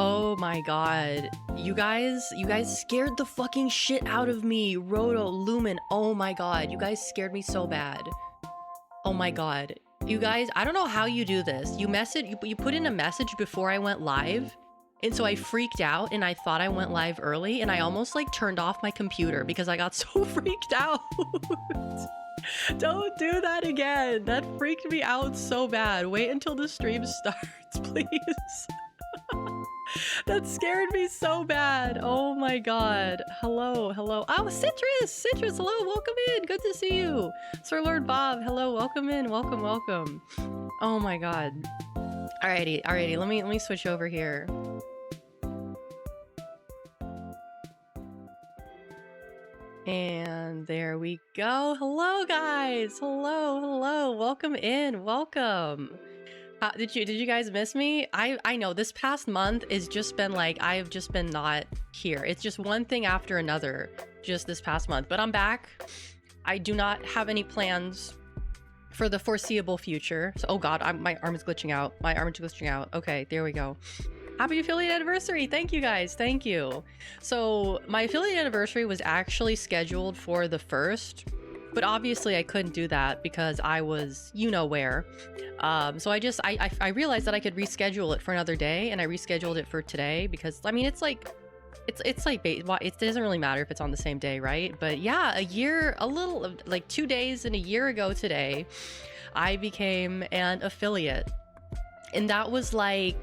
Oh my god. You guys scared the fucking shit out of me. Roto, Lumen, oh my god. You guys scared me so bad. Oh my god. You guys, I don't know how you do this. You put in a message before I went live, and so I freaked out and I thought I went live early, and I almost like turned off my computer because I got so freaked out. Don't do that again. That freaked me out so bad. Wait until the stream starts, please. That scared me so bad. Oh my god. Hello. Oh, Citrus, hello, welcome in. Good to see you. Sir Lord Bob, hello, welcome in. Welcome. Oh my god. Alrighty. Let me switch over here. And there we go. Hello guys. Hello. Welcome in. Welcome. Did you guys miss me? I know this past month has just been like, I've just been not here. It's just one thing after another just this past month, but I'm back. I do not have any plans for the foreseeable future. So, oh god, my arm is glitching out. Okay, there we go. Happy affiliate anniversary. Thank you guys. Thank you. So my affiliate anniversary was actually scheduled for the 1st, but obviously I couldn't do that because I was, you know where. So I realized that I could reschedule it for another day, and I rescheduled it for today because, I mean, it doesn't really matter if it's on the same day, right? But yeah, like 2 days and a year ago today, I became an affiliate. And that was like,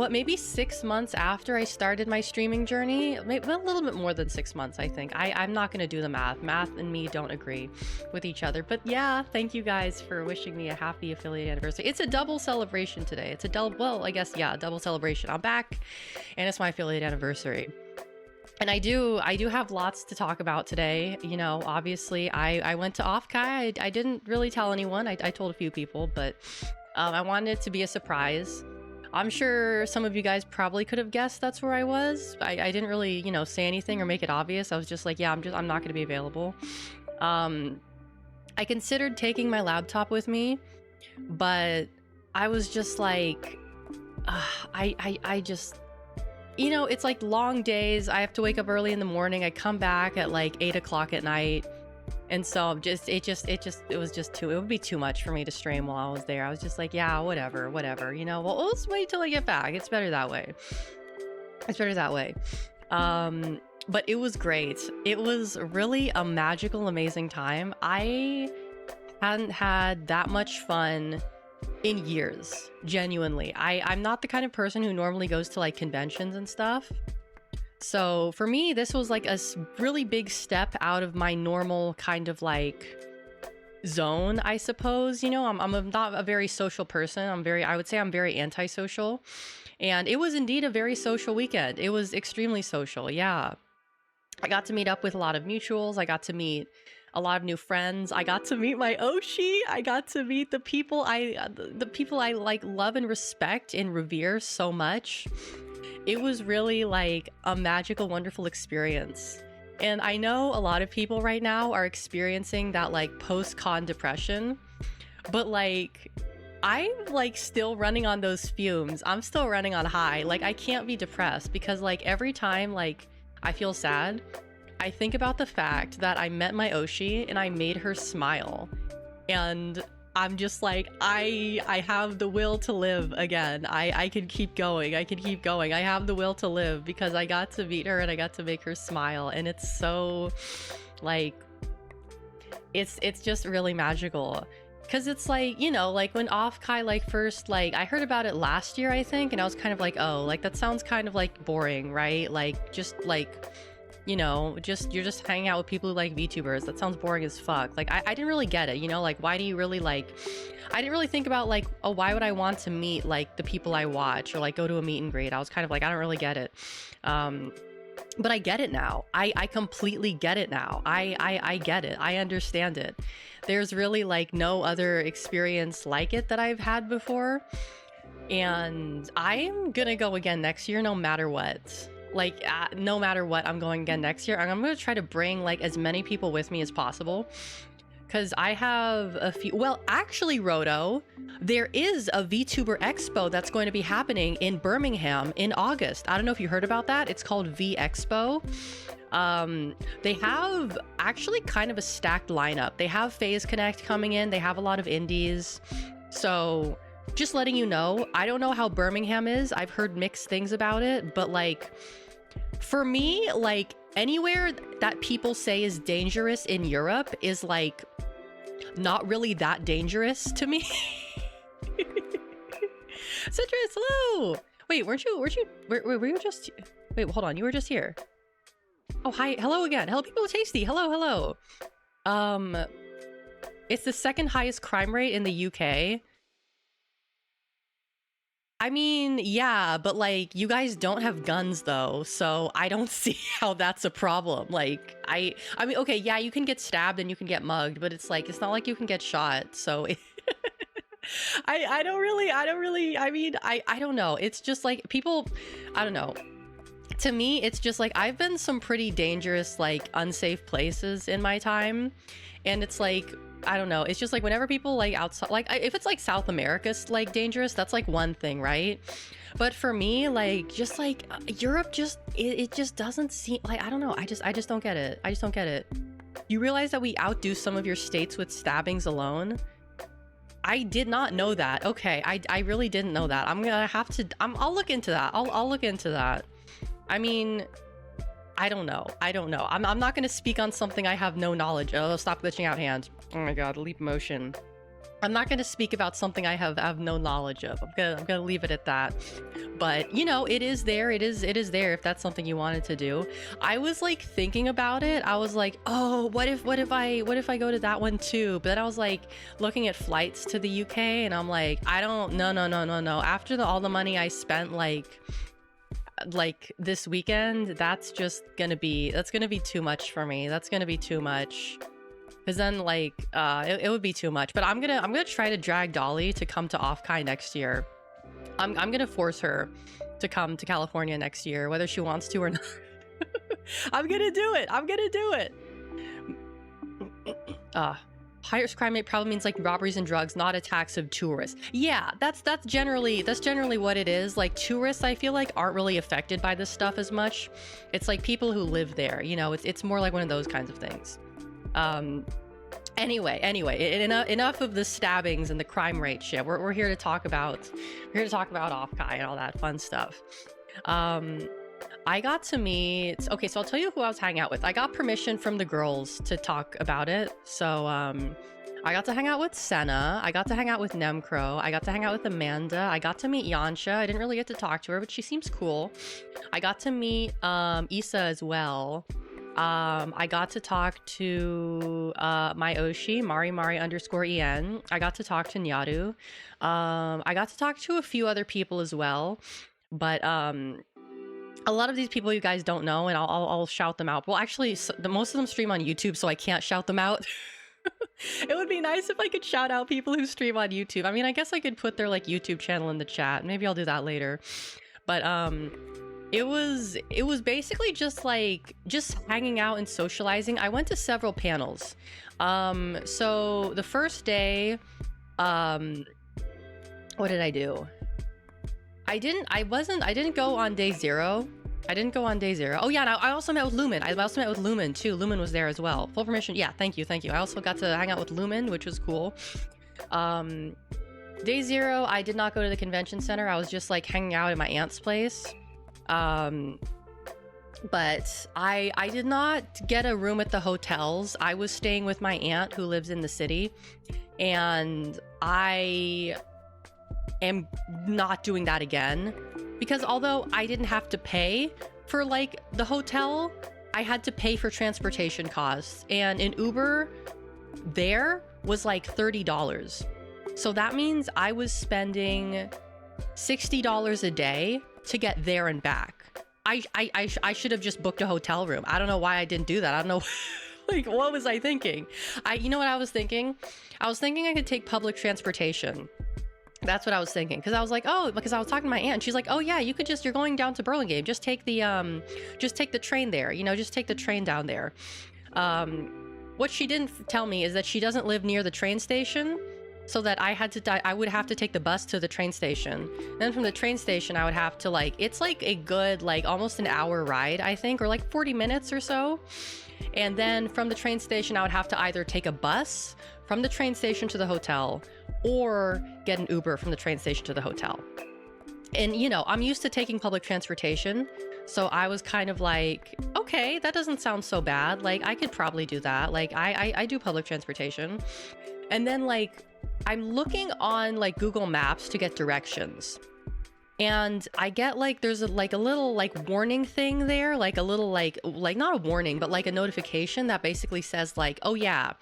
maybe 6 months after I started my streaming journey? Maybe a little bit more than 6 months, I think. I'm not going to do the math. Math and me don't agree with each other. But yeah, thank you guys for wishing me a happy affiliate anniversary. It's a double celebration today. It's a double celebration. I'm back, and it's my affiliate anniversary. And I do have lots to talk about today. You know, obviously, I went to Offkai. I didn't really tell anyone. I told a few people, but I wanted it to be a surprise. I'm sure some of you guys probably could have guessed that's where I was. I didn't really, say anything or make it obvious. I was just like, yeah, I'm not going to be available. I considered taking my laptop with me, but I was just like, I just, it's like long days. I have to wake up early in the morning. I come back at like 8 o'clock at night. And so it would be too much for me to stream while I was there. I was just like, yeah, whatever, well, let's wait till I get back. It's better that way. But it was great. It was really a magical, amazing time. I hadn't had that much fun in years, genuinely. I'm not the kind of person who normally goes to like conventions and stuff. So for me, this was like a really big step out of my normal kind of like zone, I suppose. I'm not a very social person. I would say I'm very antisocial. And it was indeed a very social weekend. It was extremely social. Yeah. I got to meet up with a lot of mutuals. I got to meet a lot of new friends. I got to meet my Oshi. I got to meet the people I like love and respect and revere so much. It was really like a magical, wonderful experience. And I know a lot of people right now are experiencing that like post-con depression, but like I'm like still running on those fumes. I'm still running on high. Like I can't be depressed because like every time like I feel sad, I think about the fact that I met my Oshi and I made her smile. And I'm just like, I have the will to live again. I can keep going. I have the will to live because I got to meet her and I got to make her smile. And it's so like, it's just really magical. Cause it's like, like when Offkai like first, like I heard about it last year, I think. And I was kind of like, oh, like that sounds kind of like boring, right? Like just like, you're just hanging out with people who like VTubers. That sounds boring as fuck. Like I didn't really get it, like why do you really like, I didn't really think about like, oh, why would I want to meet like the people I watch or like go to a meet and greet? I was kind of like, I don't really get it. But I get it now. I completely get it now. I get it. I understand it. There's really like no other experience like it that I've had before. And I'm gonna go again next year no matter what. Like no matter what, I'm going again next year. I'm gonna try to bring like as many people with me as possible because I have a few. Well, actually, Roto, there is a VTuber Expo that's going to be happening in Birmingham in August. I don't know if you heard about that. It's called V Expo. They have actually kind of a stacked lineup. They have FaZe Connect coming in. They have a lot of indies. So just letting you know, I don't know how Birmingham is. I've heard mixed things about it, but like for me, like anywhere that people say is dangerous in Europe is like not really that dangerous to me. Citrus, hello. Wait, were you just, wait, hold on. You were just here. Oh, hi. Hello again. Hello, people tasty. Hello. It's the second highest crime rate in the UK. I mean, yeah, but like you guys don't have guns though, so I don't see how that's a problem. Like I mean, okay, yeah, you can get stabbed and you can get mugged, but it's like it's not like you can get shot. So I don't know. It's just like people, I don't know. To me, it's just like I've been some pretty dangerous, like unsafe places in my time, and it's like I don't know. It's just like whenever people like outside, like if it's like South America's like dangerous, that's like one thing, right? But for me, like just like Europe, just it just doesn't seem like I don't know. I just don't get it. I just don't get it. You realize that we outdo some of your states with stabbings alone? I did not know that. Okay, I really didn't know that. I'm gonna have to. I'll look into that. I'll look into that. I mean, I don't know. I'm not going to speak on something I have no knowledge of. Oh, stop glitching out hand. Oh my god, leap motion. I'm not going to speak about something I have no knowledge of. I'm gonna leave it at that. But you know, it is there. It is there if that's something you wanted to do. I was like thinking about it. I was like, oh, what if I go to that one too? But then I was like looking at flights to the UK, and I'm like, I don't. No. After all the money I spent, like this weekend, that's gonna be too much for me. That's gonna be too much, because then like it would be too much. But I'm gonna try to drag Dolly to come to Offkai next year. I'm gonna force her to come to California next year, whether she wants to or not. I'm gonna do it. Highest crime rate probably means like robberies and drugs, not attacks of tourists. Yeah, that's generally what it is. Like tourists, I feel like aren't really affected by this stuff as much. It's like people who live there, you know. It's more like one of those kinds of things. Anyway, enough of the stabbings and the crime rate shit. We're here to talk about Offkai and all that fun stuff. I got to meet, okay, so I'll tell you who I was hanging out with. I got permission from the girls to talk about it. So I got to hang out with Senna. I got to hang out with Nemcro. I got to hang out with Amanda. I got to meet Yansha. I didn't really get to talk to her, but she seems cool. I got to meet Issa as well. I got to talk to my Oshi, Mari_EN. I got to talk to Nyaru. I got to talk to a few other people as well. But a lot of these people you guys don't know, and I'll shout them out. Well, actually, most of them stream on YouTube, so I can't shout them out. It would be nice if I could shout out people who stream on YouTube. I mean, I guess I could put their like YouTube channel in the chat. Maybe I'll do that later. But it was basically just hanging out and socializing. I went to several panels. So the first day, what did I do? I didn't go on day zero. Oh yeah, and I also met with Lumen. I also met with Lumen too. Lumen was there as well. Full permission. Yeah, thank you. I also got to hang out with Lumen, which was cool. Day zero, I did not go to the convention center. I was just like hanging out at my aunt's place. But I did not get a room at the hotels. I was staying with my aunt who lives in the city, and I am not doing that again, because although I didn't have to pay for like the hotel, I had to pay for transportation costs, and an Uber there was like $30. So that means I was spending $60 a day to get there and back. I should have just booked a hotel room. I don't know why I didn't do that. I don't know. Like, what was I thinking? You know what I was thinking? I was thinking I could take public transportation. That's what I was thinking, because I was like, oh, because I was talking to my aunt, and she's like, oh yeah, you could you're going down to Burlingame, just take the train there, you know, just take the train down there. what she didn't tell me is that she doesn't live near the train station, so that I would have to take the bus to the train station. Then from the train station, I would have to like, it's like a good, like almost an hour ride, I think, or like 40 minutes or so. And then from the train station, I would have to either take a bus from the train station to the hotel or get an Uber from the train station to the hotel. And, you know, I'm used to taking public transportation. So I was kind of like, okay, that doesn't sound so bad. Like, I could probably do that. Like, I do public transportation. And then, like, I'm looking on, like, Google Maps to get directions. And I get, like, there's a little, like, warning thing there. Like, a little, like, not a warning, but, like, a notification that basically says, like, oh, yeah,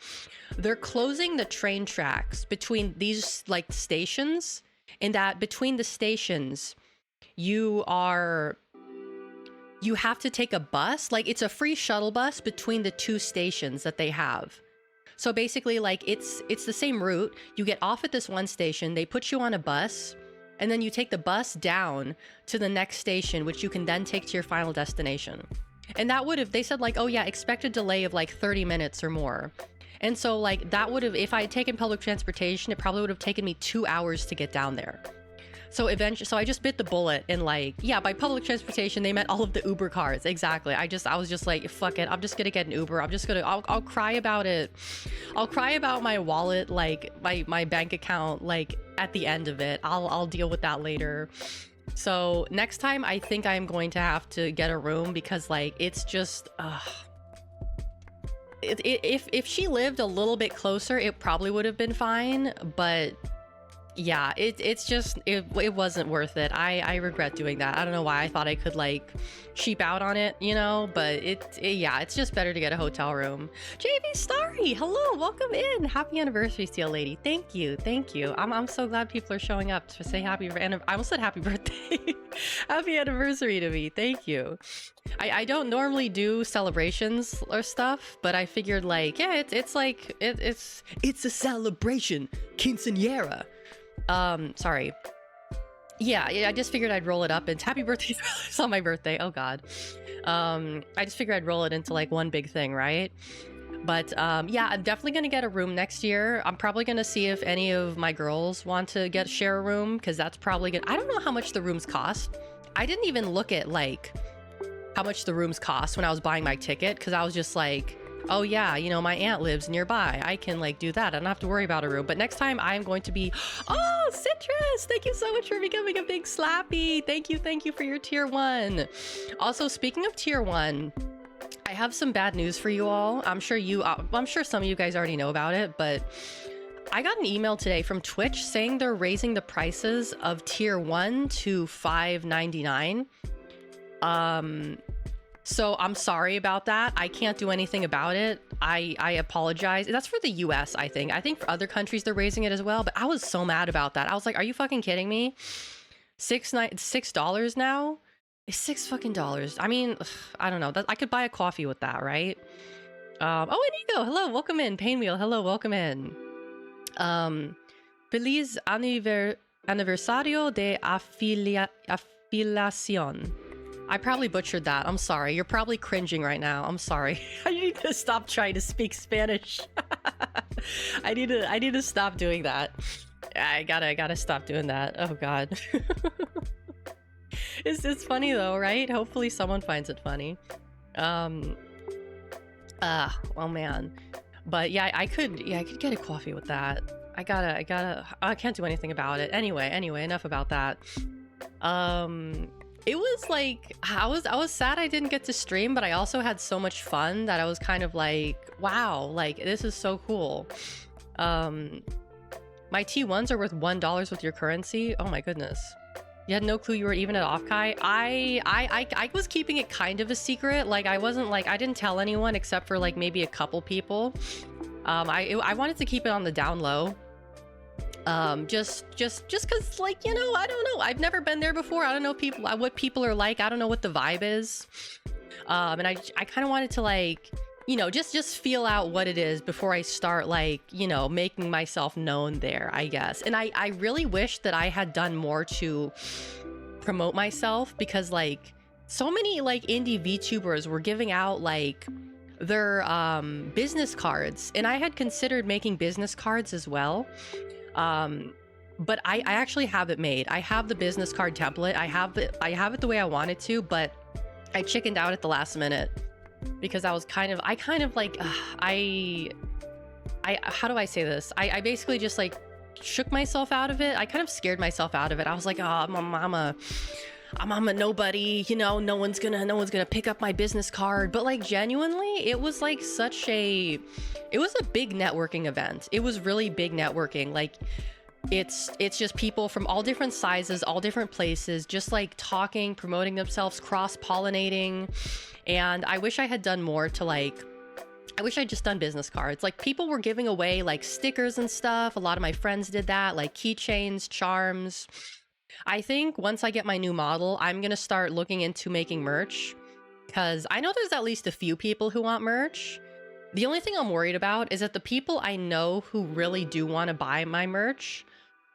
they're closing the train tracks between these, like, stations. And that between the stations, you have to take a bus. Like, it's a free shuttle bus between the two stations that they have. So basically, like, it's the same route. You get off at this one station, they put you on a bus, and then you take the bus down to the next station, which you can then take to your final destination. And that would have, they said, like, oh yeah, expected delay of like 30 minutes or more. And so, like, that would have, if I had taken public transportation, it probably would have taken me 2 hours to get down there. So eventually, so I just bit the bullet and, like, yeah, by public transportation, they meant all of the Uber cars. Exactly. I was just like, fuck it. I'm just gonna get an Uber. I'll cry about it. I'll cry about my wallet, like my bank account, like at the end of it. I'll deal with that later. So next time, I think I'm going to have to get a room because, like, it's just, if she lived a little bit closer, it probably would have been fine, but yeah, it wasn't worth it. I regret doing that. I don't know why I thought I could, like, cheap out on it, you know, but yeah, it's just better to get a hotel room. JV Starry, hello, welcome in. Happy anniversary, Steel Lady. Thank you. I'm so glad people are showing up to say I almost said happy birthday. Happy anniversary to me. Thank you. I don't normally do celebrations or stuff, but I figured, like, yeah, it's like it's a celebration, quinceañera. Sorry. Yeah, I just figured I'd roll it up into happy birthday. It's on my birthday. Oh god. I just figured I'd roll it into, like, one big thing, right? But yeah, I'm definitely gonna get a room next year. I'm probably gonna see if any of my girls want to share a room, because that's probably good. I don't know how much the rooms cost. I didn't even look at, like, how much the rooms cost when I was buying my ticket, because I was just like, oh yeah, you know, my aunt lives nearby. I can, like, do that. I don't have to worry about a room. But next time I'm going to be, oh, Citrus, thank you so much for becoming a big slappy. Thank you for your tier 1. Also, speaking of tier 1, I have some bad news for you all. I'm sure some of you guys already know about it, but I got an email today from Twitch saying they're raising the prices of tier 1 to $5.99. So I'm sorry about that. I can't do anything about it. I apologize. That's for the US, I think. I think for other countries they're raising it as well, but I was so mad about that. I was like, are you fucking kidding me? $6 now? It's $6 fucking. I mean, I don't know. I could buy a coffee with that, right? Oh, Inigo, hello, welcome in. Painwheel, hello, welcome in. Feliz aniversario de afiliación. I probably butchered that. I'm sorry. You're probably cringing right now. I'm sorry. I need to stop trying to speak Spanish. I need to stop doing that. I gotta stop doing that. Oh god. It's funny though, right? Hopefully someone finds it funny. Oh man. But yeah, I could get a coffee with that. I can't do anything about it. Anyway, enough about that. It was like, I was sad I didn't get to stream, but I also had so much fun that I was kind of like, wow, like, this is so cool. My T1s are worth $1 with your currency. Oh my goodness. You had no clue you were even at Offkai? I was keeping it kind of a secret. Like, I didn't tell anyone except for, like, maybe a couple people. I wanted to keep it on the down low. Just because, like, you know, I don't know. I've never been there before. I don't know what people are like. I don't know what the vibe is. And I kind of wanted to, like, you know, just feel out what it is before I start, like, you know, making myself known there, I guess. And I really wish that I had done more to promote myself, because, like, so many, like, indie VTubers were giving out, like They're business cards, and I had considered making business cards as well. But I actually have it made. I have the business card template. I have it the way I wanted to, but I chickened out at the last minute because I how do I say this? I basically just like shook myself out of it. I kind of scared myself out of it. I was like, oh, I'm a nobody, you know, no one's gonna pick up my business card. But like genuinely, it was like it was a big networking event. It was really big networking. Like it's just people from all different sizes, all different places, just like talking, promoting themselves, cross-pollinating. And I wish I had done more to like, I wish I'd just done business cards. Like people were giving away like stickers and stuff. A lot of my friends did that, like keychains, charms. I think once I get my new model, I'm going to start looking into making merch because I know there's at least a few people who want merch. The only thing I'm worried about is that the people I know who really do want to buy my merch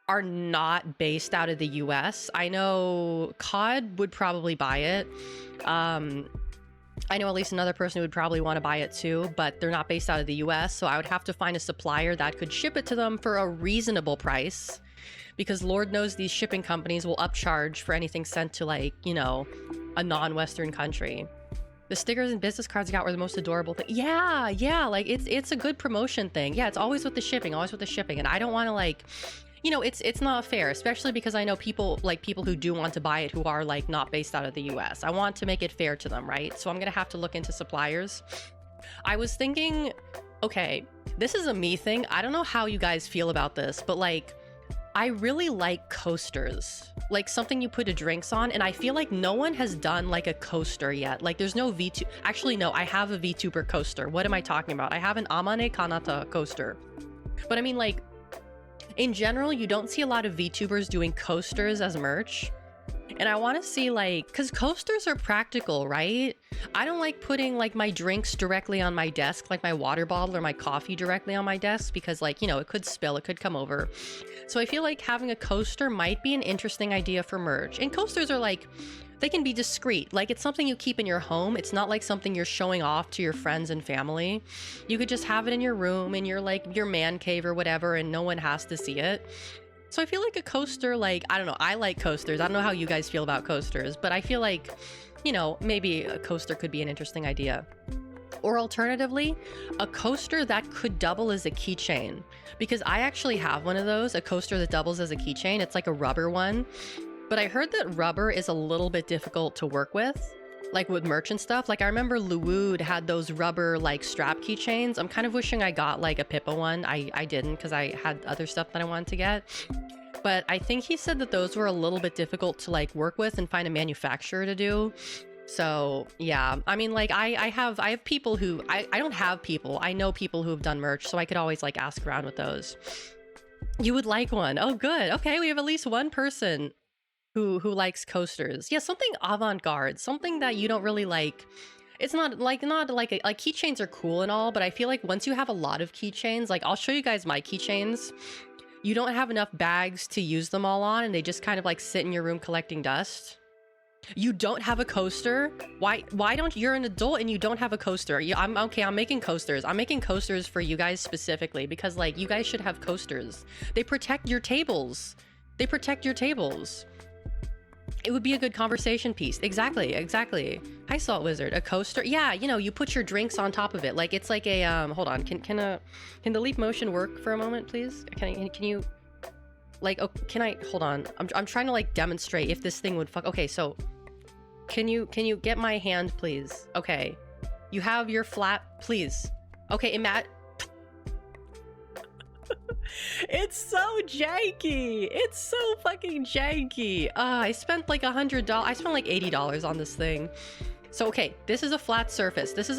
are not based out of the US. I know COD would probably buy it. I know at least another person who would probably want to buy it too, but they're not based out of the US. So I would have to find a supplier that could ship it to them for a reasonable price, because Lord knows these shipping companies will upcharge for anything sent to like, you know, a non-Western country. The stickers and business cards I got were the most adorable thing. Yeah, like it's a good promotion thing. Yeah, it's always with the shipping, and I don't want to like, you know, it's not fair, especially because I know people who do want to buy it who are like not based out of the US. I want to make it fair to them, right? So I'm gonna have to look into suppliers. I was thinking, okay, this is a me thing. I don't know how you guys feel about this, but like, I really like coasters, like something you put a drinks on, and I feel like no one has done like a coaster yet. Like there's no VTuber. Actually, no, I have a VTuber coaster. What am I talking about? I have an Amane Kanata coaster. But I mean, like, in general, you don't see a lot of VTubers doing coasters as merch. And I want to see like, because coasters are practical, right? I don't like putting like my drinks directly on my desk, like my water bottle or my coffee directly on my desk, because like, you know, it could spill, it could come over. So I feel like having a coaster might be an interesting idea for merch. And coasters are like, they can be discreet. Like it's something you keep in your home. It's not like something you're showing off to your friends and family. You could just have it in your room, in your like your man cave or whatever, and no one has to see it. So I feel like a coaster, like, I don't know, I like coasters. I don't know how you guys feel about coasters, but I feel like, you know, maybe a coaster could be an interesting idea. Or alternatively, a coaster that could double as a keychain, because I actually have one of those, a coaster that doubles as a keychain. It's like a rubber one, but I heard that rubber is a little bit difficult to work with, like with merch and stuff. Like I remember Lewd had those rubber like strap keychains. I'm kind of wishing I got like a Pippa one. I didn't, because I had other stuff that I wanted to get. But I think he said that those were a little bit difficult to like work with and find a manufacturer to do. So yeah, I mean, like I have people who, I don't have people, I know people who have done merch, so I could always like ask around with those. You would like one? Oh good, okay, we have at least one person who likes coasters. Yeah, something avant-garde, something that you don't really like. It's not like keychains are cool and all, but I feel like once you have a lot of keychains, like I'll show you guys my keychains, you don't have enough bags to use them all on, and they just kind of like sit in your room collecting dust. You don't have a coaster? Why don't you're an adult and you don't have a coaster? I'm making coasters. I'm making coasters for you guys specifically because like you guys should have coasters. They protect your tables. They protect your tables. It would be a good conversation piece. Exactly. Hi, Salt Wizard. A coaster? Yeah, you know, you put your drinks on top of it. Like it's like a hold on. Can the leap motion work for a moment, please? Can you like, oh, can I hold on? I'm trying to like demonstrate if this thing would fuck. Okay, so can you get my hand, please? Okay. You have your flat, please. Okay, it's so janky. It's so fucking janky. I spent like $100. I spent like $80 on this thing. So, okay, this is a flat surface. There's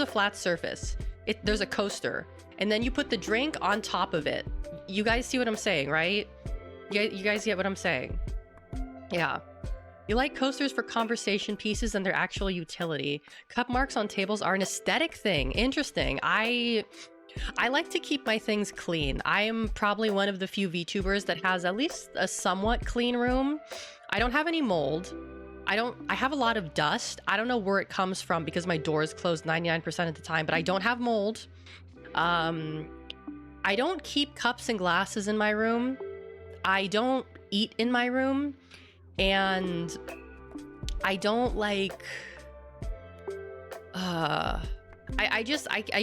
a coaster. And then you put the drink on top of it. You guys see what I'm saying, right? You guys get what I'm saying? Yeah. You like coasters for conversation pieces and their actual utility. Cup marks on tables are an aesthetic thing. Interesting. I like to keep my things clean. I am probably one of the few VTubers that has at least a somewhat clean room. I don't have any mold. I have a lot of dust. I don't know where it comes from because my door is closed 99% of the time, but I don't have mold. I don't keep cups and glasses in my room. I don't eat in my room. And I don't like, I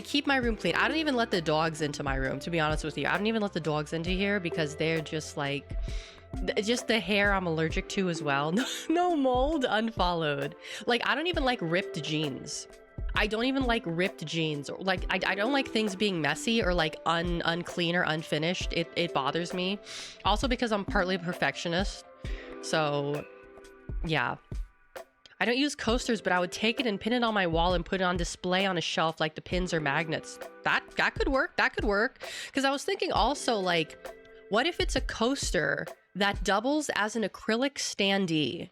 keep my room clean. I don't even let the dogs into my room, to be honest with you. I don't even let the dogs into here because they're just like, just the hair I'm allergic to as well. No mold, unfollowed. Like, I don't even like ripped jeans. I don't even like ripped jeans. Or like, I don't like things being messy or like unclean or unfinished. It bothers me. Also because I'm partly a perfectionist. So yeah. I don't use coasters, but I would take it and pin it on my wall and put it on display on a shelf like the pins or magnets. That could work. That could work. Because I was thinking also, like, what if it's a coaster that doubles as an acrylic standee?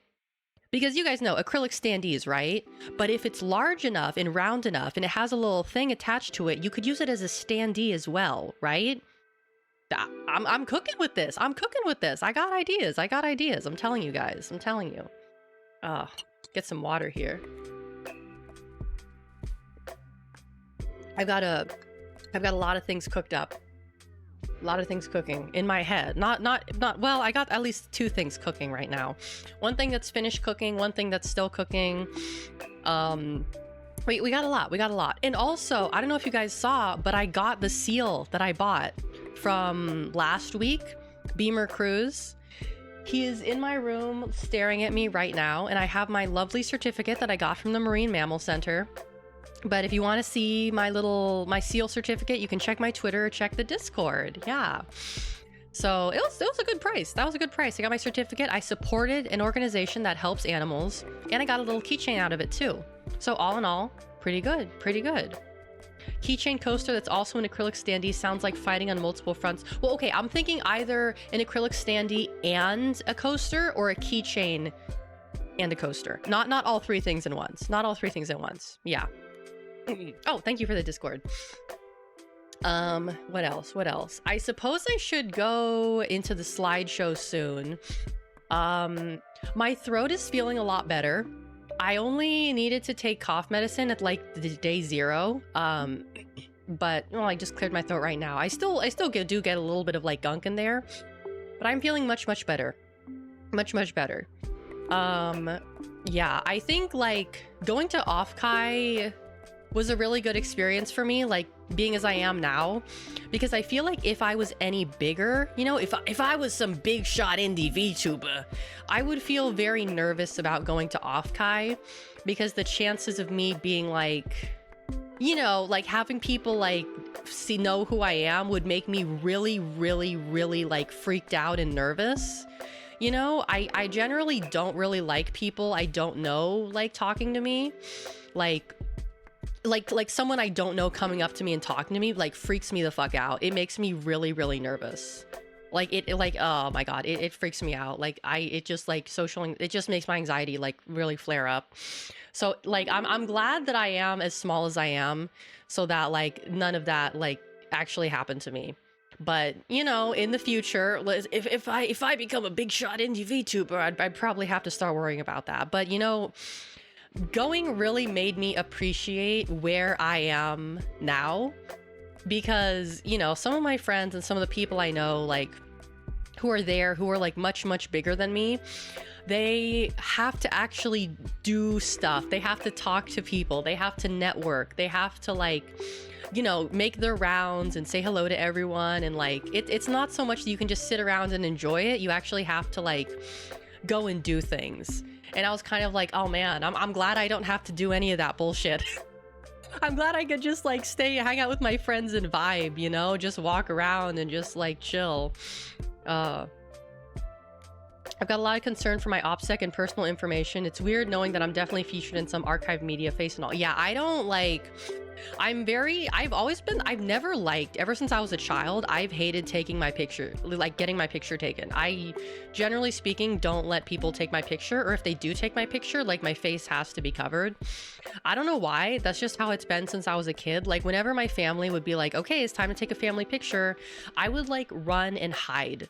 Because you guys know acrylic standees, right? But if it's large enough and round enough and it has a little thing attached to it, you could use it as a standee as well, right? I'm cooking with this. I'm cooking with this. I got ideas. I'm telling you guys. I'm telling you. Get some water here. I've got a lot of things cooked up. A lot of things cooking in my head. Not well, I got at least 2 things cooking right now. One thing that's finished cooking, one thing that's still cooking. We got a lot. And also, I don't know if you guys saw, but I got the seal that I bought from last week, Beamer Cruise. He is in my room staring at me right now, and I have my lovely certificate that I got from the Marine Mammal Center. But if you want to see my seal certificate, you can check my Twitter or check the Discord. Yeah. So it was a good price. That was a good price. I got my certificate. I supported an organization that helps animals, and I got a little keychain out of it too. So all in all, pretty good. Keychain coaster that's also an acrylic standee sounds like fighting on multiple fronts. Well, okay, I'm thinking either an acrylic standee and a coaster, or a keychain and a coaster. Not all 3 things in once. Not all 3 things at once. Yeah. Oh, thank you for the Discord. What else? I suppose I should go into the slideshow soon. My throat is feeling a lot better. I only needed to take cough medicine at like the day 0. But well, I just cleared my throat right now. I still do get a little bit of like gunk in there, but I'm feeling much better. Much better. Yeah, I think like going to Offkai was a really good experience for me, like being as I am now, because I feel like if I was any bigger, you know, if I was some big shot indie VTuber, I would feel very nervous about going to Offkai, because the chances of me being like, you know, like having people like know who I am would make me really like freaked out and nervous. You know, I generally don't really like people I don't know like talking to me. Like someone I don't know coming up to me and talking to me like freaks me the fuck out. It makes me really nervous. Like it like, oh my god, it freaks me out. Like it just like it just makes my anxiety like really flare up. So like I'm glad that I am as small as I am, so that like none of that like actually happened to me. But you know, in the future, if I become a big shot indie VTuber, I'd probably have to start worrying about that. But you know, going really made me appreciate where I am now, because you know, some of my friends and some of the people I know like who are there, who are like much bigger than me, they have to actually do stuff. They have to talk to people, they have to network, they have to like, you know, make their rounds and say hello to everyone. And like it's not so much that you can just sit around and enjoy it. You actually have to like go and do things. And I was kind of like, oh man, I'm glad I don't have to do any of that bullshit. I'm glad I could just like hang out with my friends and vibe, you know, just walk around and just like chill. I've got a lot of concern for my OPSEC and personal information. It's weird knowing that I'm definitely featured in some archive media, face and all. Yeah, I don't like, I've never liked, ever since I was a child, I've hated taking my picture, like getting my picture taken. I, generally speaking, don't let people take my picture, or if they do take my picture, like my face has to be covered. I don't know why, that's just how it's been since I was a kid. Like whenever my family would be like, okay, it's time to take a family picture, I would like run and hide.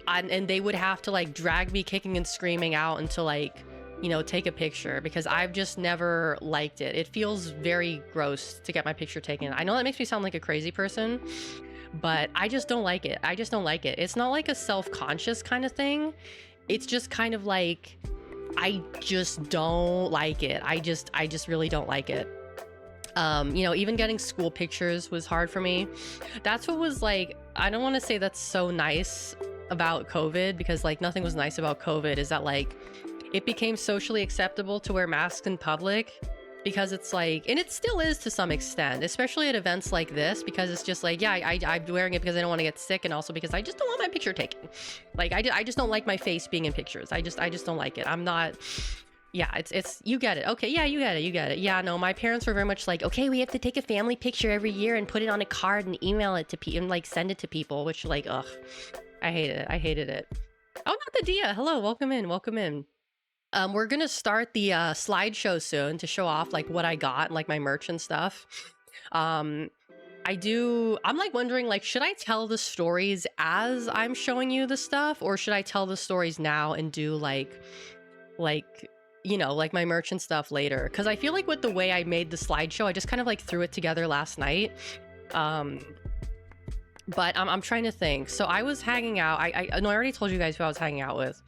And they would have to like drag me kicking and screaming out into like you know, take a picture, because I've just never liked it. It feels very gross to get my picture taken. I know that makes me sound like a crazy person, but I just don't like it. I just don't like it. It's not like a self-conscious kind of thing. It's just kind of like, I just don't like it. I just really don't like it. You know, even getting school pictures was hard for me. That's what was like, I don't want to say that's so nice about COVID, because like nothing was nice about COVID, is that like it became socially acceptable to wear masks in public, because it's like, and it still is to some extent, especially at events like this, because it's just like, yeah, I'm wearing it because I don't want to get sick, and also because I just don't want my picture taken. Like I just don't like my face being in pictures. I just don't like it. I'm not, yeah, it's you get it. Okay, yeah, you get it. Yeah, no, my parents were very much like, okay, we have to take a family picture every year and put it on a card and email it to people and like send it to people, which like, ugh, I hated it. Oh, not the Dia. Hello, welcome in. We're gonna start the slideshow soon to show off like what I got, like my merch and stuff. I'm like wondering, like, should I tell the stories as I'm showing you the stuff, or should I tell the stories now and do like you know, like my merch and stuff later? Because I feel like with the way I made the slideshow, I just kind of like threw it together last night. But I'm trying to think. So I was hanging out. I know I already told you guys who I was hanging out with.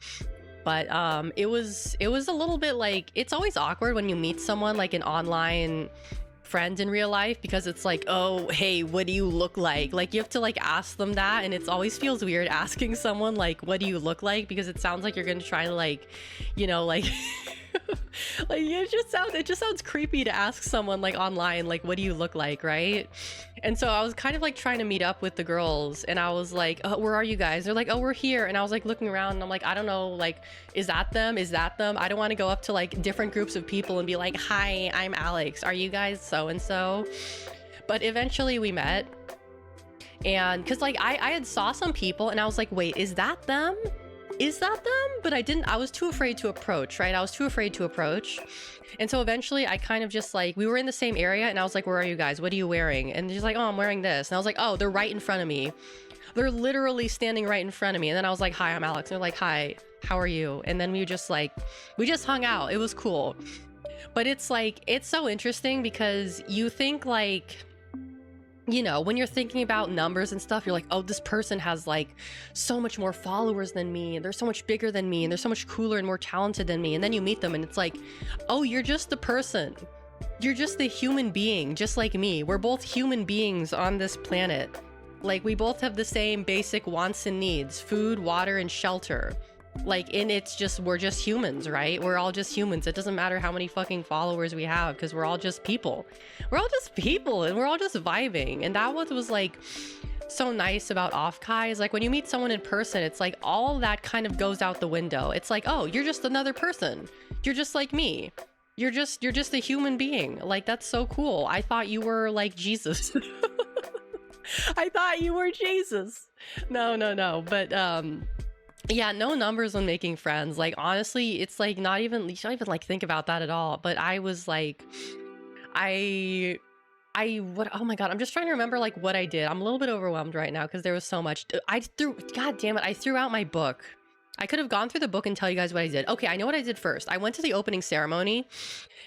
But it was a little bit like, it's always awkward when you meet someone like an online friend in real life, because it's like, oh, hey, what do you look like? Like you have to like ask them that, and it always feels weird asking someone like, what do you look like? Because it sounds like you're gonna try to like, you know, like like it just sounds creepy to ask someone like online, like, what do you look like, right? And so I was kind of like trying to meet up with the girls, and I was like, oh, where are you guys? They're like, oh, we're here. And I was like looking around, and I'm like, I don't know, like, is that them? I don't want to go up to like different groups of people and be like, hi, I'm Alex, are you guys so and so? But eventually we met, and because like I had saw some people, and I was like, wait, is that them? But I was too afraid to approach, right? And so eventually I kind of just like, we were in the same area, and I was like, where are you guys? What are you wearing? And she's like, oh, I'm wearing this. And I was like, oh, they're right in front of me. They're literally standing right in front of me. And then I was like, hi, I'm Alex. And they're like, hi, how are you? And then we just hung out. It was cool. But it's like, it's so interesting, because you think like, you know, when you're thinking about numbers and stuff, you're like, oh, this person has like so much more followers than me, and they're so much bigger than me, and they're so much cooler and more talented than me. And then you meet them, and it's like, oh, you're just the person. You're just a human being, just like me. We're both human beings on this planet. Like, we both have the same basic wants and needs: food, water, and shelter. Like, and it's just, we're just humans, right? We're all just humans. It doesn't matter how many fucking followers we have, because we're all just people. We're all just people, and we're all just vibing. And that was like so nice about Offkai, is like when you meet someone in person, it's like all that kind of goes out the window. It's like, oh, you're just another person. You're just like me. You're just a human being. Like, that's so cool. I thought you were like Jesus. I thought you were Jesus. No. But yeah, no numbers when making friends. Like, honestly, it's like not even, you shouldn't even like think about that at all. But I was like, what, oh my God, I'm just trying to remember like what I did. I'm a little bit overwhelmed right now because there was so much. God damn it, I threw out my book. I could have gone through the book and tell you guys what I did. Okay, I know what I did first. I went to the opening ceremony,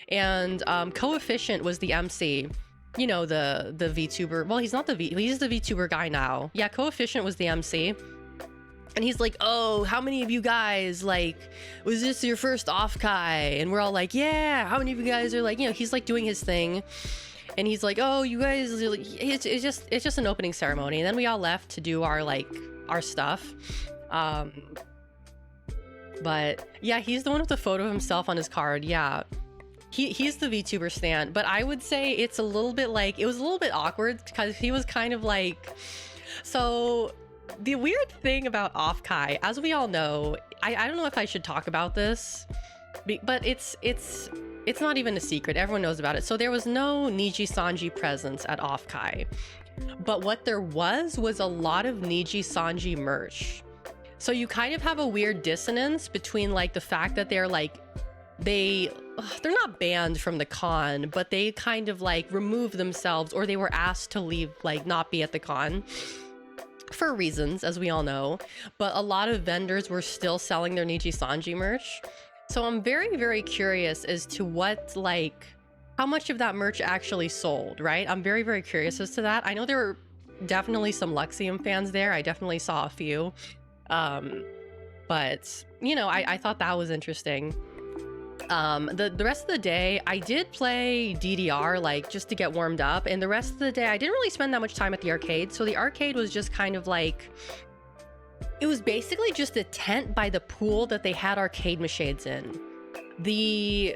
and Coefficient was the MC. You know, the VTuber. Well, he's not he's the VTuber guy now. Yeah, Coefficient was the MC. And he's like, oh, how many of you guys, like, was this your first Offkai? And we're all like, yeah. How many of you guys are like, you know, he's like doing his thing. And he's like, oh, you guys, it's just an opening ceremony. And then we all left to do our stuff. But yeah, he's the one with the photo of himself on his card. Yeah. He's the VTuber stan. But I would say it's a little bit like, it was a little bit awkward, because he was kind of like, so the weird thing about Offkai, as we all know, I don't know if I should talk about this, but it's not even a secret. Everyone knows about it. So there was no Niji Sanji presence at Offkai, but what there was a lot of Niji Sanji merch. So you kind of have a weird dissonance between like the fact that they're like, they're not banned from the con, but they kind of like removed themselves, or they were asked to leave, like not be at the con for reasons, as we all know. But a lot of vendors were still selling their Niji Sanji merch. So I'm very, very curious as to what, like, how much of that merch actually sold, right? I'm very, very curious as to that. I know there were definitely some Luxium fans there. I definitely saw a few. But, you know, I thought that was interesting. The rest of the day, I did play DDR, like, just to get warmed up. And the rest of the day, I didn't really spend that much time at the arcade. So the arcade was just kind of like... It was basically just a tent by the pool that they had arcade machines in. The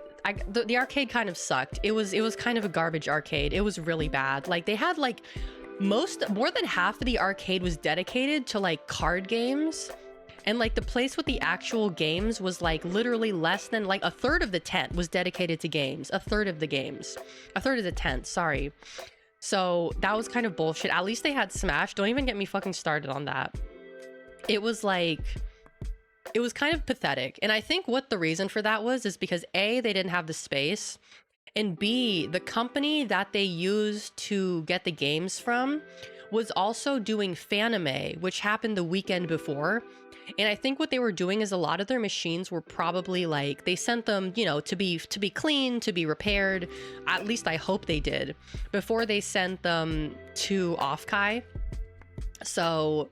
arcade kind of sucked. It was kind of a garbage arcade. It was really bad. Like, they had like more than half of the arcade was dedicated to like card games, and like the place with the actual games was like literally less than like a third of the tent was dedicated to games. A third of the tent, sorry. So that was kind of bullshit. At least they had Smash. Don't even get me fucking started on that. It was like, it was kind of pathetic. And I think what the reason for that was is because A, they didn't have the space, and B, the company that they used to get the games from was also doing Fanime, which happened the weekend before. And I think what they were doing is a lot of their machines were probably like, they sent them, you know, to be cleaned, to be repaired. At least I hope they did, before they sent them to Offkai. So,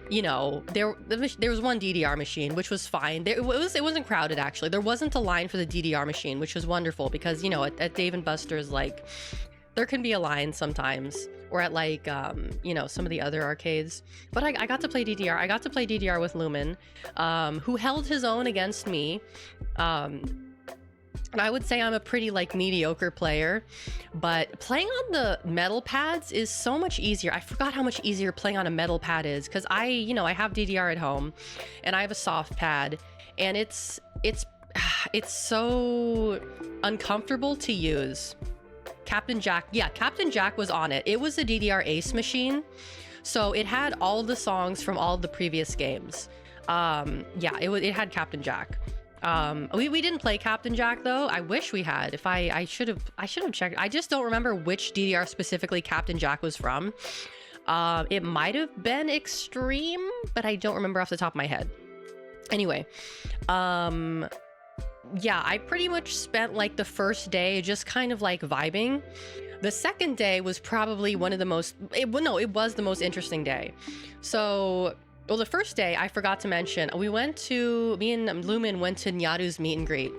you know, there was one DDR machine, which was fine. It wasn't crowded, actually. There wasn't a line for the DDR machine, which was wonderful, because, you know, at Dave & Buster's, like, there can be a line sometimes, or at like, you know, some of the other arcades. But I got to play DDR. I got to play DDR with Lumen, who held his own against me. And I would say I'm a pretty like mediocre player, but playing on the metal pads is so much easier. I forgot how much easier playing on a metal pad is, because I have DDR at home and I have a soft pad, and it's so uncomfortable to use. Captain Jack was on it. It was a DDR Ace machine, so it had all the songs from all the previous games. It had Captain Jack. We didn't play Captain Jack though. I wish we had. I should have checked. I just don't remember which DDR specifically Captain Jack was from. It might have been Extreme, but I don't remember off the top of my head. Anyway, yeah, I pretty much spent like the first day just kind of like vibing. The second day was probably one of the most, it was the most interesting day. So, well, the first day I forgot to mention, me and Lumen went to Nyaru's meet and greet.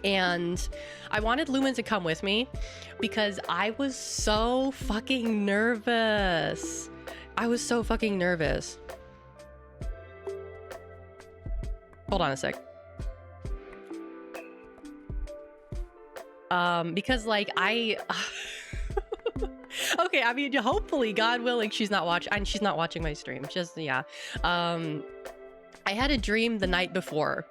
And I wanted Lumen to come with me because I was so fucking nervous. Hold on a sec. Because like okay, I mean, hopefully, God willing, she's not watching my stream. Just, yeah. I had a dream the night before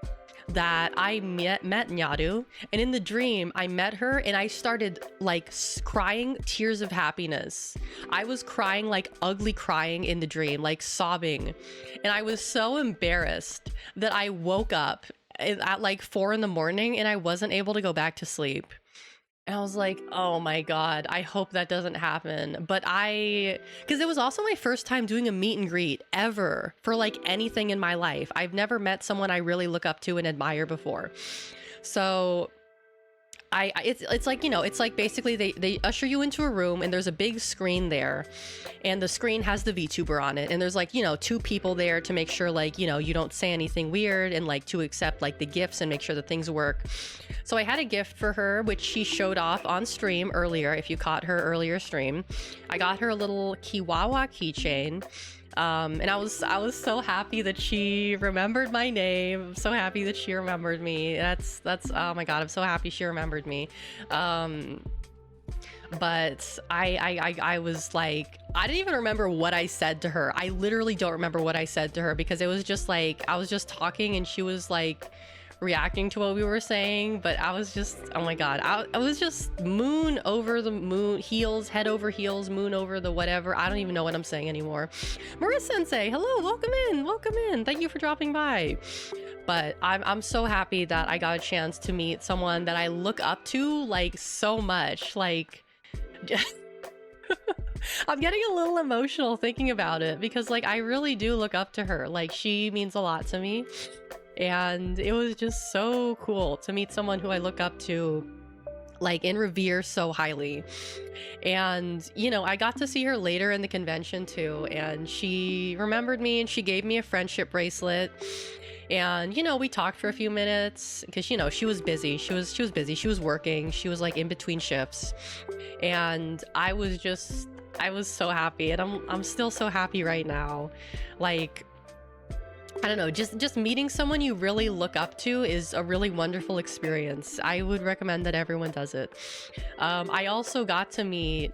that I met Nyaru, and in the dream, I met her, and I started, like, crying tears of happiness. I was crying, like, ugly crying in the dream, like, sobbing. And I was so embarrassed that I woke up at, like, 4 in the morning, and I wasn't able to go back to sleep. And I was like, oh my God, I hope that doesn't happen. But because it was also my first time doing a meet and greet ever for like anything in my life. I've never met someone I really look up to and admire before. So it's like, you know, it's like basically they usher you into a room and there's a big screen there, and the screen has the VTuber on it, and there's like, you know, 2 people there to make sure, like, you know, you don't say anything weird, and like to accept like the gifts and make sure that things work. So I had a gift for her, which she showed off on stream earlier. If you caught her earlier stream, I got her a little Kiwawa keychain. And I was so happy that she remembered my name. I'm so happy that she remembered me. That's oh my God, I'm so happy she remembered me. But I was like, I didn't even remember what I said to her. I literally don't remember what I said to her, because it was just like, I was just talking and she was like reacting to what we were saying, but I was just, oh my God, I was just moon over the moon, heels, head over heels, moon over the whatever. I don't even know what I'm saying anymore. Marissa Sensei, hello, welcome in. Thank you for dropping by. But I'm so happy that I got a chance to meet someone that I look up to like so much. Like, I'm getting a little emotional thinking about it, because like I really do look up to her. Like, she means a lot to me. And it was just so cool to meet someone who I look up to, like, and revere so highly. And, you know, I got to see her later in the convention too, and she remembered me and she gave me a friendship bracelet. And, you know, we talked for a few minutes because, you know, she was busy. She was busy. She was working. She was like in between shifts. And I was so happy, and I'm still so happy right now. Like, I don't know, just meeting someone you really look up to is a really wonderful experience. I would recommend that everyone does it. I also got to meet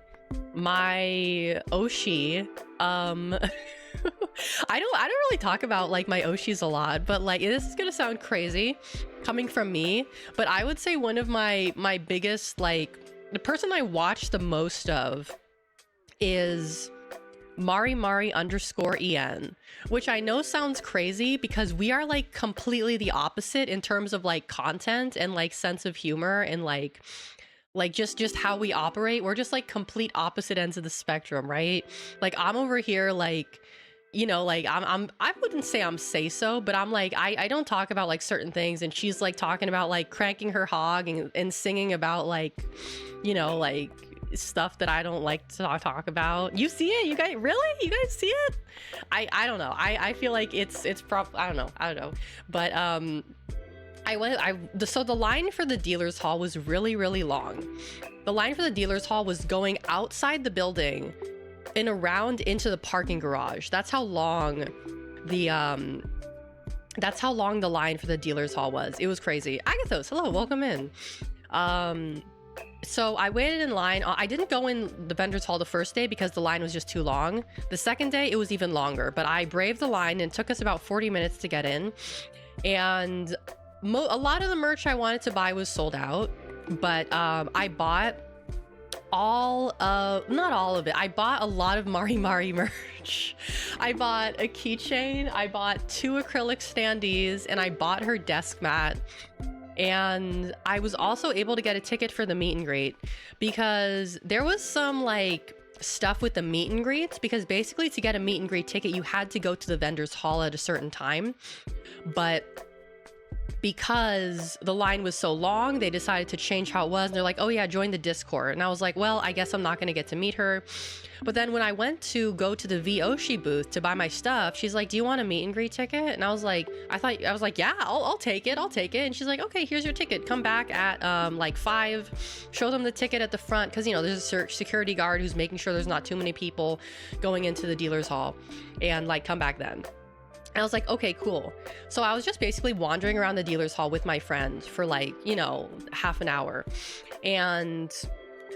my Oshi. I don't really talk about like my Oshis a lot, but like, this is gonna sound crazy coming from me, but I would say one of my biggest, like, the person I watch the most of is Mari_en, which I know sounds crazy because we are like completely the opposite in terms of like content and like sense of humor and like just how we operate. We're just like complete opposite ends of the spectrum, right? Like, I'm over here like, you know, like I wouldn't say I'm say-so, but I'm like, I don't talk about like certain things, and she's like talking about like cranking her hog and singing about like, you know, like stuff that I don't like to talk about. You see it? You guys, really? You guys see it? I don't know. I feel like it's I don't know. But so the line for the dealer's hall was really, really long. The line for the dealer's hall was going outside the building and around into the parking garage. That's how long the line for the dealer's hall was. It was crazy. Agathos, hello, welcome in. So I waited in line. I didn't go in the vendor's hall the first day because the line was just too long. The second day, it was even longer, but I braved the line, and it took us about 40 minutes to get in. And a lot of the merch I wanted to buy was sold out, but I bought not all of it. I bought a lot of Mari merch. I bought a keychain, I bought 2 acrylic standees, and I bought her desk mat. And I was also able to get a ticket for the meet and greet because there was some like stuff with the meet and greets, because basically to get a meet and greet ticket, you had to go to the vendor's hall at a certain time. But because the line was so long, they decided to change how it was. And they're like, oh yeah, join the Discord. And I was like, well, I guess I'm not going to get to meet her. But then when I went to go to the Oshi booth to buy my stuff, she's like, do you want a meet and greet ticket? And I was like, yeah, I'll take it. And she's like, okay, here's your ticket. Come back at like 5, show them the ticket at the front. Cause you know, there's a security guard who's making sure there's not too many people going into the dealer's hall, and like, come back then. And I was like, okay, cool. So I was just basically wandering around the dealer's hall with my friend for like, you know, half an hour. And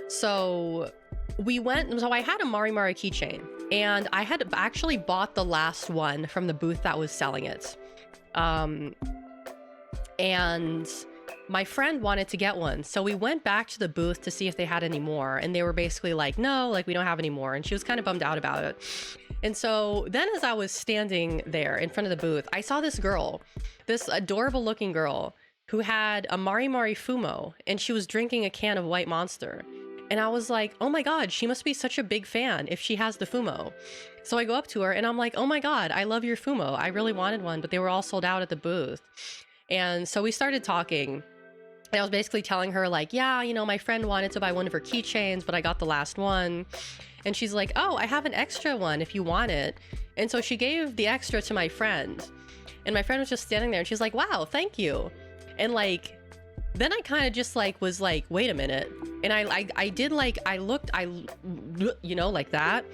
so I had a Mari keychain, and I had actually bought the last one from the booth that was selling it. And my friend wanted to get one. So we went back to the booth to see if they had any more. And they were basically like, no, like, we don't have any more. And she was kind of bummed out about it. And so then as I was standing there in front of the booth, I saw this girl, this adorable looking girl who had a Mari Fumo, and she was drinking a can of White Monster. And I was like, oh my God, she must be such a big fan if she has the Fumo. So I go up to her and I'm like, oh my God, I love your Fumo. I really wanted one, but they were all sold out at the booth. And so we started talking. And I was basically telling her like, yeah, you know, my friend wanted to buy one of her keychains, but I got the last one. And she's like, oh, I have an extra one if you want it. And so she gave the extra to my friend. And my friend was just standing there and she's like, wow, thank you. And like, then I kind of just like was like, wait a minute. And I did like, you know, like that.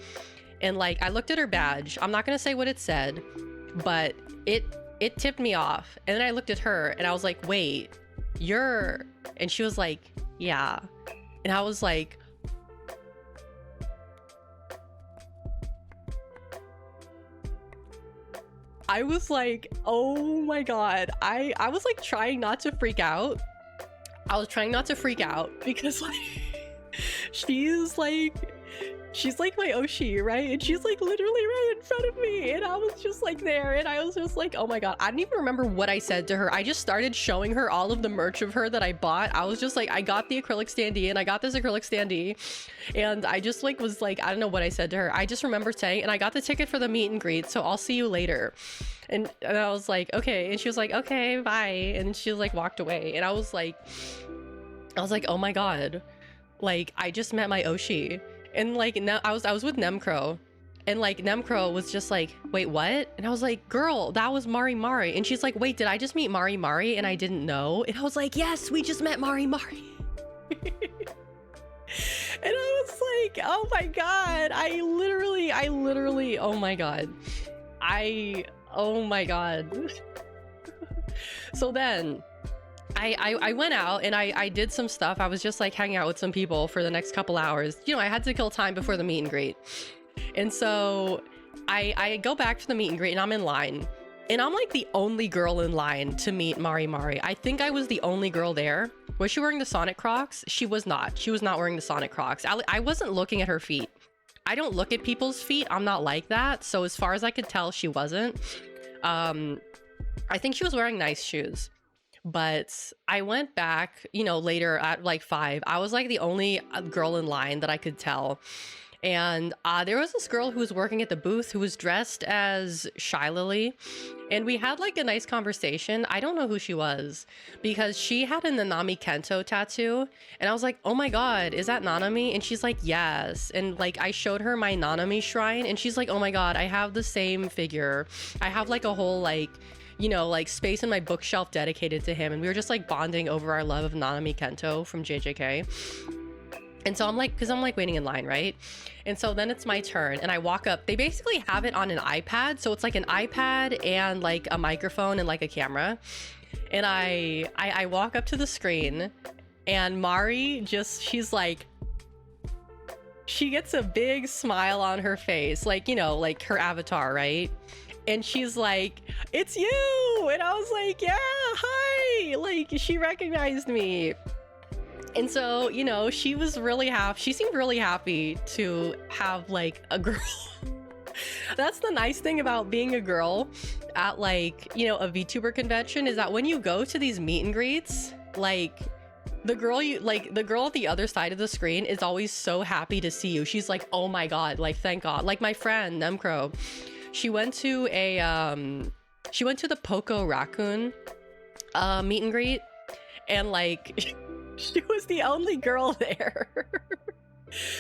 And like, I looked at her badge. I'm not going to say what it said, but it tipped me off. And then I looked at her and I was like, wait, and she was like, yeah. And I was like, oh my God. I was like trying not to freak out. I was trying not to freak out because like, she's like my Oshi, right? And she's like literally right in front of me, and I was just like there, and I was just like, oh my god, I don't even remember what I said to her. I just started showing her all of the merch of her that I bought. I was just like, I got the acrylic standee, and I got this acrylic standee, and I just like was like, I don't know what I said to her. I just remember saying, and I got the ticket for the meet and greet, so I'll see you later. And I was like, okay. And she was like, okay, bye. And she was like walked away, and I was like, oh my god, like I just met my Oshi. And like I was with Nemcro, and like Nemcro was just like, wait, what? And I was like, girl, that was Mari Mari. And she's like, wait, did I just meet Mari Mari and I didn't know? And I was like, yes, we just met Mari Mari. And I was like, oh my god, I literally, oh my god, oh my god. So then I went out and I did some stuff. I was just like hanging out with some people for the next couple hours. You know, I had to kill time before the meet and greet. And so I go back to the meet and greet, and I'm in line. And I'm like the only girl in line to meet Mari Mari. I think I was the only girl there. Was she wearing the Sonic Crocs? She was not. She was not wearing the Sonic Crocs. I wasn't looking at her feet. I don't look at people's feet. I'm not like that. So as far as I could tell, she wasn't. I think she was wearing nice shoes. But I went back, you know, later at like 5. I was like the only girl in line that I could tell. And there was this girl who was working at the booth who was dressed as Shy Lily. And we had like a nice conversation. I don't know who she was because she had a Nanami Kento tattoo. And I was like, oh my god, is that Nanami? And she's like, yes. And like I showed her my Nanami shrine, and she's like, oh my god, I have the same figure. I have like a whole like, you know, like space in my bookshelf dedicated to him. And we were just like bonding over our love of Nanami Kento from JJK. And so I'm like, because I'm like waiting in line, right? And so then it's my turn, and I walk up. They basically have it on an iPad. So it's like an iPad and like a microphone and like a camera. And I walk up to the screen, and Mari just, she's like, she gets a big smile on her face, like, you know, like her avatar, right? And she's like, it's you. And I was like, yeah, hi. Like, she recognized me. And so, you know, she was really happy. She seemed really happy to have like a girl. That's the nice thing about being a girl at like, you know, a VTuber convention, is that when you go to these meet and greets, like the girl at the other side of the screen is always so happy to see you. She's like, oh my god, like thank god. Like my friend Nemcro, she went to the Poco Raccoon meet and greet, and like she was the only girl there.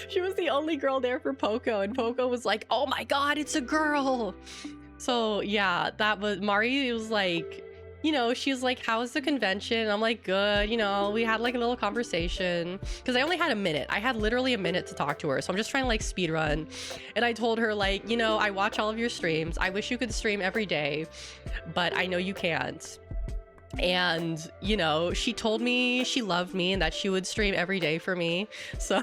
She was the only girl there for Poco, and Poco was like, oh my god, it's a girl. So yeah, that was Mari. Was like, you know, she's like, how's the convention? And I'm like, good. You know, we had like a little conversation because I only had a minute. I had literally a minute to talk to her, so I'm just trying to like speed run. And I told her like, you know, I watch all of your streams. I wish you could stream every day, but I know you can't. And you know, she told me she loved me and that she would stream every day for me. So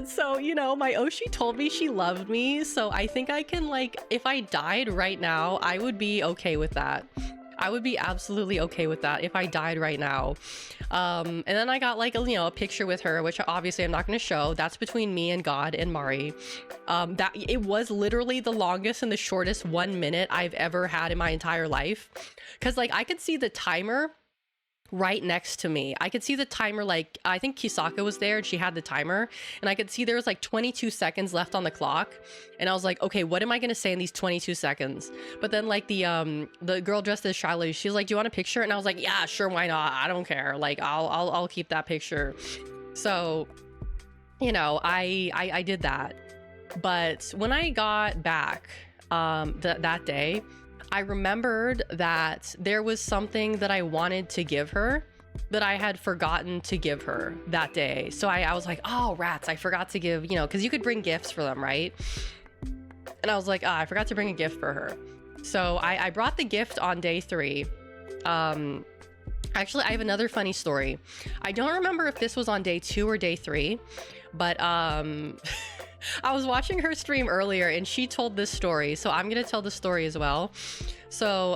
so you know, my Oshi told me she loved me, so I think I can, like, if I died right now, I would be okay with that. I would be absolutely okay with that if I died right now. And then I got like a picture with her, which obviously I'm not going to show. That's between me and God and Mari. That it was literally the longest and the shortest 1 minute I've ever had in my entire life, because like I could see the timer right next to me. I could see the timer, like I think Kisaka was there and she had the timer, and I could see there was like 22 seconds left on the clock, and I was like, okay, what am I gonna say in these 22 seconds? But then like the girl dressed as Shiloh, she's like, do you want a picture? And I was like, yeah, sure, why not? I don't care, like I'll keep that picture. So you know, I did that. But when I got back that day, I remembered that there was something that I wanted to give her that I had forgotten to give her that day. So I was like, oh, rats, I forgot to give, because you could bring gifts for them, right? And I was like, I forgot to bring a gift for her. So I brought the gift on day 3. Actually, I have another funny story. I don't remember if this was on day 2 or day 3, but I was watching her stream earlier and she told this story, so I'm gonna tell the story as well. So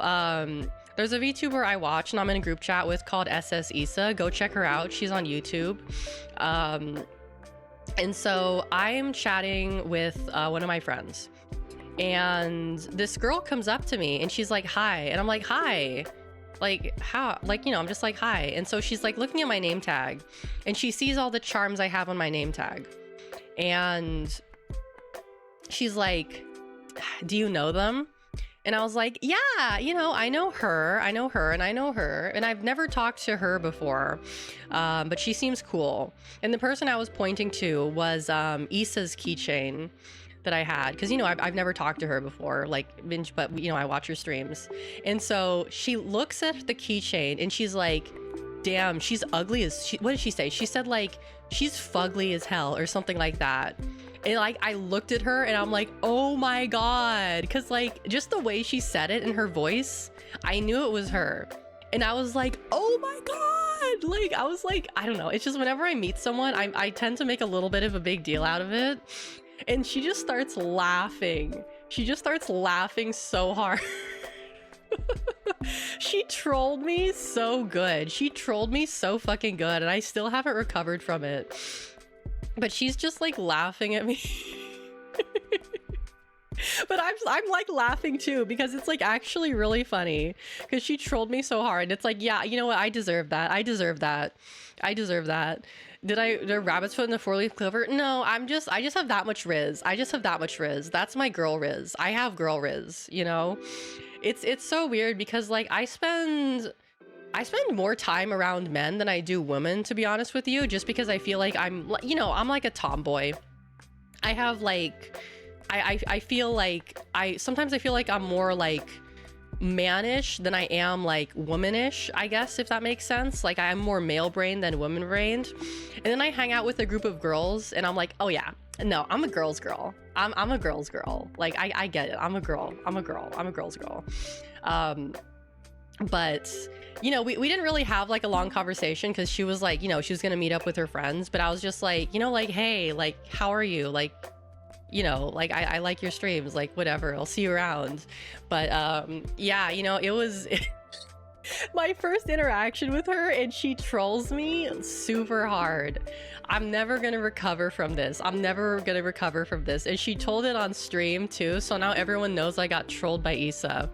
There's a VTuber I watch and I'm in a group chat with called SS Issa. Go check her out. She's on YouTube. And so I'm chatting with one of my friends, and this girl comes up to me and she's like, hi. And I'm like, hi. Like, how? Like, you know, I'm just like, hi. And so she's like looking at my name tag and she sees all the charms I have on my name tag. And she's like, do you know them? And I was like, yeah, you know, I know her, and I know her. And I've never talked to her before, but she seems cool. And the person I was pointing to was Issa's keychain that I had. Because, you know, I've never talked to her before, like, but, you know, I watch her streams. And so she looks at the keychain and she's like, damn, she's ugly as... what did she say? She said, like, she's fugly as hell or something like that. And like, I looked at her and I'm like, oh my God. Because like, just the way she said it in her voice, I knew it was her. And I was like, oh my God. Like, I was like, I don't know. It's just whenever I meet someone, I tend to make a little bit of a big deal out of it. And she just starts laughing. She just starts laughing so hard. She trolled me so good. She trolled me so fucking good. And I still haven't recovered from it. But she's just like laughing at me. But I'm like laughing too, because it's like actually really funny, because she trolled me so hard. It's like, yeah, you know what? I deserve that. I deserve that. I deserve that. Did a rabbit's foot in the 4-leaf clover? No, I just have that much riz. I just have that much riz. That's my girl riz. I have girl riz, you know? It's so weird because like I spend more time around men than I do women, to be honest with you, just because I feel like I'm, you know, I'm like a tomboy. I have like, I feel like sometimes I feel like I'm more like mannish than I am like womanish, I guess, if that makes sense. Like I'm more male brained than woman brained. And then I hang out with a group of girls and I'm like, oh yeah, no, I'm a girl's girl. I'm a girl's girl. Like I get it. I'm a girl. I'm a girl's girl. But you know, we didn't really have like a long conversation because she was like, you know, she was gonna meet up with her friends, but I was just like, you know, like, hey, like, how are you? Like, you know, like I like your streams, like whatever, I'll see you around. But yeah, you know, it was my first interaction with her and she trolls me super hard. I'm never gonna recover from this. I'm never gonna recover from this. And she told it on stream too, so now everyone knows I got trolled by Issa.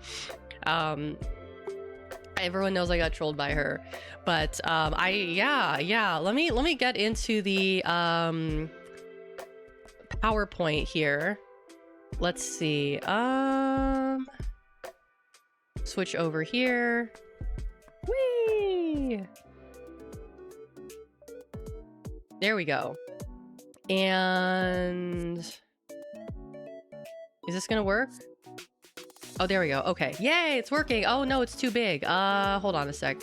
Everyone knows I got trolled by her. But yeah, let me get into the PowerPoint here. Let's see. Switch over here. Whee! There we go. And is this gonna work? Oh, there we go. Okay. Yay, it's working. Oh no, it's too big. Hold on a sec.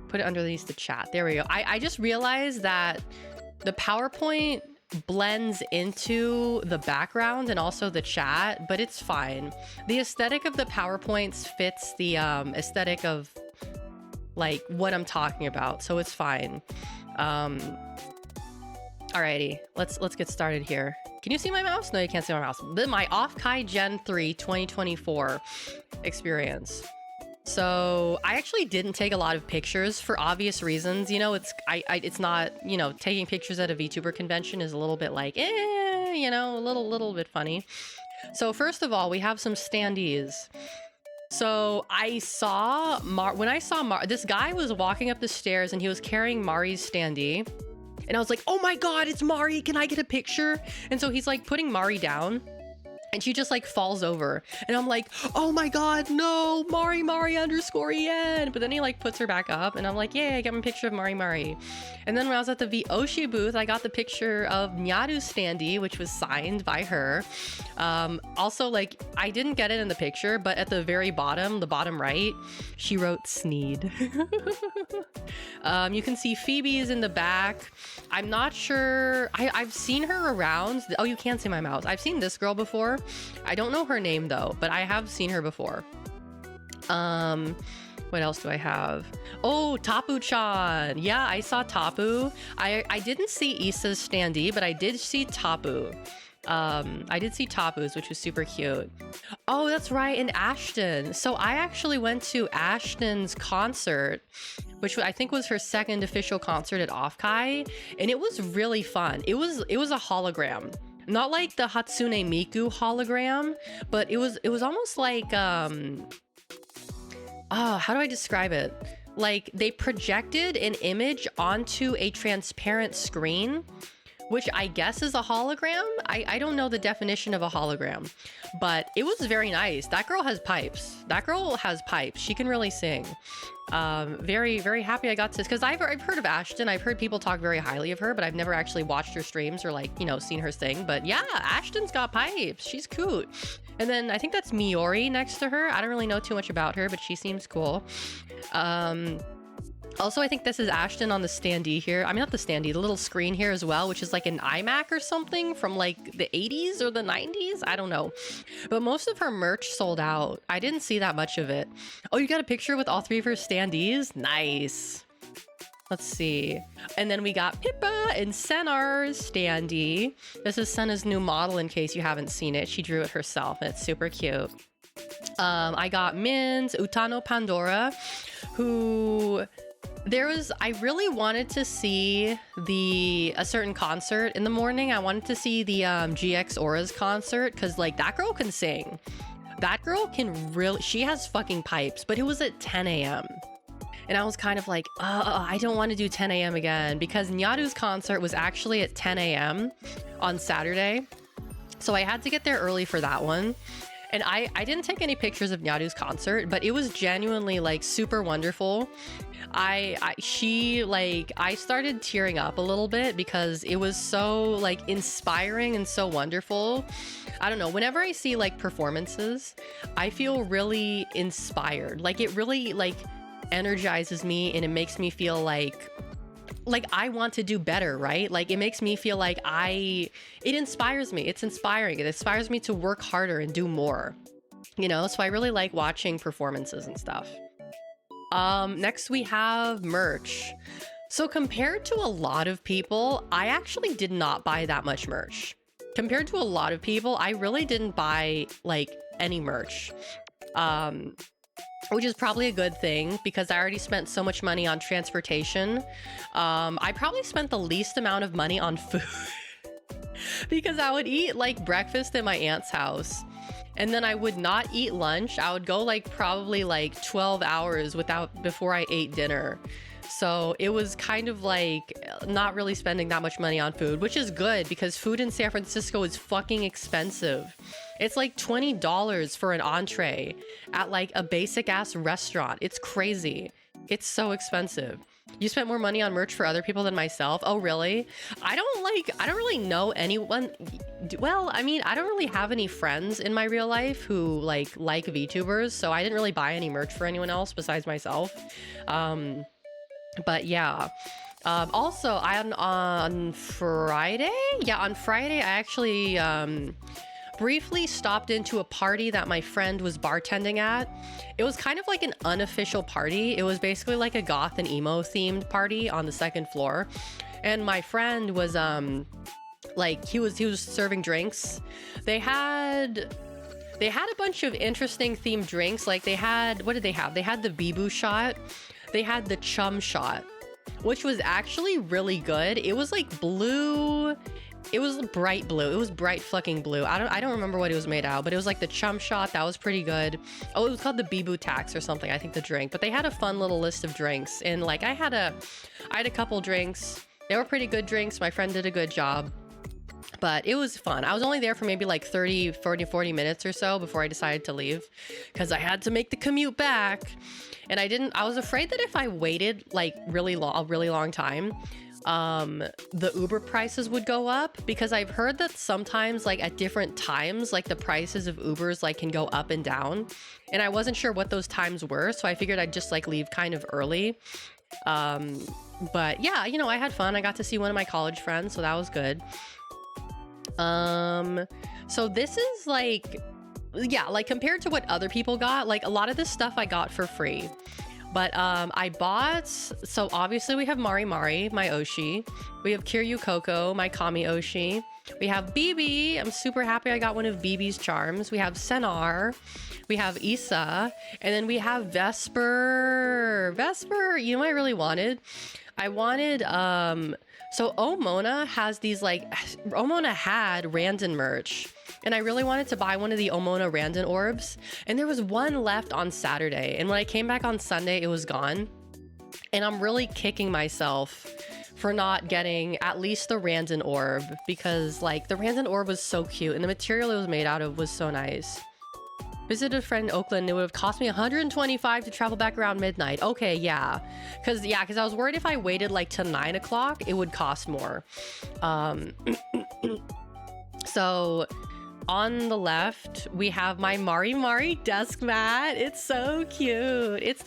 Put it underneath the chat. There we go. I just realized that the PowerPoint blends into the background and also the chat, but it's fine. The aesthetic of the PowerPoints fits the aesthetic of like what I'm talking about, so it's fine. Alrighty, let's get started here. Can you see my mouse? No, you can't see my mouse. My Offkai Gen 3 2024 experience. So I actually didn't take a lot of pictures for obvious reasons. You know, it's not, you know, taking pictures at a VTuber convention is a little bit like, you know, a little bit funny. So first of all, we have some standees. So I saw this guy was walking up the stairs and he was carrying Mari's standee. And I was like, oh my God, it's Mari. Can I get a picture? And so he's like putting Mari down and she just like falls over. And I'm like, oh my God, no, Mari _en. But then he like puts her back up and I'm like, yay, I got my picture of Mari. And then when I was at the Vyoshi booth, I got the picture of Nyaru's standee, which was signed by her. Also, like, I didn't get it in the picture, but at the very bottom, the bottom right, she wrote Sneed. You can see Phoebe's in the back. I'm not sure. I've seen her around. Oh, you can't see my mouse. I've seen this girl before. I don't know her name though, but I have seen her before. What else do I have? Oh, Tapu-chan. Yeah, I saw Tapu. I didn't see Issa's standee, but I did see Tapu. I did see Tapu's, which was super cute. Oh, that's right, in Ashton. So I actually went to Ashton's concert, which I think was her second official concert at Offkai, and it was really fun. It was a hologram. Not like the Hatsune Miku hologram, but it was almost like how do I describe it? Like they projected an image onto a transparent screen, which I guess is a hologram. I don't know the definition of a hologram, but it was very nice. That girl has pipes. She can really sing. Very, very happy I got to, because I've heard of Ashton. I've heard people talk very highly of her, but I've never actually watched her streams or like, you know, seen her sing. But yeah, Ashton's got pipes. She's cute. And then I think that's Miori next to her. I don't really know too much about her, but she seems cool. Also, I think this is Ashton on the standee here. I mean, not the standee, the little screen here as well, which is like an iMac or something from like the 80s or the 90s. I don't know. But most of her merch sold out. I didn't see that much of it. Oh, you got a picture with all three of her standees? Nice. Let's see. And then we got Pippa and Senar's standee. This is Senna's new model in case you haven't seen it. She drew it herself and it's super cute. I got Min's Utano Pandora, who... I really wanted to see a certain concert in the morning. I wanted to see the GX Aura's concert because like that girl can sing. That girl can really, she has fucking pipes, but it was at 10 a.m. And I was kind of like, I don't want to do 10 a.m. again because Nyaru's concert was actually at 10 a.m. on Saturday. So I had to get there early for that one. And I didn't take any pictures of Nyaru's concert, but it was genuinely like super wonderful. I started tearing up a little bit because it was so like inspiring and so wonderful. I don't know, whenever I see like performances, I feel really inspired. Like it really like energizes me and it makes me feel like I want to do better, right? Like it makes me feel like it inspires me. It's inspiring. It inspires me to work harder and do more, you know? So I really like watching performances and stuff. Next we have merch. So compared to a lot of people, I actually did not buy that much merch. Compared to a lot of people, I really didn't buy like any merch. Which is probably a good thing because I already spent so much money on transportation. I probably spent the least amount of money on food because I would eat like breakfast at my aunt's house and then I would not eat lunch. I would go like probably like 12 hours before I ate dinner. So it was kind of like not really spending that much money on food, which is good because food in San Francisco is fucking expensive. It's like $20 for an entree at like a basic ass restaurant. It's crazy. It's so expensive. You spent more money on merch for other people than myself? Oh, really? I don't really know anyone. Well, I mean, I don't really have any friends in my real life who like VTubers, so I didn't really buy any merch for anyone else besides myself. But yeah. Also, on Friday? Yeah, on Friday, I actually briefly stopped into a party that my friend was bartending at. It was kind of like an unofficial party. It was basically like a goth and emo themed party on the second floor. And my friend was like he was serving drinks. They had a bunch of interesting themed drinks. Like they had, what did they have? They had the Bibu shot. They had the chum shot, which was actually really good. It was like blue. It was bright blue. It was bright fucking blue. I don't remember what it was made out, but it was like the chum shot. That was pretty good. Oh, it was called the Bibu tax or something, I think, the drink. But they had a fun little list of drinks. And like I had a couple drinks. They were pretty good drinks. My friend did a good job. But it was fun. I was only there for maybe like 40 minutes or so before I decided to leave because I had to make the commute back. And I was afraid that if I waited like a really long time, the Uber prices would go up because I've heard that sometimes like at different times, like the prices of Ubers like can go up and down. And I wasn't sure what those times were. So I figured I'd just like leave kind of early. But yeah, you know, I had fun. I got to see one of my college friends, so that was good. So this is like, yeah, like compared to what other people got, like a lot of this stuff I got for free. But I bought, so obviously we have Mari Mari, my Oshi. We have Kiryu Coco, my Kami Oshi. We have BB. I'm super happy I got one of BB's charms. We have Senar. We have Issa. And then we have Vesper. Vesper, you know what I really wanted? I wanted, so Omona has these like, Omona had Randon merch. And I really wanted to buy one of the Omona Randon orbs. And there was one left on Saturday. And when I came back on Sunday, it was gone. And I'm really kicking myself for not getting at least the Randon orb. Because like the Randon orb was so cute. And the material it was made out of was so nice. Visited a friend in Oakland. It would have cost me $125 to travel back around midnight. Okay, yeah. Because I was worried if I waited like till 9 o'clock, it would cost more. So on the left, we have my Mari Mari desk mat. It's so cute. It's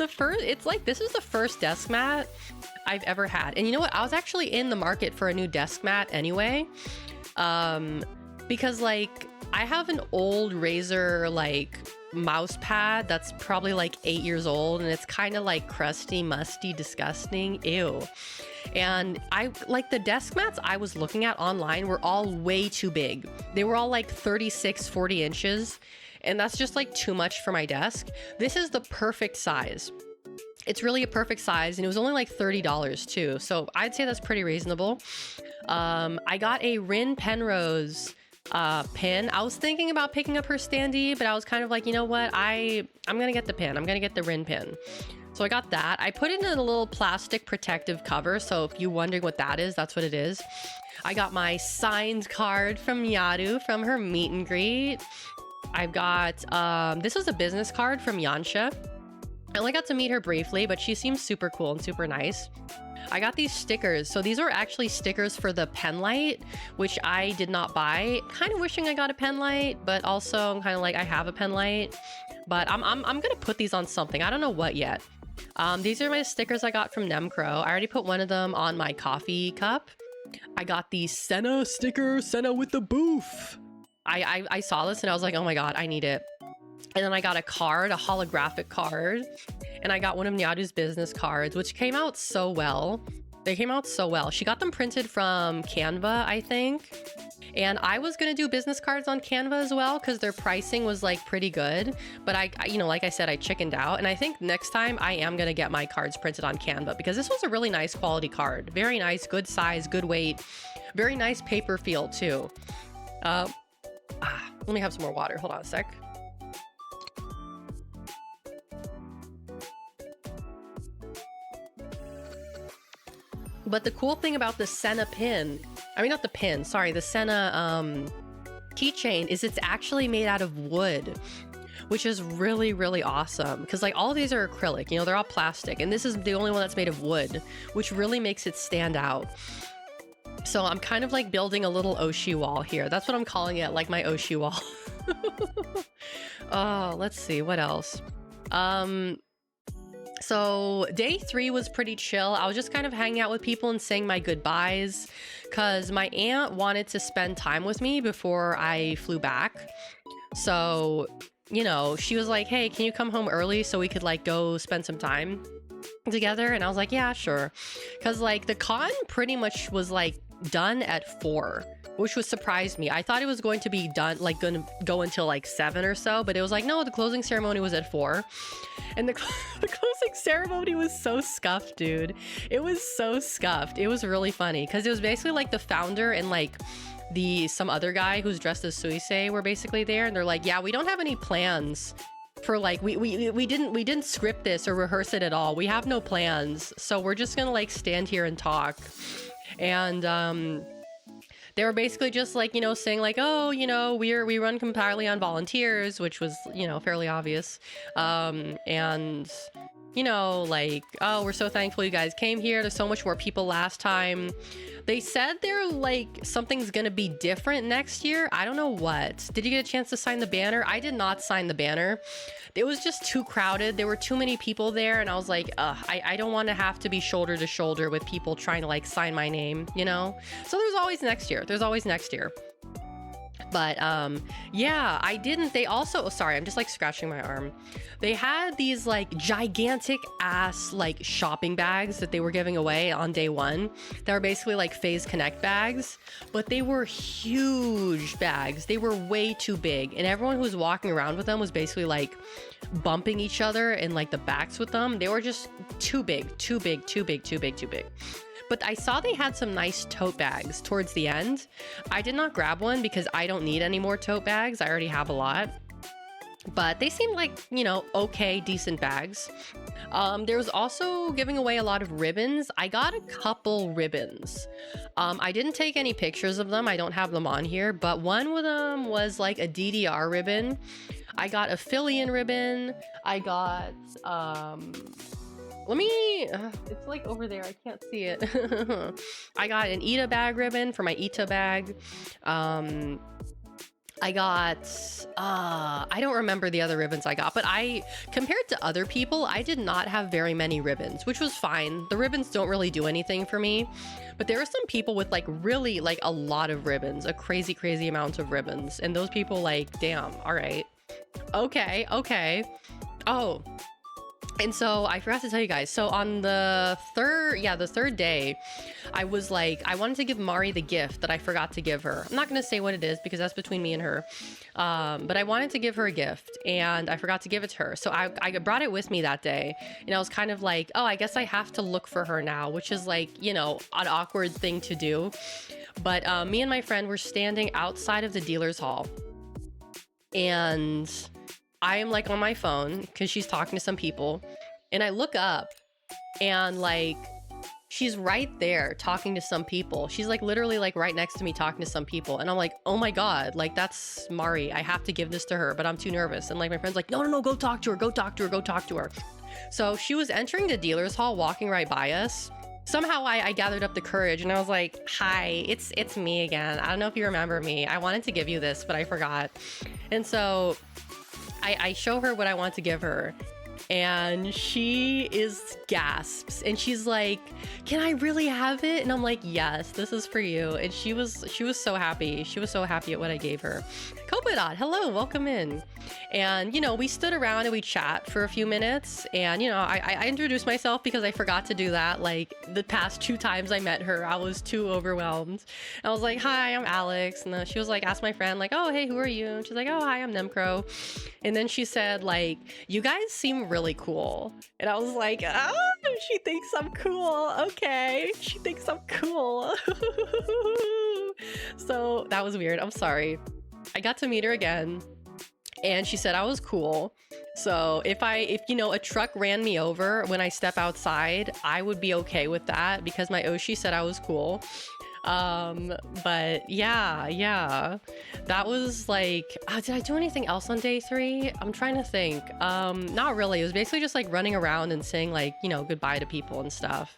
like, this is the first desk mat I've ever had. And you know what? I was actually in the market for a new desk mat anyway. Because like, I have an old Razer like mouse pad that's probably like 8 years old, and it's kind of like crusty, musty, disgusting. Ew. And I like the desk mats I was looking at online were all way too big. They were all like 36, 40 inches. And that's just like too much for my desk. This is the perfect size. It's really a perfect size. And it was only like $30 too. So I'd say that's pretty reasonable. I got a Rin Penrose pin. I was thinking about picking up her standee, but I was kind of like, you know what? I'm going to get the pin. I'm going to get the Rin pin. So I got that. I put it in a little plastic protective cover. So if you're wondering what that is, that's what it is. I got my signed card from Yaru from her meet and greet. I've got, this was a business card from Yansha. I only got to meet her briefly, but she seems super cool and super nice. I got these stickers. So these are actually stickers for the pen light, which I did not buy. Kind of wishing I got a pen light, but also I'm kind of like, I have a pen light, but I'm gonna put these on something. I don't know what yet. These are my stickers I got from Nemcro. I already put one of them on my coffee cup. I got the Senna sticker, Senna with the boof. I saw this and I was like, oh my God, I need it. And then I got a card, a holographic card. And I got one of Nyaru's business cards, which came out so well. They came out so well. She got them printed from Canva, I think. And I was going to do business cards on Canva as well, because their pricing was like pretty good. But I, you know, like I said, I chickened out. And I think next time I am going to get my cards printed on Canva, because this was a really nice quality card. Very nice, good size, good weight. Very nice paper feel too. Let me have some more water. Hold on a sec. But the cool thing about the Senna pin, I mean, not the pin, sorry, the Senna keychain is it's actually made out of wood, which is really, really awesome. Because like all of these are acrylic, you know, they're all plastic. And this is the only one that's made of wood, which really makes it stand out. So I'm kind of like building a little Oshi wall here. That's what I'm calling it, like my Oshi wall. Oh, let's see, what else? So day 3 was pretty chill. I was just kind of hanging out with people and saying my goodbyes because my aunt wanted to spend time with me before I flew back. So, you know, she was like, hey, can you come home early so we could like go spend some time together? And I was like, yeah, sure. Because like the con pretty much was like done at 4, which was surprised me. I thought it was going to be done, like going to go until like 7 or so, but it was like, no, the closing ceremony was at 4. And the closing ceremony was so scuffed, dude. It was so scuffed. It was really funny because it was basically like the founder and like some other guy who's dressed as Suisei were basically there. And they're like, yeah, we don't have any plans for like, we didn't script this or rehearse it at all. We have no plans. So we're just gonna like stand here and talk. And, they were basically just like, you know, saying like, oh, you know, we run entirely on volunteers, which was, you know, fairly obvious. And, you know, like, oh, we're so thankful you guys came here. There's so much more people last time. They said they're like, something's going to be different next year. I don't know what. Did you get a chance to sign the banner? I did not sign the banner. It was just too crowded. There were too many people there. And I was like, I don't want to have to be shoulder to shoulder with people trying to like sign my name, you know? So there's always next year. There's always next year. But yeah, I didn't. They also, oh, sorry, I'm just like scratching my arm. They had these like gigantic ass like shopping bags that they were giving away on day one. They were basically like Phase Connect bags, but they were huge bags. They were way too big, and everyone who was walking around with them was basically like bumping each other in like the backs with them. They were just too big, too big, too big, too big, too big. But I saw they had some nice tote bags towards the end. I did not grab one because I don't need any more tote bags. I already have a lot. But they seemed like, you know, okay, decent bags. There was also giving away a lot of ribbons. I got a couple ribbons. I didn't take any pictures of them. I don't have them on here. But one of them was like a DDR ribbon. I got a Phillian ribbon. I got... it's like over there, I can't see it. I got an Ita bag ribbon for my Ita bag. I got, I don't remember the other ribbons I got, but compared to other people, I did not have very many ribbons, which was fine. The ribbons don't really do anything for me, but there are some people with like really like a lot of ribbons, a crazy, crazy amount of ribbons. And those people like, damn, all right. Okay. Oh, and so I forgot to tell you guys. So on the third day, I was like, I wanted to give Mari the gift that I forgot to give her. I'm not going to say what it is because that's between me and her. But I wanted to give her a gift and I forgot to give it to her. So I brought it with me that day. And I was kind of like, oh, I guess I have to look for her now, which is like, you know, an awkward thing to do. But me and my friend were standing outside of the dealer's hall. And I am like on my phone because she's talking to some people, and I look up and like she's right there talking to some people. She's like literally like right next to me talking to some people, and I'm like, oh my god, like that's Mari. I have to give this to her, but I'm too nervous. And like my friend's like, no, go talk to her. So she was entering the dealer's hall, walking right by us. Somehow I gathered up the courage and I was like, hi, it's me again. I don't know if you remember me. I wanted to give you this, but I forgot. And so I show her what I want to give her, and she gasps, and she's like, can I really have it? And I'm like, yes, this is for you. And she was so happy. She was so happy at what I gave her. Kopidot, hello, welcome in. And, you know, we stood around and we chat for a few minutes. And, you know, I introduced myself because I forgot to do that. Like the past 2 times I met her, I was too overwhelmed. And I was like, hi, I'm Alex. And she was like, ask my friend, like, oh, hey, who are you? And she's like, oh, hi, I'm Nemcro. And then she said, like, you guys seem really cool. And I was like, oh, she thinks I'm cool. Okay. She thinks I'm cool. So that was weird. I'm sorry. I got to meet her again. And she said I was cool. So if you know, a truck ran me over when I step outside, I would be okay with that because my Oshi said I was cool. But yeah, that was like, did I do anything else on day 3? I'm trying to think. Not really. It was basically just like running around and saying like, you know, goodbye to people and stuff,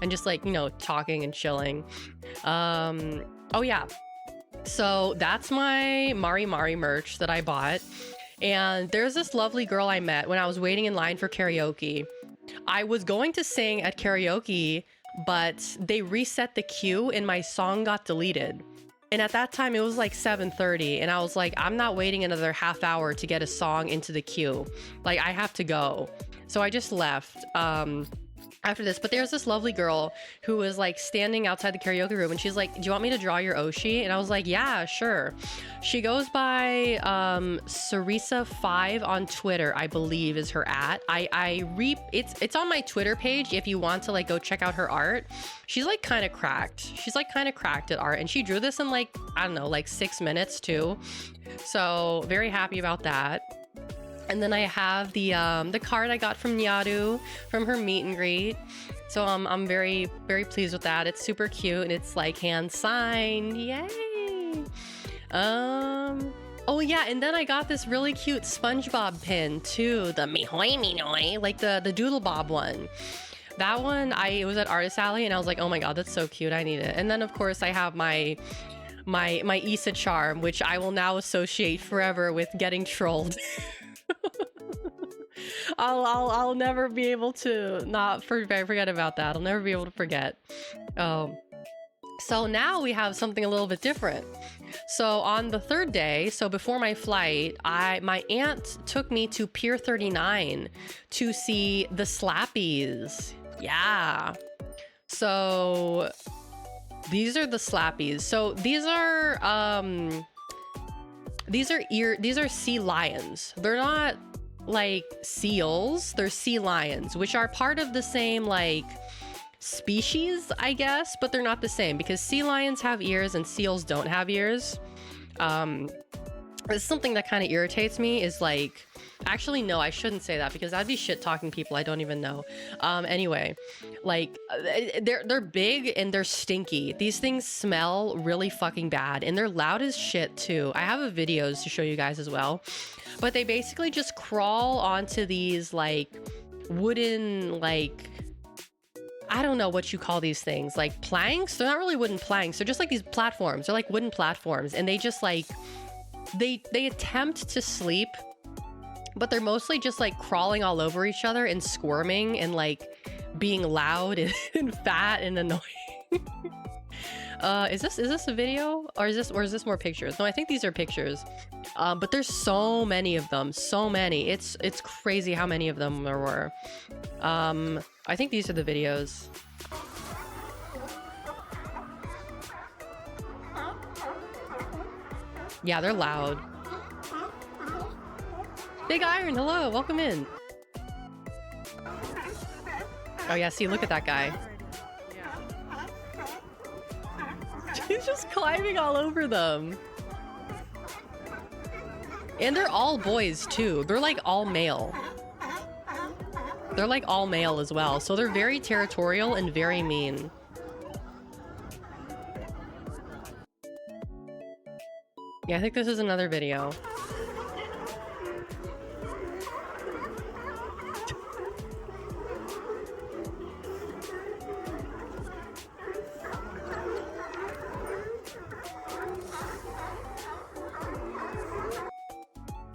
and just like, you know, talking and chilling. Oh yeah. So that's my Mari merch that I bought. And there's this lovely girl I met when I was waiting in line for karaoke. I was going to sing at karaoke, but they reset the queue and my song got deleted. And at that time it was like 7:30, and I was like, I'm not waiting another half hour to get a song into the queue. Like, I have to go. So I just left after this. But there's this lovely girl who was like standing outside the karaoke room, and she's like, do you want me to draw your Oshi? And I was like, yeah, sure. She goes by Sarisa5 on Twitter, I believe is her at. It's on my Twitter page if you want to like go check out her art. She's like kind of cracked. She's like kind of cracked at art, and she drew this in like, I don't know, like 6 minutes too. So very happy about that. And then I have the card I got from Nyaru from her meet and greet. So I'm very, very pleased with that. It's super cute, and it's like hand signed. Yay! Oh yeah, and then I got this really cute SpongeBob pin too, the Mihoy Minoy, like the Doodle Bob one. That one, it was at Artist Alley, and I was like, oh my god, that's so cute, I need it. And then of course I have my Issa charm, which I will now associate forever with getting trolled. I'll never be able to not forget about that. I'll never be able to forget. So now we have something a little bit different. So on the third day, so before my flight, my aunt took me to Pier 39 to see the Slappies. Yeah. So these are the Slappies. So these are sea lions. They're not like seals, they're sea lions, which are part of the same like species, I guess, but they're not the same because sea lions have ears and seals don't have ears. It's something that kind of irritates me is like, actually, no, I shouldn't say that because that'd be shit talking people I don't even know. Anyway, like they're big and they're stinky. These things smell really fucking bad and they're loud as shit too. I have videos to show you guys as well, but they basically just crawl onto these like wooden, like, I don't know what you call these things, like planks. They're not really wooden planks, they're just like these platforms. They're like wooden platforms and they just like they attempt to sleep, but they're mostly just like crawling all over each other and squirming and like being loud and fat and annoying. Is this a video or is this more pictures? No, I think these are pictures. But there's so many of them, so many. It's crazy how many of them there were. I think these are the videos. Yeah, they're loud. Big Iron, hello, welcome in. Oh yeah, see, look at that guy. He's just climbing all over them. And they're all boys too. They're like all male. They're like all male as well. So they're very territorial and very mean. Yeah, I think this is another video.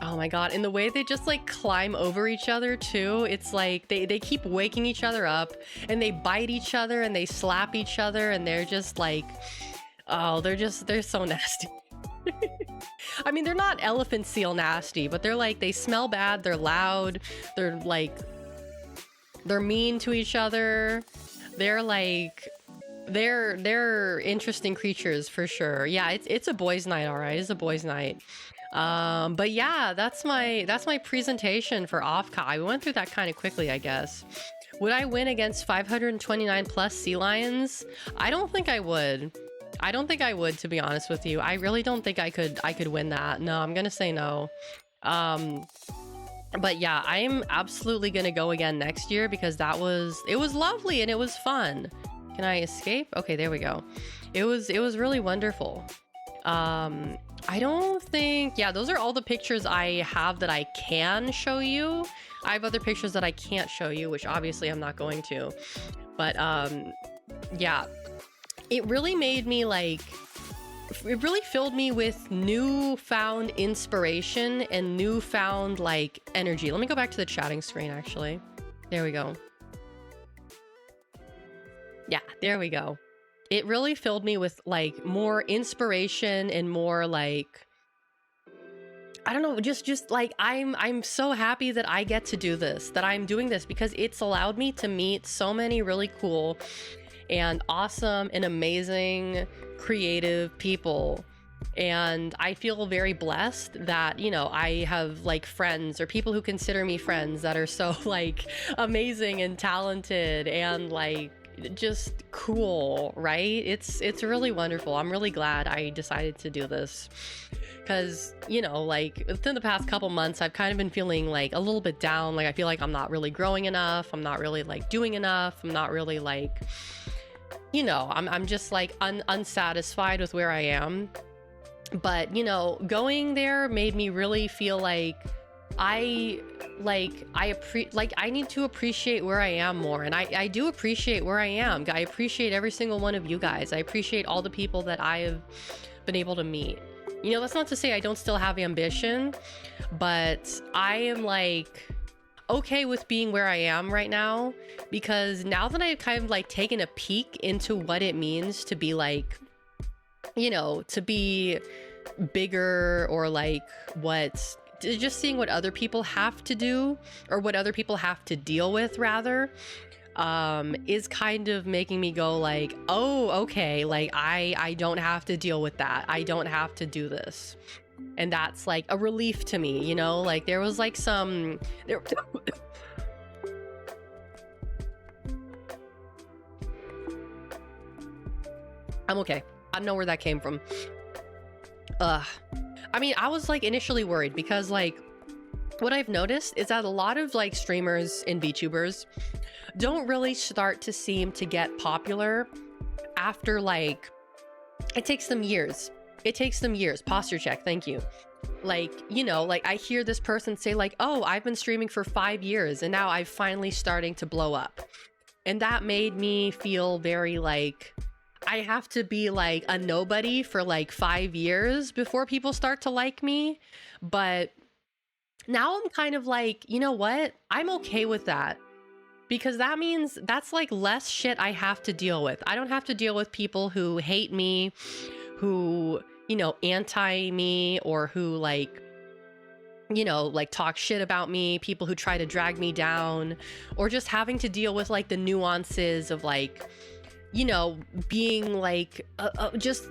Oh my god, and the way they just like climb over each other too, it's like they keep waking each other up and they bite each other and they slap each other and they're just like, oh, they're so nasty. I mean, they're not elephant seal nasty, but they're like, they smell bad, they're loud, they're like, they're mean to each other. They're like, they're interesting creatures for sure. Yeah, it's a boys' night, all right. It's a boys' night. But yeah, that's my presentation for Offkai. We went through that kind of quickly, I guess. Would I win against 529 plus sea lions? I don't think I would. I don't think I would, to be honest with you. I really don't think I could win that. No, I'm gonna say no. But yeah, I'm absolutely gonna go again next year because it was lovely and it was fun. Can I escape? Okay, there we go. It was really wonderful. I don't think, yeah, those are all the pictures I have that I can show you. I have other pictures that I can't show you, which obviously I'm not going to. But yeah, it really made me like, it really filled me with newfound inspiration and newfound like energy. Let me go back to the chatting screen actually. There we go. Yeah, there we go. It really filled me with like more inspiration and more like, I don't know, just like I'm so happy that I get to do this, that I'm doing this, because it's allowed me to meet so many really cool and awesome and amazing creative people. And I feel very blessed that, you know, I have like friends or people who consider me friends that are so like amazing and talented and like just cool, right? It's really wonderful. I'm really glad I decided to do this because, you know, like within the past couple months I've kind of been feeling like a little bit down. Like I feel like I'm not really growing enough, I'm not really like doing enough, I'm not really like, you know, I'm just like unsatisfied with where I am. But, you know, going there made me really feel like I need to appreciate where I am more. And I do appreciate where I am. I appreciate every single one of you guys. I appreciate all the people that I have been able to meet. You know, that's not to say I don't still have ambition, but I am like, okay with being where I am right now, because now that I've kind of like taken a peek into what it means to be like, you know, to be bigger, or like what, just seeing what other people have to do, or what other people have to deal with rather, is kind of making me go like, oh, okay, like I don't have to deal with that. I don't have to do this. And that's like a relief to me, you know, like there was like some there I'm okay. I don't know where that came from. I mean, I was like initially worried because like what I've noticed is that a lot of like streamers and VTubers don't really start to seem to get popular after like, it takes them years. It takes them years. Posture check. Thank you. Like, you know, like I hear this person say like, oh, I've been streaming for 5 years and now I'm finally starting to blow up. And that made me feel very like, I have to be like a nobody for like 5 years before people start to like me. But now I'm kind of like, you know what? I'm okay with that. Because that means that's like less shit I have to deal with. I don't have to deal with people who hate me, who, you know, anti me, or who like, you know, like talk shit about me, people who try to drag me down, or just having to deal with like the nuances of like, you know, being like just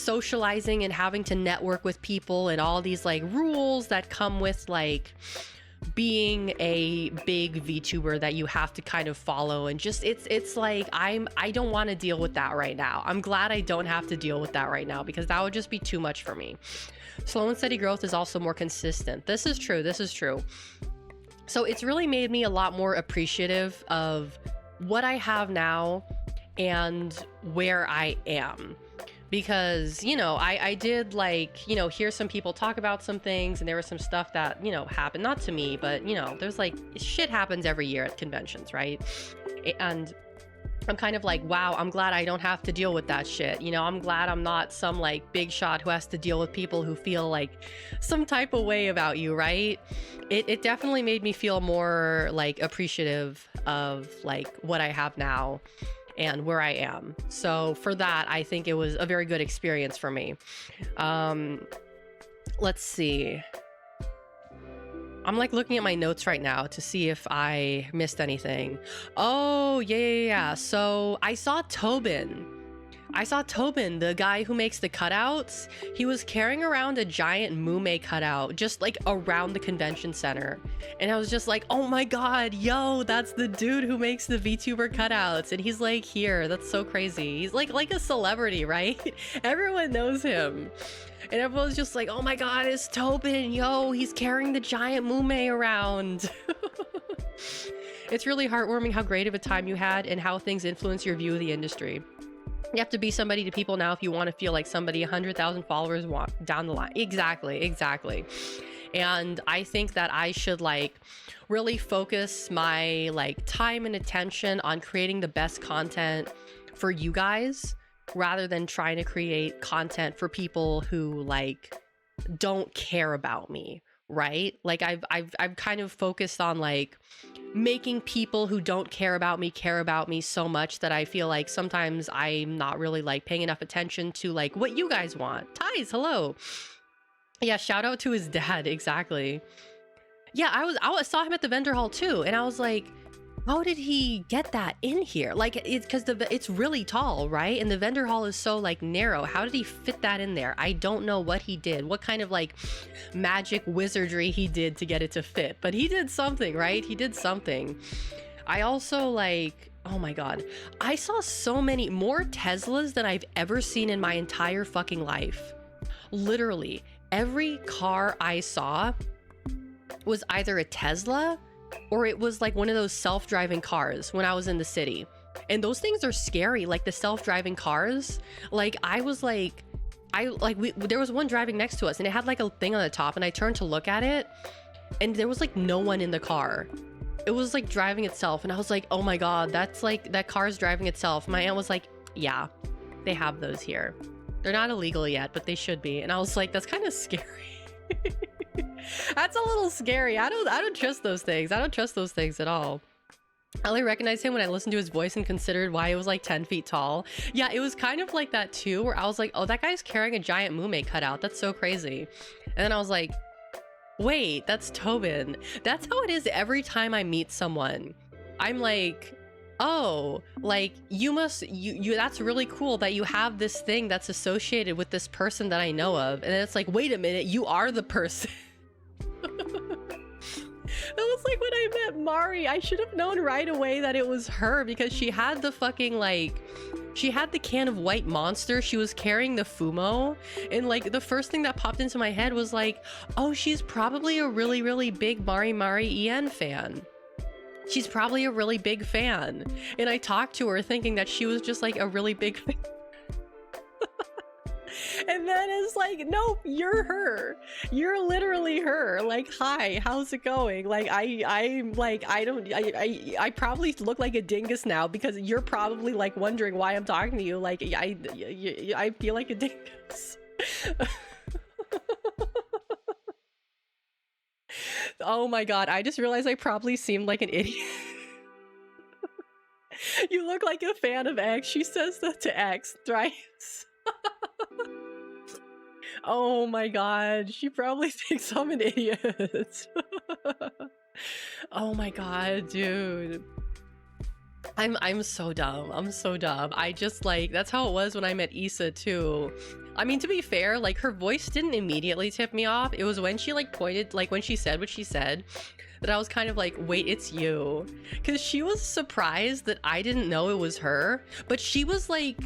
socializing and having to network with people and all these like rules that come with like being a big VTuber that you have to kind of follow. And just it's like I don't want to deal with that right now. I'm glad I don't have to deal with that right now, because that would just be too much for me. Slow and steady growth is also more consistent. This is true. This is true. So it's really made me a lot more appreciative of what I have now and where I am. Because, you know, I did like, you know, hear some people talk about some things, and there was some stuff that, you know, happened, not to me, but, you know, there's like shit happens every year at conventions, right? And I'm kind of like, wow, I'm glad I don't have to deal with that shit. You know, I'm glad I'm not some like big shot who has to deal with people who feel like some type of way about you, right? It definitely made me feel more like appreciative of like what I have now and where I am. So for that, I think it was a very good experience for me. Let's see. I'm like looking at my notes right now to see if I missed anything. Oh, yeah. So I saw Tobin, the guy who makes the cutouts. He was carrying around a giant Mume cutout just like around the convention center. And I was just like, oh my God, yo, that's the dude who makes the VTuber cutouts. And he's like here. That's so crazy. He's like a celebrity, right? Everyone knows him. And everyone's just like, oh my God, it's Tobin, yo, he's carrying the giant Mume around. It's really heartwarming how great of a time you had and how things influence your view of the industry. You have to be somebody to people now if you want to feel like somebody 100,000 followers want down the line. Exactly. And I think that I should like really focus my like time and attention on creating the best content for you guys, rather than trying to create content for people who like don't care about me, right? Like I've kind of focused on like making people who don't care about me so much that I feel like sometimes I'm not really like paying enough attention to like what you guys want. Ties, hello. Yeah, shout out to his dad. Exactly. Yeah, I saw him at the vendor hall too, and I was like, how did he get that in here? Like, it's because it's really tall, right? And the vendor hall is so like narrow. How did he fit that in there? I don't know what he did, what kind of like magic wizardry he did to get it to fit, but he did something, right? He did something. I also like, oh my God, I saw so many more Teslas than I've ever seen in my entire fucking life. Literally, every car I saw was either a Tesla or it was like one of those self-driving cars when I was in the city. And those things are scary, like the self-driving cars. Like I was like, there was one driving next to us and it had like a thing on the top, and I turned to look at it and there was like no one in the car. It was like driving itself, and I was like, oh my God, that's like, that car's driving itself. My aunt was like, yeah, they have those here. They're not illegal yet, but they should be. And I was like, that's kind of scary. That's a little scary. I don't trust those things. I don't trust those things at all. I only recognized him when I listened to his voice and considered why he was like 10 feet tall. Yeah, it was kind of like that too, where I was like, oh, that guy's carrying a giant mume cutout. That's so crazy. And then I was like, wait, that's Tobin. That's how it is every time I meet someone. I'm like, oh, like you that's really cool that you have this thing that's associated with this person that I know of. And then it's like, wait a minute, you are the person. That was like when I met Mari. I should have known right away that it was her because she had the fucking like, she had the can of White Monster. She was carrying the Fumo. And like the first thing that popped into my head was like, oh, she's probably a really, really big Mari En fan. She's probably a really big fan. And I talked to her thinking that she was just like a really big fan. And then it's like, nope, you're her. You're literally her. Like, hi, how's it going? Like, I probably look like a dingus now because you're probably like wondering why I'm talking to you. Like, I feel like a dingus. Oh my god, I just realized I probably seemed like an idiot. You look like a fan of X. She says that to X thrice. Oh my god, she probably thinks I'm an idiot. Oh my god, dude. I'm so dumb. I'm so dumb. I just like, that's how it was when I met Issa too. I mean, to be fair, like her voice didn't immediately tip me off. It was when she like pointed, like when she said what she said, that I was kind of like, wait, it's you. Because she was surprised that I didn't know it was her, but she was like,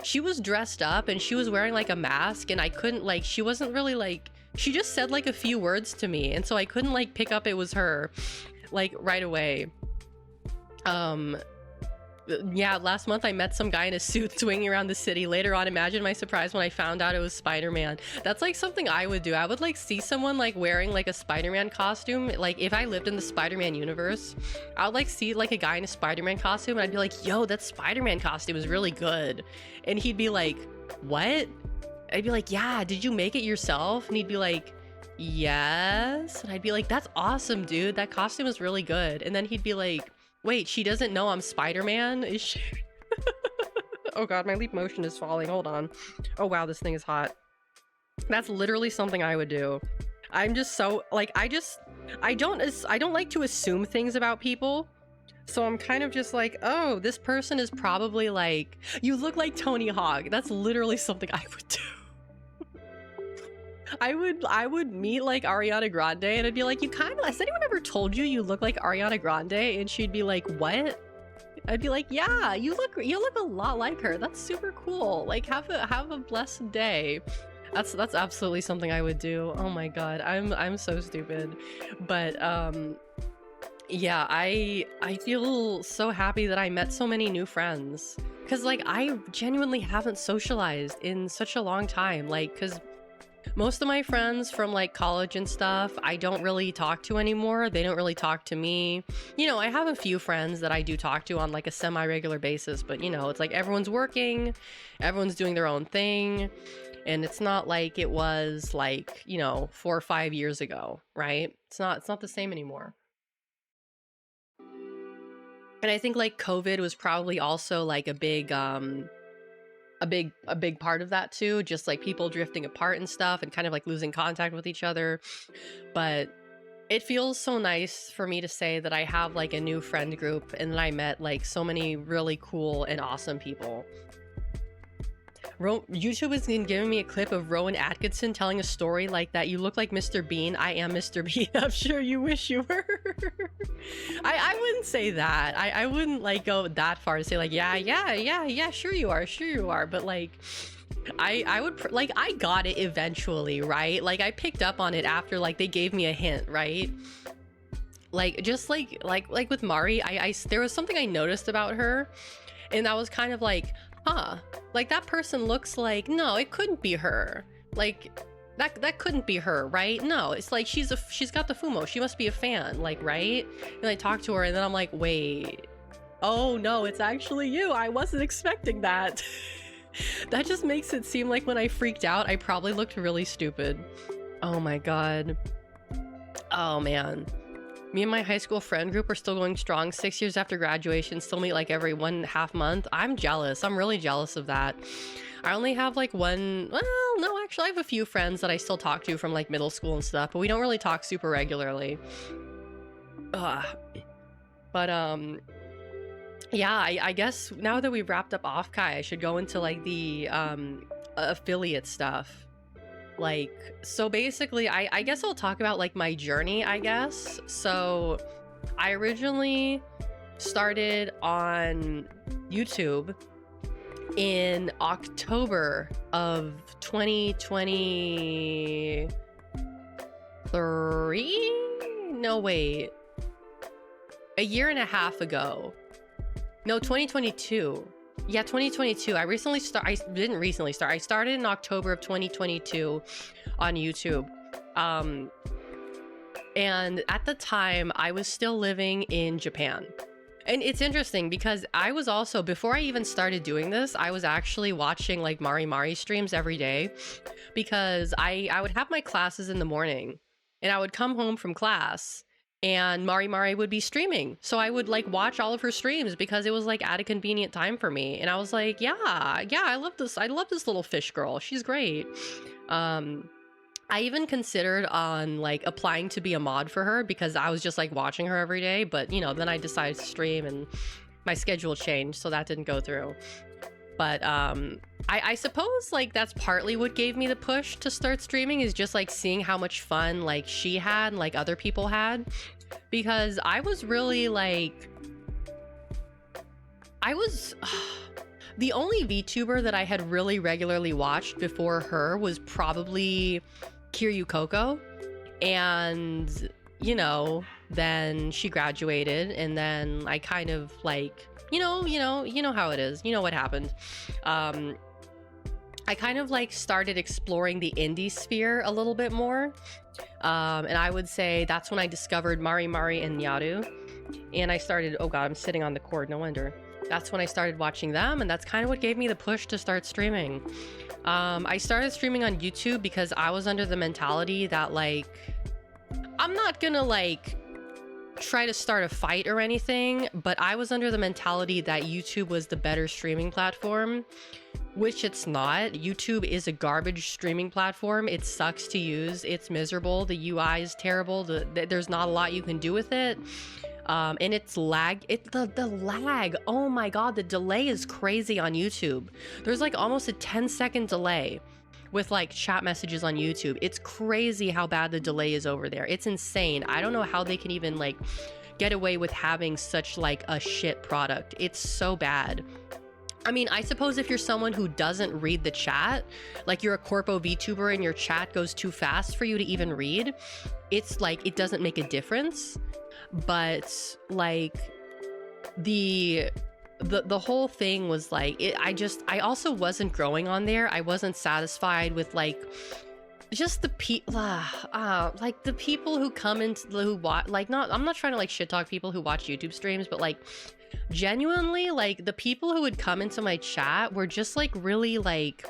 she was dressed up and she was wearing like a mask and I couldn't like, she wasn't really like, she just said like a few words to me and so I couldn't like pick up it was her like right away. Yeah, last month I met some guy in a suit swinging around the city. Later on, imagine my surprise when I found out it was Spider-Man. That's like something I would do. I would like see someone like wearing like a Spider-Man costume. Like if I lived in the Spider-Man universe, I would like see like a guy in a Spider-Man costume and I'd be like, yo, that Spider-Man costume is really good. And he'd be like, what? I'd be like, yeah, did you make it yourself? And he'd be like, yes. And I'd be like, that's awesome, dude. That costume is really good. And then he'd be like, wait, she doesn't know I'm Spider-Man? Is she? Oh god, my leap motion is falling. Hold on. Oh wow, this thing is hot. That's literally something I would do. I'm just so like, I don't like to assume things about people. So I'm kind of just like, oh, this person is probably like, you look like Tony Hawk. That's literally something I would do. I would meet like Ariana Grande and I'd be like, you kind of, has anyone ever told you look like Ariana Grande? And she'd be like, what? I'd be like, yeah, you look a lot like her. That's super cool. Like have a blessed day. That's absolutely something I would do. Oh my god, I'm so stupid. But yeah, I feel so happy that I met so many new friends because like I genuinely haven't socialized in such a long time. Like because most of my friends from like college and stuff, I don't really talk to anymore. They don't really talk to me. You know, I have a few friends that I do talk to on like a semi-regular basis, but you know, it's like everyone's working, everyone's doing their own thing. And it's not like it was like, you know, 4 or 5 years ago, right? It's not the same anymore. And I think like COVID was probably also like a big part of that too, just like people drifting apart and stuff and kind of like losing contact with each other. But it feels so nice for me to say that I have like a new friend group and that I met like so many really cool and awesome people. YouTube is giving me a clip of Rowan Atkinson telling a story like that. You look like Mr. Bean. I am Mr. Bean. I'm sure you wish you were. I wouldn't say that. I wouldn't like go that far to say like, yeah, sure you are. But like, I would like, I got it eventually, right? Like I picked up on it after like they gave me a hint, right? Like just like with Mari, there was something I noticed about her, and I was kind of like, huh, like that person looks like, no, it couldn't be her. Like that couldn't be her, right? No, it's like she's got the Fumo. She must be a fan, like, right? And I talked to her and then I'm like, wait, oh no, it's actually you. I wasn't expecting that. That just makes it seem like when I freaked out, I probably looked really stupid. Oh my god. Oh man. Me and my high school friend group are still going strong 6 years after graduation, still meet like every 1.5 month. I'm jealous. I'm really jealous of that. I only have like one, well, no, actually I have a few friends that I still talk to from like middle school and stuff, but we don't really talk super regularly. But yeah, I guess now that we've wrapped up Offkai, I should go into like the affiliate stuff. Like, so basically, I guess I'll talk about like my journey, I guess. So I originally started on YouTube in October of 2023. No, wait. A year and a half ago. No, 2022. Yeah, 2022. I didn't recently start. I started in October of 2022 on YouTube. And at the time, I was still living in Japan. And it's interesting because I was also, before I even started doing this, I was actually watching like Mari streams every day, because I would have my classes in the morning and I would come home from class and Mari would be streaming. So I would like watch all of her streams because it was like at a convenient time for me. And I was like, yeah, I love this. I love this little fish girl. She's great. I even considered on like applying to be a mod for her because I was just like watching her every day. But you know, then I decided to stream and my schedule changed, so that didn't go through. But I suppose like that's partly what gave me the push to start streaming, is just like seeing how much fun like she had and like other people had. Because I was really like, the only VTuber that I had really regularly watched before her was probably Kiryu Coco. And, you know, then she graduated and then I kind of like, you know how it is. You know what happened. I kind of like started exploring the indie sphere a little bit more. And I would say that's when I discovered Mari and Nyaru. And I started, oh god, I'm sitting on the cord, no wonder. That's when I started watching them, and that's kind of what gave me the push to start streaming. I started streaming on YouTube because I was under the mentality that like, I'm not gonna like try to start a fight or anything, but I was under the mentality that YouTube was the better streaming platform, which it's not. YouTube is a garbage streaming platform. It sucks to use. It's miserable. The UI is terrible. There's not a lot you can do with it. And it's lag. The lag. Oh my god, the delay is crazy on YouTube. There's like almost a 10-second delay with like chat messages on YouTube. It's crazy how bad the delay is over there. It's insane. I don't know how they can even like get away with having such like a shit product. It's so bad. I mean, I suppose if you're someone who doesn't read the chat, like you're a corpo VTuber and your chat goes too fast for you to even read, it's like it doesn't make a difference. But like the whole thing was like, I also wasn't growing on there. I wasn't satisfied with like just the like the people who come into who watch, like, not, I'm not trying to like shit talk people who watch YouTube streams, but like genuinely like the people who would come into my chat were just like really like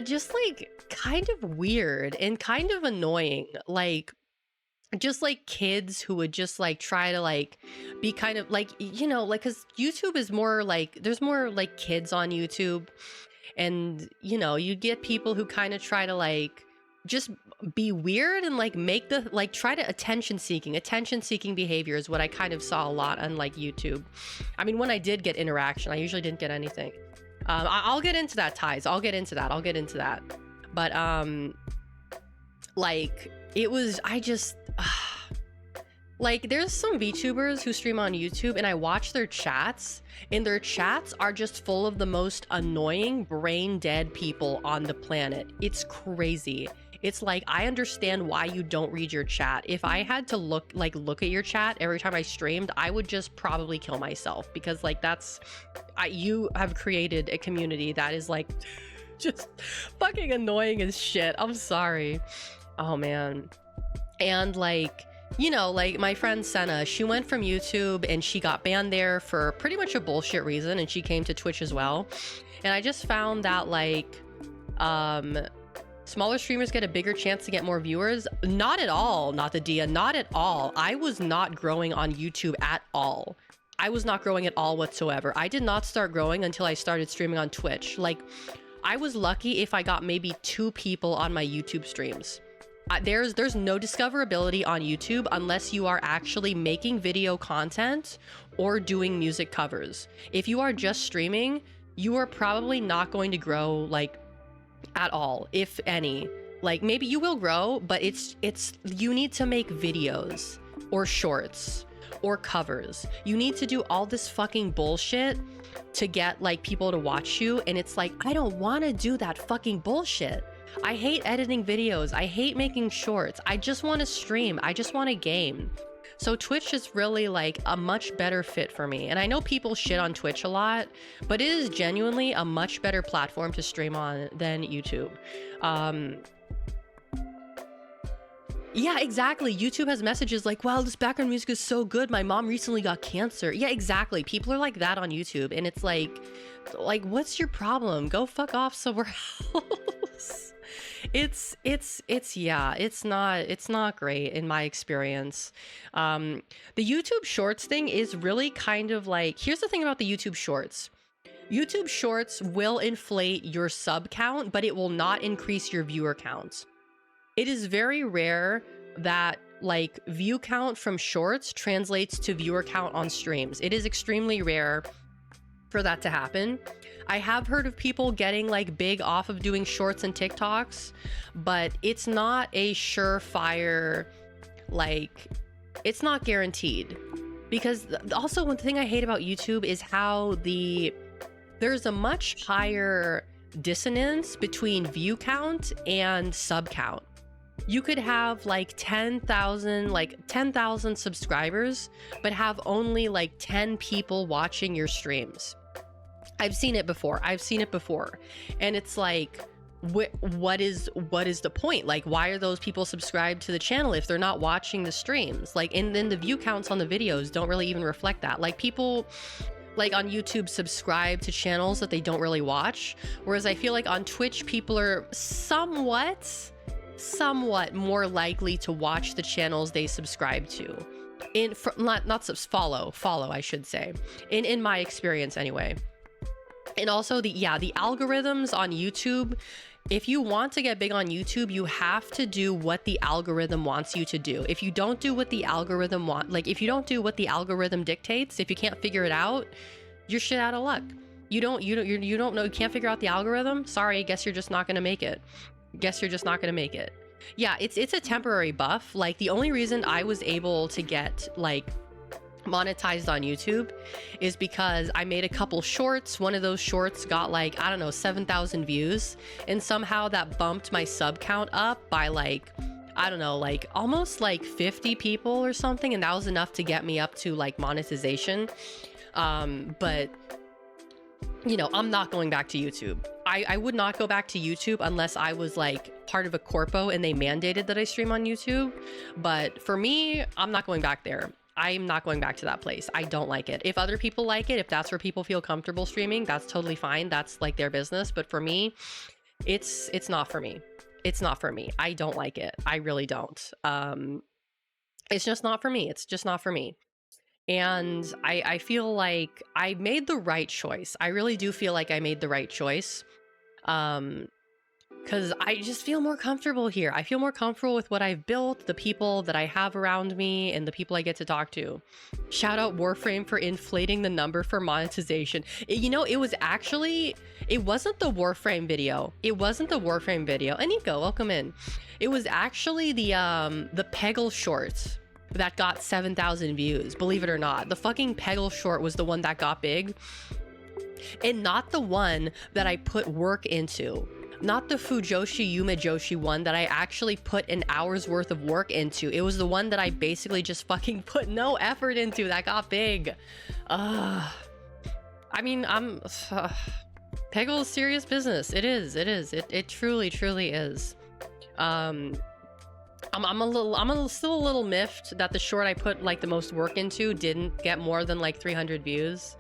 just like kind of weird and kind of annoying, like just like kids who would just like try to like be kind of like, you know, like, because YouTube is more like, there's more like kids on YouTube, and you know, you get people who kind of try to like just be weird and like make the like try to attention seeking behavior is what I kind of saw a lot on like YouTube. I mean, when I did get interaction, I usually didn't get anything. I'll get into that, Ties. I'll get into that. But like it was, I just like, there's some VTubers who stream on YouTube and I watch their chats, and their chats are just full of the most annoying brain dead people on the planet. It's crazy. It's like, I understand why you don't read your chat. If I had to look at your chat every time I streamed, I would just probably kill myself, because like you have created a community that is like just fucking annoying as shit. I'm sorry. Oh man. And like, you know, like my friend Senna, she went from YouTube and she got banned there for pretty much a bullshit reason, and she came to Twitch as well. And I just found that like Smaller streamers get a bigger chance to get more viewers. Not at all, not the Dia, not at all. I was not growing on YouTube at all. I was not growing at all whatsoever. I did not start growing until I started streaming on Twitch. Like, I was lucky if I got maybe 2 people on my YouTube streams. There's no discoverability on YouTube unless you are actually making video content or doing music covers. If you are just streaming, you are probably not going to grow, like, at all, if any. Like, maybe you will grow, but it's you need to make videos or shorts or covers. You need to do all this fucking bullshit to get, like, people to watch you, and it's like, I don't want to do that fucking bullshit. I hate editing videos. I hate making shorts. I just want to stream. I just want to game. So Twitch is really, like, a much better fit for me. And I know people shit on Twitch a lot, but it is genuinely a much better platform to stream on than YouTube. Yeah, exactly. YouTube has messages like, wow, this background music is so good. My mom recently got cancer. Yeah, exactly. People are like that on YouTube. And it's like, what's your problem? Go fuck off somewhere else. It's not great in my experience. The YouTube Shorts thing is really kind of like, here's the thing about the YouTube Shorts. YouTube Shorts will inflate your sub count, but it will not increase your viewer count. It is very rare that, like, view count from shorts translates to viewer count on streams. It is extremely rare for that to happen. I have heard of people getting, like, big off of doing shorts and TikToks, but it's not a surefire, like, it's not guaranteed. Because also one thing I hate about YouTube is how there's a much higher dissonance between view count and sub count. You could have like 10,000 subscribers, but have only like 10 people watching your streams. I've seen it before. And it's like, what is the point? Like, why are those people subscribed to the channel if they're not watching the streams? Like, and then the view counts on the videos don't really even reflect that. Like, people like on YouTube subscribe to channels that they don't really watch. Whereas I feel like on Twitch, people are somewhat more likely to watch the channels they subscribe to. Follow, I should say. In my experience anyway. And also the algorithms on YouTube, if you want to get big on YouTube, you have to do what the algorithm wants you to do. If you don't do what the algorithm if you don't do what the algorithm dictates, if you can't figure it out, you're shit out of luck. You don't know, you can't figure out the algorithm? Sorry, guess you're just not gonna make it. Yeah, it's a temporary buff. Like, the only reason I was able to get like monetized on YouTube is because I made a couple shorts. One of those shorts got like, I don't know, 7,000 views, and somehow that bumped my sub count up by like, I don't know, like almost like 50 people or something, and that was enough to get me up to like monetization. But you know, I'm not going back to YouTube. I would not go back to YouTube unless I was like part of a corpo and they mandated that I stream on YouTube. But for me, I'm not going back there. I'm not going back to that place. I don't like it. If other people like it, if that's where people feel comfortable streaming, that's totally fine. That's like their business. But for me, it's not for me. It's not for me. I don't like it. I really don't. It's just not for me. It's just not for me. And I feel like I made the right choice. I really do feel like I made the right choice. Because I just feel more comfortable here. I feel more comfortable with what I've built, the people that I have around me, and the people I get to talk to. Shout out Warframe for inflating the number for monetization. You know, it wasn't the Warframe video. And Nico, welcome in. It was actually the Peggle shorts that got 7,000 views, believe it or not. The fucking Peggle short was the one that got big, and not the one that I put work into. Not the Fujoshi Yume Joshi one that I actually put an hour's worth of work into. It was the one that I basically just fucking put no effort into that got big. I mean, Peggle is serious business. It is. It truly is. I'm still a little miffed that the short I put like the most work into didn't get more than like 300 views.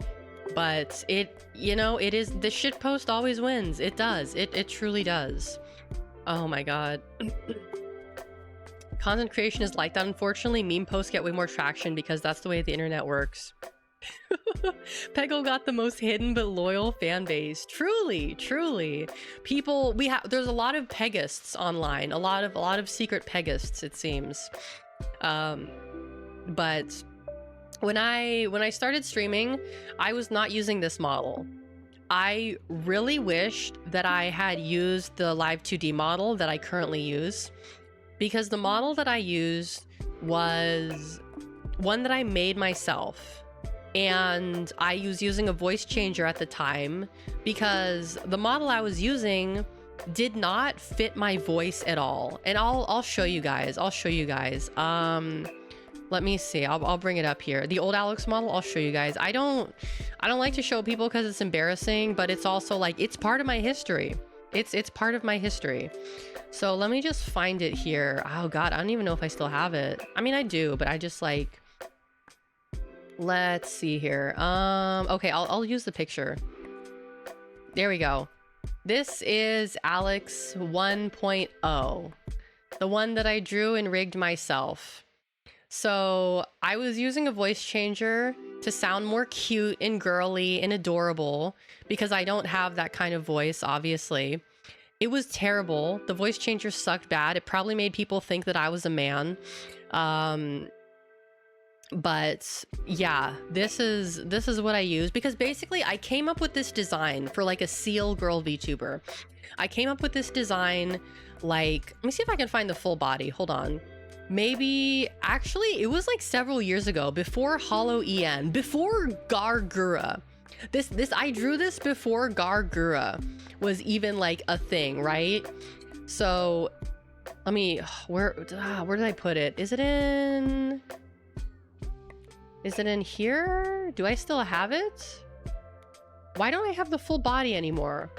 But it, you know, it is, the shit post always wins. It does. It truly does. Oh my god. Content creation is like that, unfortunately. Meme posts get way more traction because that's the way the internet works. Peggle got the most hidden but loyal fan base. Truly, truly. People, there's a lot of Pegists online, a lot of secret Pegists, it seems. But when I started streaming, I was not using this model. I really wished that I had used the Live 2D model that I currently use, because the model that I used was one that I made myself, and I was using a voice changer at the time because the model I was using did not fit my voice at all. And I'll show you guys. Let me see. I'll bring it up here. The old Alex model, I'll show you guys. I don't like to show people because it's embarrassing, but it's also like, it's part of my history. It's part of my history. So let me just find it here. Oh god, I don't even know if I still have it. I mean, I do, but I just like, let's see here. Okay, I'll use the picture. There we go. This is Alex 1.0, the one that I drew and rigged myself. So I was using a voice changer to sound more cute and girly and adorable because I don't have that kind of voice, obviously. It was terrible. The voice changer sucked bad. It probably made people think that I was a man. But yeah, this is what I use, because basically I came up with this design for like a seal girl VTuber. I came up with this design, like, let me see if I can find the full body. Hold on. Maybe, actually, it was like several years ago, before Hollow EN, before Gargura. I drew this before Gargura was even like a thing, right? So, let me, where did I put it? Is it in here? Do I still have it? Why don't I have the full body anymore?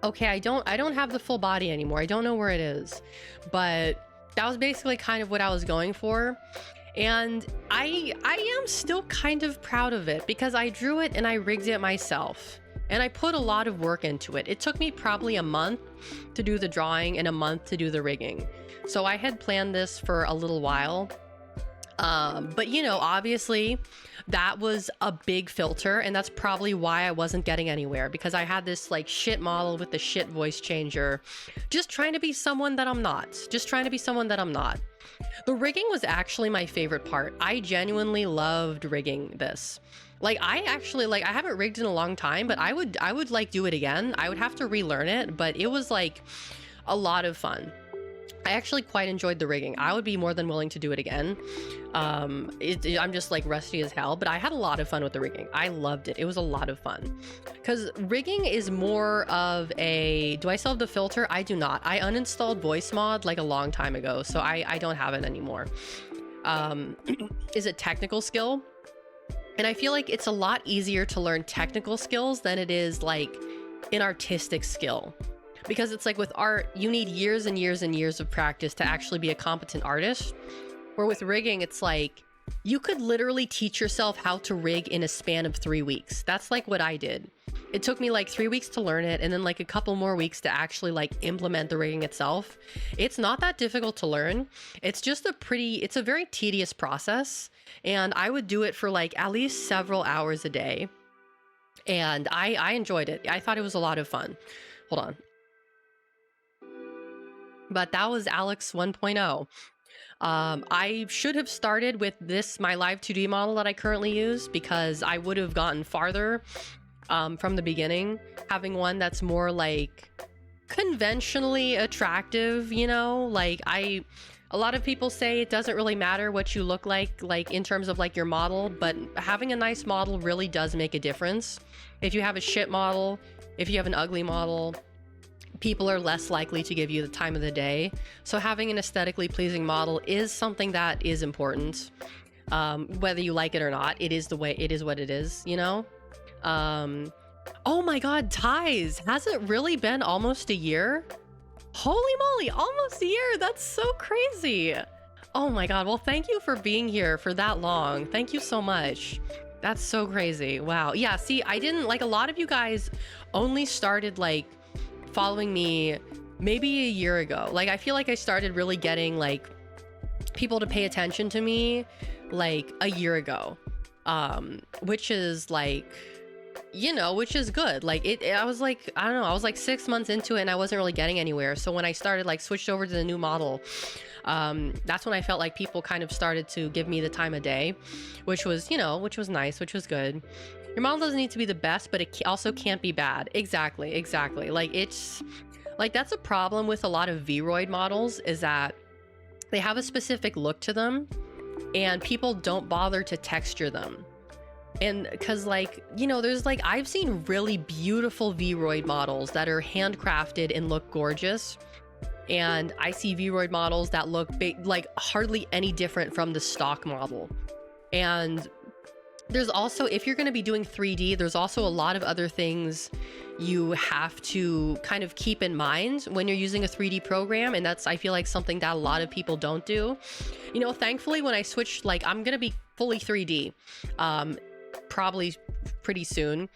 Okay, I don't have the full body anymore. I don't know where it is, but that was basically kind of what I was going for. And I am still kind of proud of it because I drew it and I rigged it myself. And I put a lot of work into it. It took me probably a month to do the drawing and a month to do the rigging. So I had planned this for a little while. But you know, obviously that was a big filter, and that's probably why I wasn't getting anywhere, because I had this like shit model with the shit voice changer, just trying to be someone that I'm not, The rigging was actually my favorite part. I genuinely loved rigging this. Like, I haven't rigged in a long time, but I would like do it again. I would have to relearn it, but it was like a lot of fun. I actually quite enjoyed the rigging. I would be more than willing to do it again. I'm just like rusty as hell, but I had a lot of fun with the rigging. I loved it. It was a lot of fun. Because rigging is more of a... Do I still have the filter? I do not. I uninstalled voice mod like a long time ago, so I don't have it anymore. Is it technical skill? And I feel like it's a lot easier to learn technical skills than it is like an artistic skill. Because it's like with art, you need years and years and years of practice to actually be a competent artist. Where with rigging, it's like you could literally teach yourself how to rig in a span of 3 weeks. That's like what I did. It took me like 3 weeks to learn it, and then like a couple more weeks to actually like implement the rigging itself. It's not that difficult to learn. It's just it's a very tedious process. And I would do it for like at least several hours a day. And I enjoyed it. I thought it was a lot of fun. Hold on. But that was Alex 1.0. I should have started with my Live 2D model that I currently use, because I would have gotten farther from the beginning, having one that's more like conventionally attractive, you know? Like a lot of people say it doesn't really matter what you look like in terms of like your model, but having a nice model really does make a difference. If you have a shit model, if you have an ugly model, people are less likely to give you the time of the day. So having an aesthetically pleasing model is something that is important. Whether you like it or not, it is what it is, you know? Oh my god, Ties! Has it really been almost a year? Holy moly, almost a year! That's so crazy! Oh my god, well thank you for being here for that long. Thank you so much. That's so crazy. Wow. Yeah, see, I didn't, like, a lot of you guys only started like following me maybe a year ago. Like, I feel like I started really getting like people to pay attention to me like a year ago, which is like, you know, which is good. Like I was like, I don't know, I was like 6 months into it and I wasn't really getting anywhere. So when I started like switched over to the new model, that's when I felt like people kind of started to give me the time of day, which was, you know, which was nice, which was good. Your model doesn't need to be the best, but it also can't be bad. Exactly. Like, it's like, that's a problem with a lot of Vroid models, is that they have a specific look to them and people don't bother to texture them. And because, like, you know, there's like, I've seen really beautiful Vroid models that are handcrafted and look gorgeous. And I see Vroid models that look like hardly any different from the stock model. And there's also, if you're going to be doing 3D, there's also a lot of other things you have to kind of keep in mind when you're using a 3D program. And that's, I feel like, something that a lot of people don't do. You know, thankfully, when I switched, like, I'm going to be fully 3D, probably pretty soon.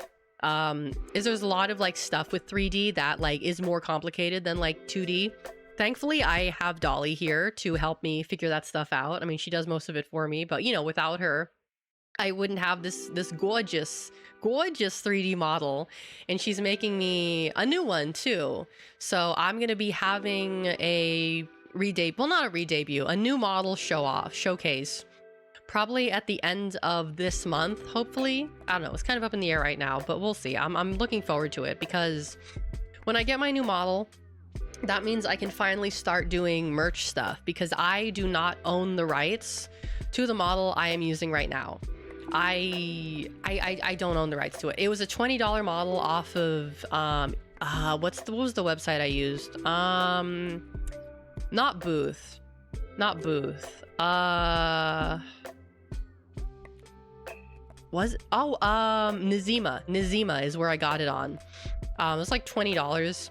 There's a lot of like stuff with 3D that like is more complicated than like 2D. Thankfully, I have Dollie here to help me figure that stuff out. I mean, she does most of it for me, but you know, without her, I wouldn't have this gorgeous 3D model, and she's making me a new one too. So I'm gonna be having a a new model showcase, probably at the end of this month, hopefully. I don't know, it's kind of up in the air right now, but we'll see. I'm looking forward to it, because when I get my new model, that means I can finally start doing merch stuff, because I do not own the rights to the model I am using right now. I don't own the rights to it. It was a $20 model off of what was the website I used? Not Booth. Nazima is where I got it on. It was like $20.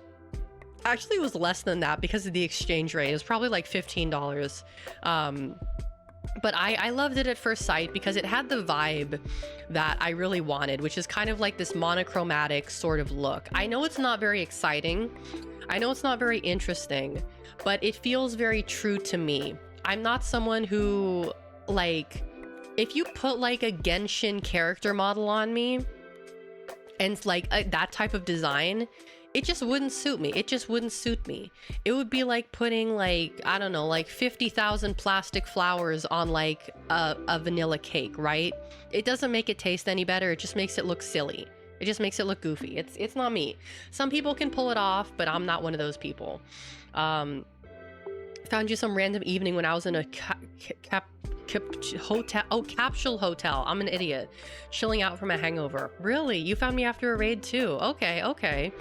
Actually, it was less than that because of the exchange rate. It was probably like $15. But I loved it at first sight because it had the vibe that I really wanted, which is kind of like this monochromatic sort of look. I know it's not very exciting. I know it's not very interesting, but it feels very true to me. I'm not someone who, like, if you put like a Genshin character model on me and like that type of design, it just wouldn't suit me. It would be like putting like, I don't know, like 50,000 plastic flowers on like a vanilla cake, right? It doesn't make it taste any better. It just makes it look silly. It just makes it look goofy. It's not me. Some people can pull it off, but I'm not one of those people. Found you some random evening when I was in a capsule hotel. I'm an idiot. Chilling out from a hangover. Really? You found me after a raid too? Okay.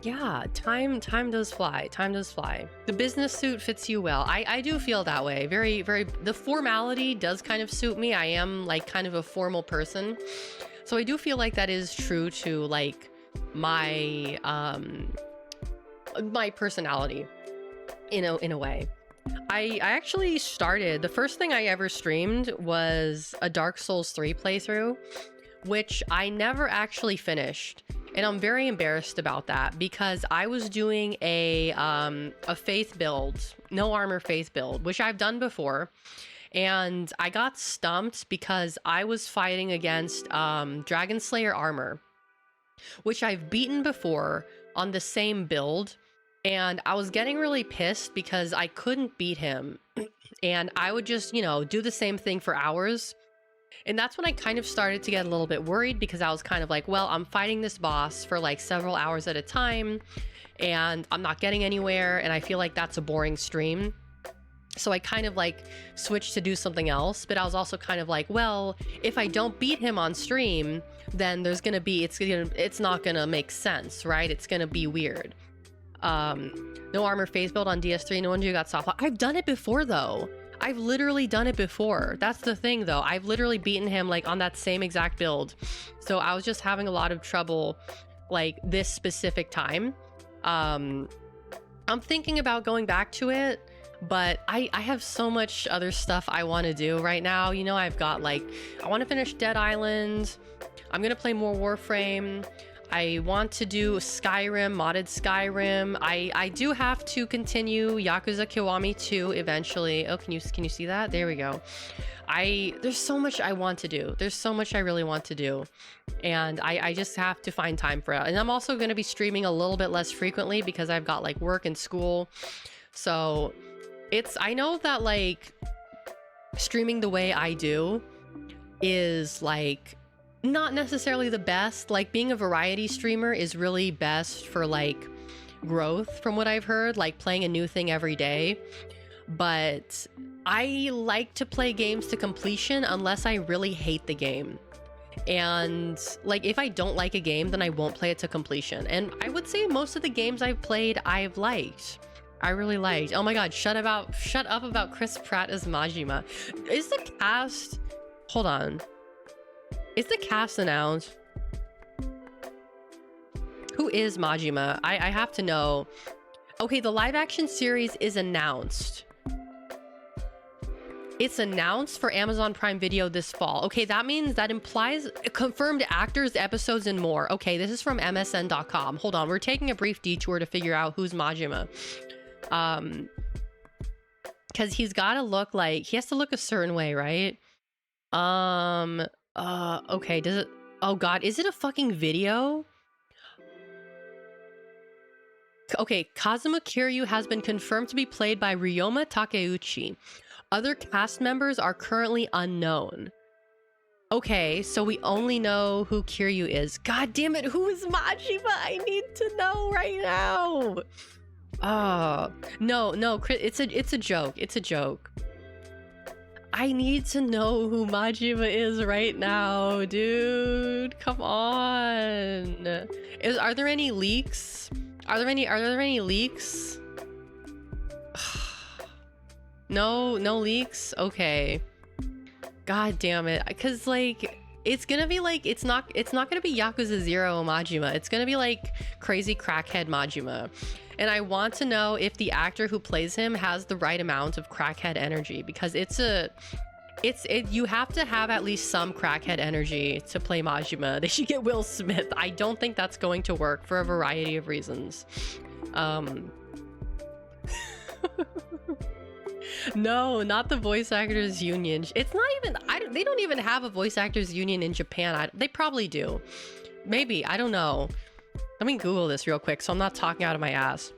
Yeah, time does fly. The business suit fits you well. I do feel that way. Very, very, the formality does kind of suit me. I am like kind of a formal person. So I do feel like that is true to like my my personality in a way. I actually started, the first thing I ever streamed was a Dark Souls 3 playthrough, which I never actually finished. And I'm very embarrassed about that because I was doing a faith build, no armor faith build, which I've done before. And I got stumped because I was fighting against Dragon Slayer armor, which I've beaten before on the same build. And I was getting really pissed because I couldn't beat him. And I would just, you know, do the same thing for hours. And that's when I kind of started to get a little bit worried because I was kind of like, well, I'm fighting this boss for like several hours at a time and I'm not getting anywhere. And I feel like that's a boring stream. So I kind of like switched to do something else. But I was also kind of like, well, if I don't beat him on stream, then there's going to be, it's not going to make sense, right? It's going to be weird. No armor phase build on DS3. No wonder you got soft lock. I've done it before though. I've literally done it before. That's the thing though. I've literally beaten him like on that same exact build. So I was just having a lot of trouble like this specific time. I'm thinking about going back to it, but I have so much other stuff I want to do right now. You know, I've got like, I want to finish Dead Island. I'm going to play more Warframe. I want to do Skyrim, modded Skyrim. I do have to continue Yakuza Kiwami 2 eventually. Oh, can you see that? There we go. There's so much I want to do. There's so much I really want to do. And I just have to find time for it. And I'm also going to be streaming a little bit less frequently because I've got like work and school. So I know that like streaming the way I do is like not necessarily the best. Like being a variety streamer is really best for like growth from what I've heard, like playing a new thing every day. But I like to play games to completion unless I really hate the game. And like if I don't like a game, then I won't play it to completion. And I would say most of the games I've played I've liked. I really liked. Oh my god, shut up about Chris Pratt as Majima. Is the cast, hold on, is the cast announced? Who is Majima? I have to know. Okay, the live action series is announced. It's announced for Amazon Prime Video this fall. Okay, that implies confirmed actors, episodes, and more. Okay, this is from MSN.com. Hold on, we're taking a brief detour to figure out who's Majima. Because he's got to look like, he has to look a certain way, right? Okay, does it, oh god, is it a fucking video? Okay, Kazuma Kiryu has been confirmed to be played by Ryoma Takeuchi. Other cast members are currently unknown. Okay, so we only know who Kiryu is. God damn it, who is Majima? I need to know right now. No, it's a joke. It's a joke. I need to know who Majima is right now, dude. Come on. Are there any leaks? Are there any leaks? No leaks? Okay. God damn it. Cause like it's gonna be like it's not gonna be Yakuza 0 Majima. It's gonna be like crazy crackhead Majima. And I want to know if the actor who plays him has the right amount of crackhead energy, because you have to have at least some crackhead energy to play Majima. They should get Will Smith. I don't think that's going to work for a variety of reasons. No, not the voice actors union. It's not even, they don't even have a voice actors union in Japan. They probably do. Maybe, I don't know. Let me Google this real quick so I'm not talking out of my ass.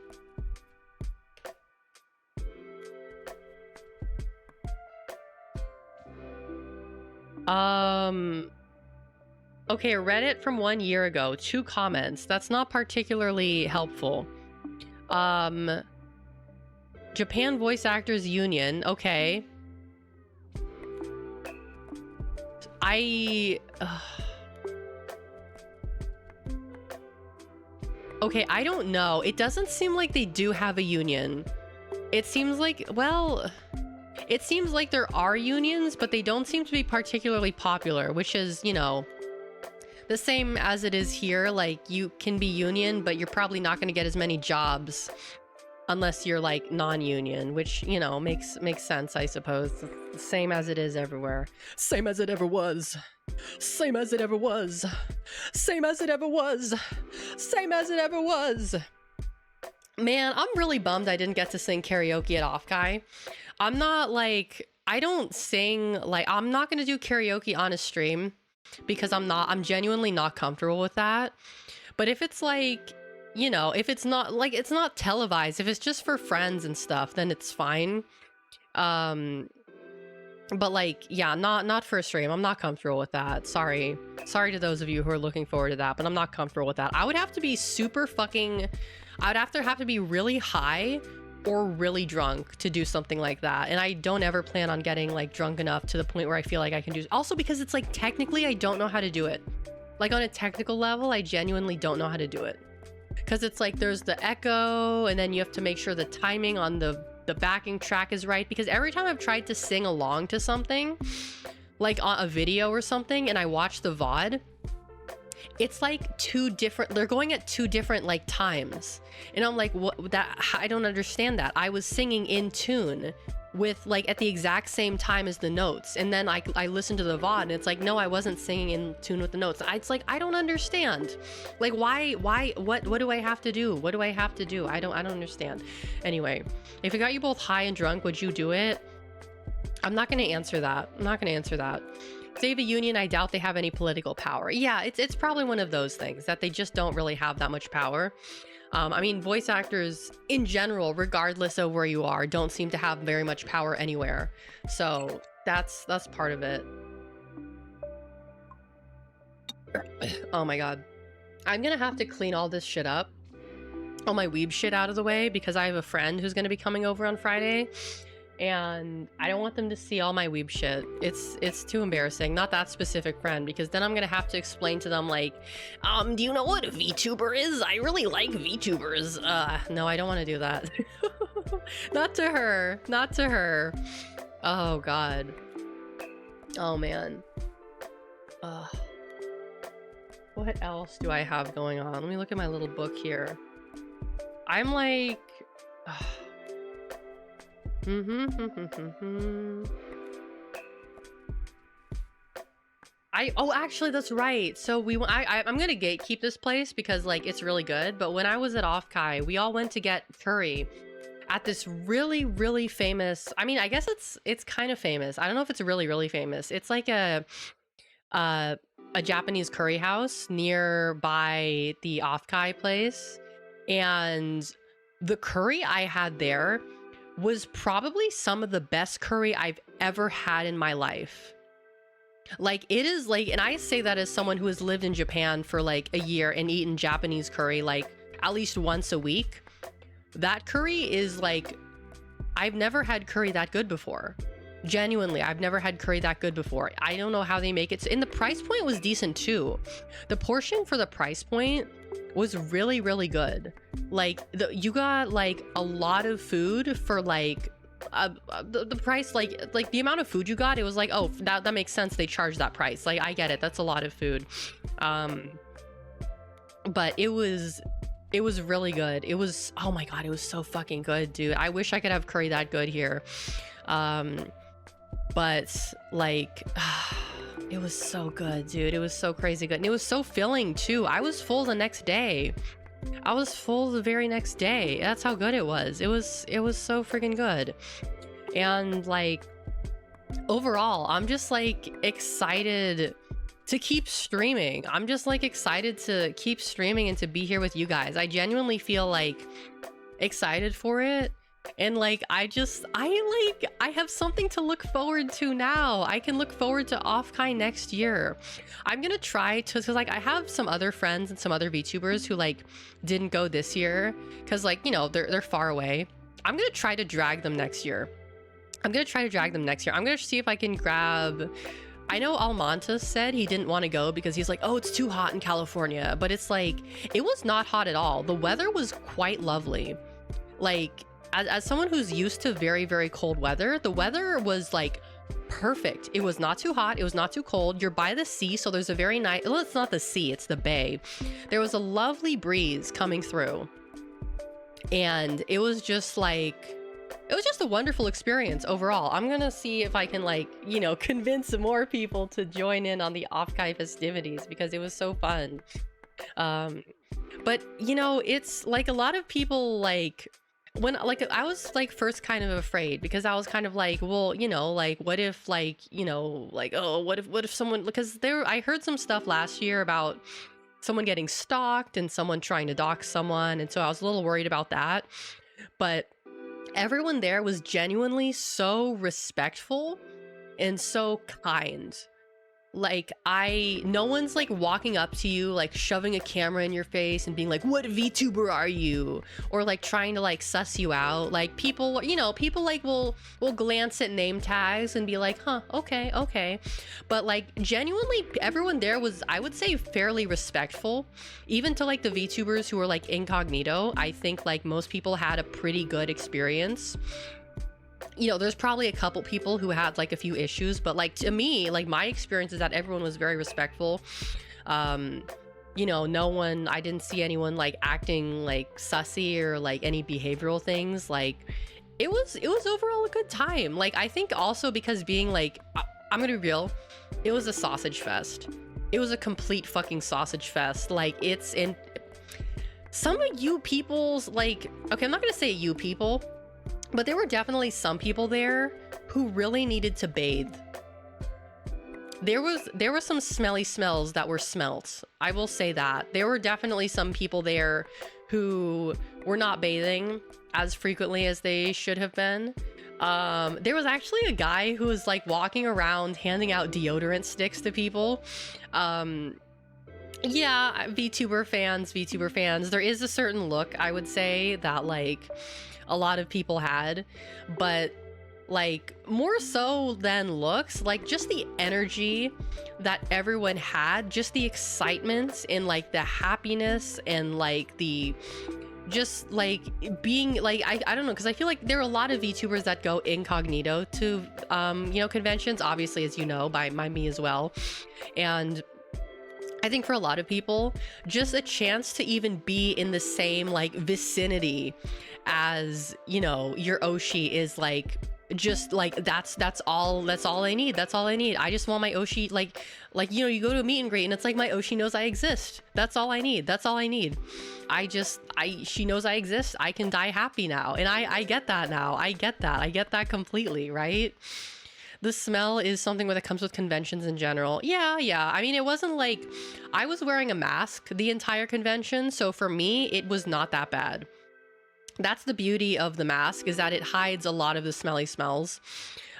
Okay, Reddit from 1 year ago, 2 comments. That's not particularly helpful. Japan Voice Actors Union, okay. Okay, I don't know. It doesn't seem like they do have a union. It seems like, well, it seems like there are unions, but they don't seem to be particularly popular, which is, you know, the same as it is here. Like, you can be union, but you're probably not going to get as many jobs unless you're like non-union, which, you know, makes sense, I suppose. Same as it is everywhere. Same as it ever was. Same as it ever was. Same as it ever was. Same as it ever was. Man, I'm really bummed I didn't get to sing karaoke at Offkai. I'm not like, I don't sing, like, I'm not gonna do karaoke on a stream because I'm genuinely not comfortable with that. But if it's like, you know, if it's not like, it's not televised, if it's just for friends and stuff, then it's fine. But like, yeah, not for a stream. I'm not comfortable with that. Sorry to those of you who are looking forward to that, but I'm not comfortable with that. I would have to be super fucking, I would have to be really high or really drunk to do something like that. And I don't ever plan on getting like drunk enough to the point where I feel like I can do, also because it's like, technically I don't know how to do it. Like on a technical level, I genuinely don't know how to do it. Because it's like there's the echo, and then you have to make sure the timing on the backing track is right. Because every time I've tried to sing along to something, like on a video or something, and I watch the VOD, it's like they're going at two different like times, and I'm like, what? That I don't understand that. I was singing in tune with like at the exact same time as the notes, and then I listened to the VOD and it's like, no, I wasn't singing in tune with the notes. It's like, I don't understand, like why what do I have to do? What do I have to do? I don't understand. Anyway, if it got you both high and drunk, would you do it? I'm not gonna answer that. Save a Union, I doubt they have any political power. Yeah, it's probably one of those things that they just don't really have that much power. I mean, voice actors in general, regardless of where you are, don't seem to have very much power anywhere. So that's part of it. Oh my god. I'm gonna have to clean all this shit up. All my weeb shit out of the way, because I have a friend who's gonna be coming over on Friday. And I don't want them to see all my weeb shit. It's too embarrassing. Not that specific friend, because then I'm gonna have to explain to them like, do you know what a VTuber is? I really like VTubers. No, I don't want to do that. Not to her. Oh god. Oh man. What else do I have going on? Let me look at my little book here. I'm like actually, that's right. So I'm gonna gatekeep this place because like it's really good. But when I was at Offkai, we all went to get curry at this really, really famous. I mean, I guess it's kind of famous. I don't know if it's really, really famous. It's like a Japanese curry house nearby the Offkai place, and the curry I had there was probably some of the best curry I've ever had in my life. Like, it is like, and I say that as someone who has lived in Japan for like a year and eaten Japanese curry like at least once a week. That curry is like, I've never had curry that good before. Genuinely, I've never had curry that good before. I don't know how they make it. And the price point was decent too. The portion for the price point was really, really good. Like you got like a lot of food for like the price, like the amount of food you got, it was like, oh, that makes sense. They charge that price. Like, I get it. That's a lot of food. But it was really good. It was, oh my god, it was so fucking good, dude. I wish I could have curry that good here. But like, it was so good, dude. It was so crazy good. And it was so filling too. I was full the next day. I was full the very next day. That's how good it was. It was so freaking good. And like, overall, I'm just like excited to keep streaming. I'm just like excited to keep streaming and to be here with you guys. I genuinely feel like excited for it. And like, I have something to look forward to now. I can look forward to Offkai next year. I'm gonna try to, cause like I have some other friends and some other VTubers who like didn't go this year, cause like, you know, they're far away. I'm gonna try to drag them next year. I'm gonna see if I can grab, I know Almonte said he didn't want to go because he's like, oh, it's too hot in California. But it's like, it was not hot at all. The weather was quite lovely. Like, as someone who's used to very, very cold weather, the weather was like perfect. It was not too hot. It was not too cold. You're by the sea, so there's a very nice, well, it's not the sea, it's the bay. There was a lovely breeze coming through. And it was just like, it was just a wonderful experience overall. I'm gonna see if I can like, you know, convince some more people to join in on the Offkai festivities because it was so fun. But you know, it's like a lot of people like, when like I was like first kind of afraid because I was kind of like, well, you know, like what if like, you know, like, oh, what if someone, because I heard some stuff last year about someone getting stalked and someone trying to dox someone, and so I was a little worried about that. But everyone there was genuinely so respectful and so kind. Like, no one's like walking up to you, like shoving a camera in your face and being like, what VTuber are you? Or like trying to like suss you out. Like people, you know, people like will glance at name tags and be like, huh, okay. But like genuinely everyone there was, I would say, fairly respectful. Even to like the VTubers who were like incognito, I think like most people had a pretty good experience. You know, there's probably a couple people who had like a few issues, but like to me, like my experience is that everyone was very respectful. you know, I didn't see anyone like acting like sussy or like any behavioral things. Like it was overall a good time. Like I think also because being like, I'm gonna be real, it was a sausage fest. It was a complete fucking sausage fest. Like it's in some of you people's like, okay, I'm not gonna say you people, but there were definitely some people there who really needed to bathe. There were some smelly smells that were smelt. I will say that. There were definitely some people there who were not bathing as frequently as they should have been. There was actually a guy who was like walking around handing out deodorant sticks to people. Yeah, VTuber fans, there is a certain look, I would say, that like a lot the people had, but like more so than looks, like just the energy that everyone had, just the excitement and like the happiness and like the just like being like I don't know, because I feel like there are a lot of VTubers that go incognito to you know, conventions, obviously, as you know, by me as well. And I think for a lot of people, just a chance to even be in the same like vicinity as, you know, your Oshi is like, just like that's all I need. That's all I need. I just want my Oshi, like you know, you go to a meet and greet and it's like my Oshi knows I exist. That's all I need. That's all I need. She knows I exist. I can die happy now. And I get that now. I get that completely, right? The smell is something that comes with conventions in general. Yeah. I mean, it wasn't like I was wearing a mask the entire convention, so for me, it was not that bad. That's the beauty of the mask, is that it hides a lot of the smelly smells.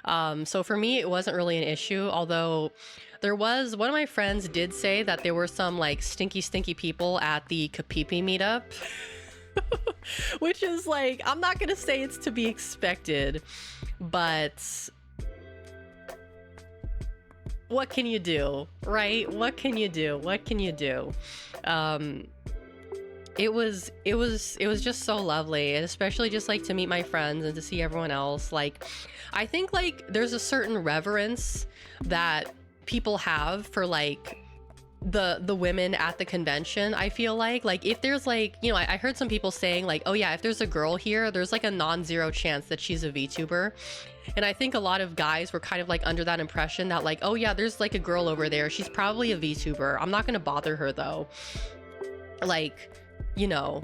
So for me, it wasn't really an issue, although there was, one of my friends did say that there were some like stinky people at the Kapipi meetup. Which is like, I'm not gonna say it's to be expected, but what can you do, right? What can you do? It was just so lovely, and especially just like to meet my friends and to see everyone else. Like, I think like there's a certain reverence that people have for like the women at the convention. I feel like if there's like, you know, I heard some people saying like, oh yeah, if there's a girl here, there's like a non-zero chance that she's a VTuber. And I think a lot of guys were kind of like under that impression that like, oh yeah, there's like a girl over there, she's probably a VTuber, I'm not gonna bother her though. Like, you know,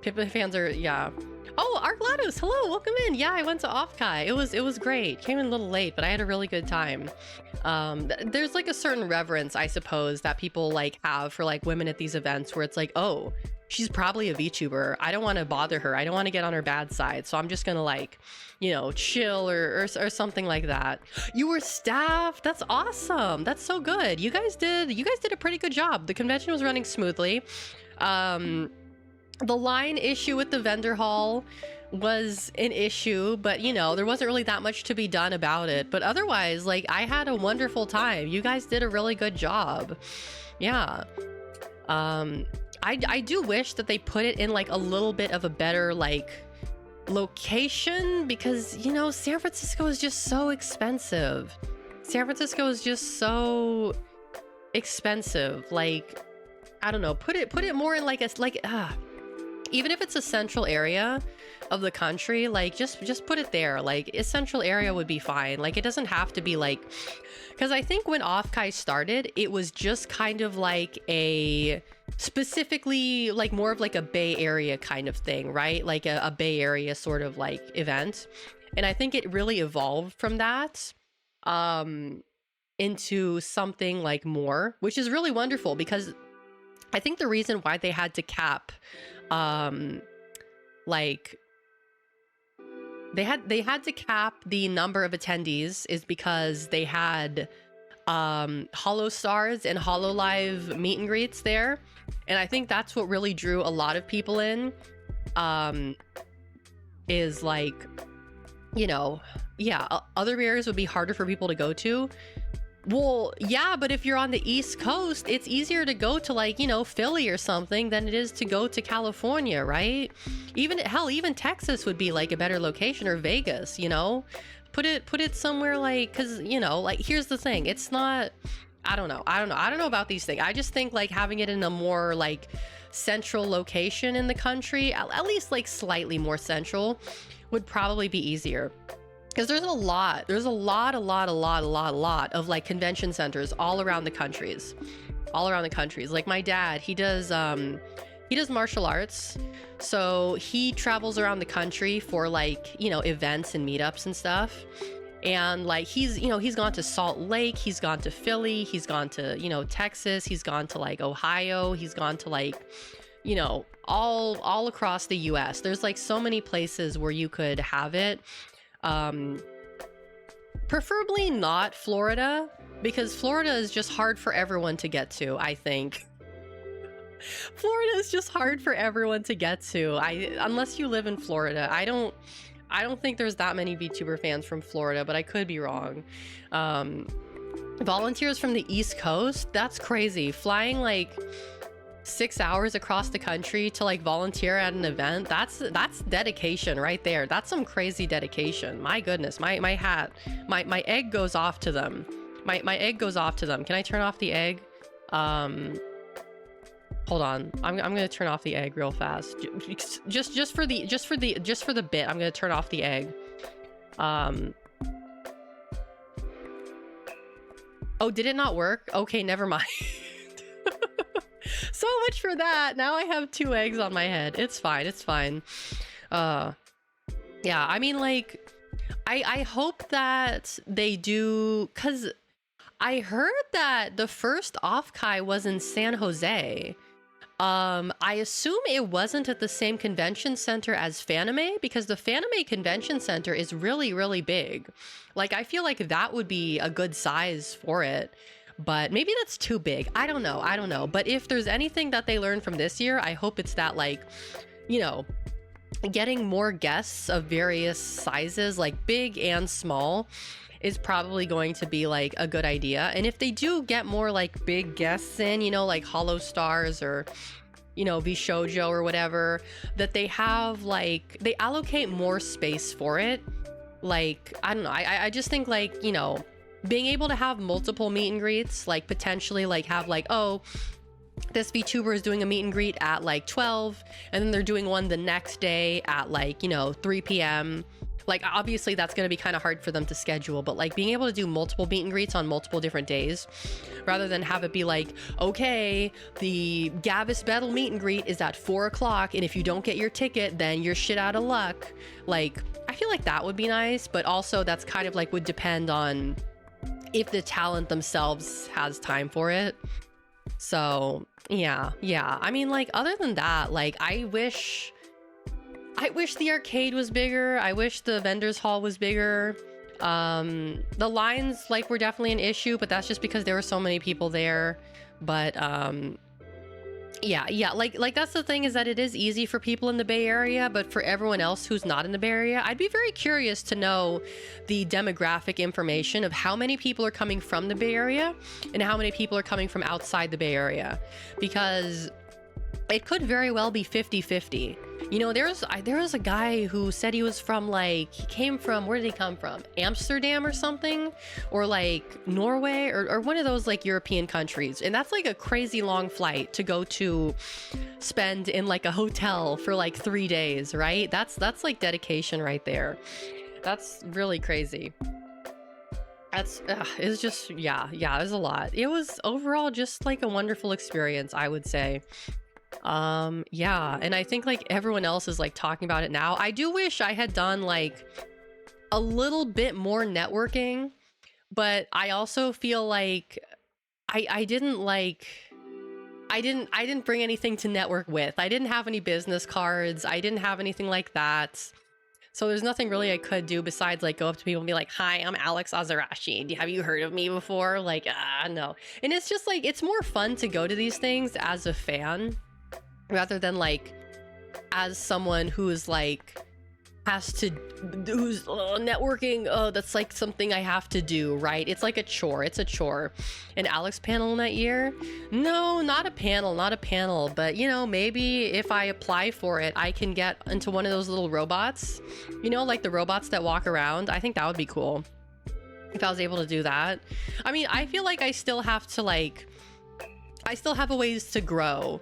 Pippin fans are, yeah. Oh, Arglados, hello, welcome in. Yeah, I went to Offkai. It was great. Came in a little late, but I had a really good time. There's like a certain reverence, I suppose, that people like have for like women at these events, where it's like, oh, she's probably a VTuber. I don't want to bother her. I don't want to get on her bad side. So I'm just gonna like, you know, chill or something like that. You were staff. That's awesome. That's so good. You guys did a pretty good job. The convention was running smoothly. The line issue with the vendor hall was an issue, but you know, there wasn't really that much to be done about it. But otherwise, like, I had a wonderful time. You guys did a really good job. Yeah. I do wish that they put it in like a little bit of a better like location, because, you know, San Francisco is just so expensive. Like, I don't know, put it more in like even if it's a central area of the country, like just put it there. Like a central area would be fine. Like it doesn't have to be like, because I think when Offkai started, it was just kind of like a specifically like more of like a Bay Area kind of thing, right? Like a Bay Area sort of like event. And I think it really evolved from that into something like more, which is really wonderful, because I think the reason why they had to cap like they had to cap the number of attendees is because they had Holo Stars and Hololive meet and greets there, and I think that's what really drew a lot of people in. Is like, you know, yeah, other areas would be harder for people to go to. Well, yeah, but if you're on the East Coast, it's easier to go to like, you know, Philly or something than it is to go to California, right? Even Texas would be like a better location, or Vegas, you know? Put it somewhere like, cause you know, like here's the thing, it's not, I don't know. I don't know about these things. I just think like having it in a more like central location in the country, at least like slightly more central, would probably be easier. Because there's a lot of like convention centers all around the countries. Like my dad, he does martial arts. So he travels around the country for like, you know, events and meetups and stuff. And like he's gone to Salt Lake, he's gone to Philly, he's gone to, you know, Texas, he's gone to like Ohio, he's gone to like, you know, all across the US. There's like so many places where you could have it. Preferably not Florida, because Florida is just hard for everyone to get to, I think. Florida is just hard for everyone to get to. Unless you live in Florida. I don't think there's that many VTuber fans from Florida, but I could be wrong. Volunteers from the East Coast, that's crazy. Flying like 6 hours across the country to like volunteer at an event, that's dedication right there. That's some crazy dedication. My goodness, my egg goes off to them. My egg goes off to them. Can I turn off the egg? Hold on. I'm gonna turn off the egg real fast. Just for the bit. I'm gonna turn off the egg. Oh, did it not work? Okay, never mind. So much for that. Now I have 2 eggs on my head. It's fine. It's fine. Yeah, I mean, like, I hope that they do, because I heard that the first Offkai was in San Jose. I assume it wasn't at the same convention center as Fanime, because the Fanime Convention Center is really, really big. Like, I feel like that would be a good size for it. But maybe that's too big. I don't know. But if there's anything that they learned from this year, I hope it's that, like, you know, getting more guests of various sizes, like big and small, is probably going to be like a good idea. And if they do get more like big guests in, you know, like Hollow Stars or, you know, Vishojo or whatever, that they have like, they allocate more space for it. Like, I don't know. I just think like, you know, being able to have multiple meet and greets, like potentially like have like, oh, this VTuber is doing a meet and greet at like 12 and then they're doing one the next day at like, you know, 3 p.m. Like, obviously that's going to be kind of hard for them to schedule, but like being able to do multiple meet and greets on multiple different days rather than have it be like, okay, the Gavis Battle meet and greet is at 4 o'clock. And if you don't get your ticket, then you're shit out of luck. Like, I feel like that would be nice, but also that's kind of like would depend on if the talent themselves has time for it. So yeah. I mean, like, other than that, like, I wish the arcade was bigger. I wish the vendors hall was bigger. The lines, like, were definitely an issue, but that's just because there were so many people there. But yeah, like that's the thing, is that it is easy for people in the Bay Area, but for everyone else who's not in the Bay Area, I'd be very curious to know the demographic information of how many people are coming from the Bay Area and how many people are coming from outside the Bay Area, because it could very well be 50-50. You know, there was a guy who said he was from, like, he came from, where did he come from? Amsterdam or something? Or like Norway or one of those like European countries. And that's like a crazy long flight to go to spend in like a hotel for like 3 days, right? That's like dedication right there. That's really crazy. It's just, yeah, it was a lot. It was overall just like a wonderful experience, I would say. Yeah, and I think like everyone else is like talking about it now. I do wish I had done like a little bit more networking, but I also feel like I didn't bring anything to network with. I didn't have any business cards. I didn't have anything like that. So there's nothing really I could do besides like go up to people and be like, hi, I'm Alex Azarashi. Have you heard of me before? Like, no. And it's just like, it's more fun to go to these things as a fan rather than like as someone who's like who's networking. Oh, that's like something I have to do, right? It's like a chore. It's a chore. An Alex panel that year? No, not a panel, but you know, maybe if I apply for it, I can get into one of those little robots, you know, like the robots that walk around. I think that would be cool. if I was able to do that. I mean, I feel like I still have to I still have a ways to grow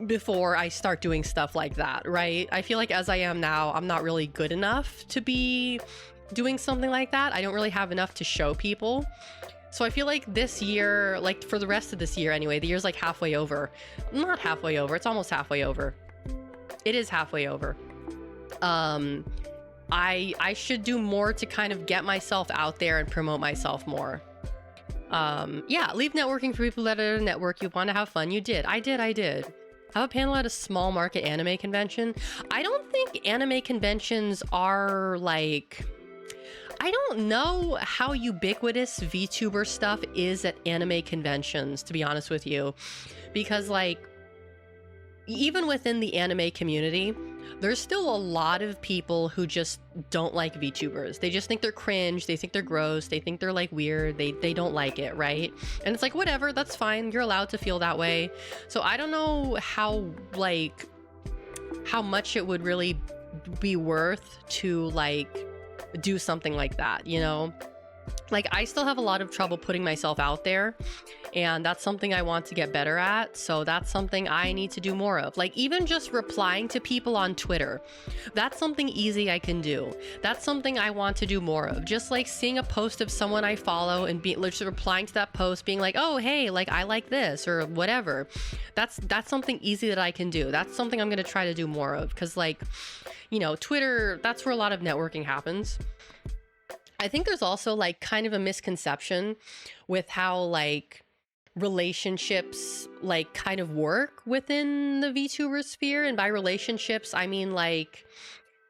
before I start doing stuff like that, right? I feel like as I am now, I'm not really good enough to be doing something like that. I don't really have enough to show people. So I feel like this year, like for the rest of this year anyway, the year's like halfway over. Not halfway over, it's almost halfway over. It is halfway over. I should do more to kind of get myself out there and promote myself more. Yeah, leave networking for people that are at a network. You want to have fun. You did. I did. Have a panel at a small market anime convention. I don't think anime conventions are like... I don't know how ubiquitous VTuber stuff is at anime conventions, to be honest with you. Because, like, even within the anime community, there's still a lot of people who just don't like VTubers. They just think they're cringe, they think they're gross, they think they're like weird, they don't like it, right? And it's like, whatever, that's fine, you're allowed to feel that way. So I don't know how much it would really be worth to like do something like that, you know? Like, I still have a lot of trouble putting myself out there, and that's something I want to get better at. So that's something I need to do more of. Like, even just replying to people on Twitter, that's something easy I can do. That's something I want to do more of. Just like seeing a post of someone I follow and just replying to that post, being like, oh, hey, like, I like this or whatever. That's something easy that I can do. That's something I'm going to try to do more of, because, like, you know, Twitter, that's where a lot of networking happens. I think there's also like kind of a misconception with how like relationships like kind of work within the VTuber sphere. And by relationships, I mean like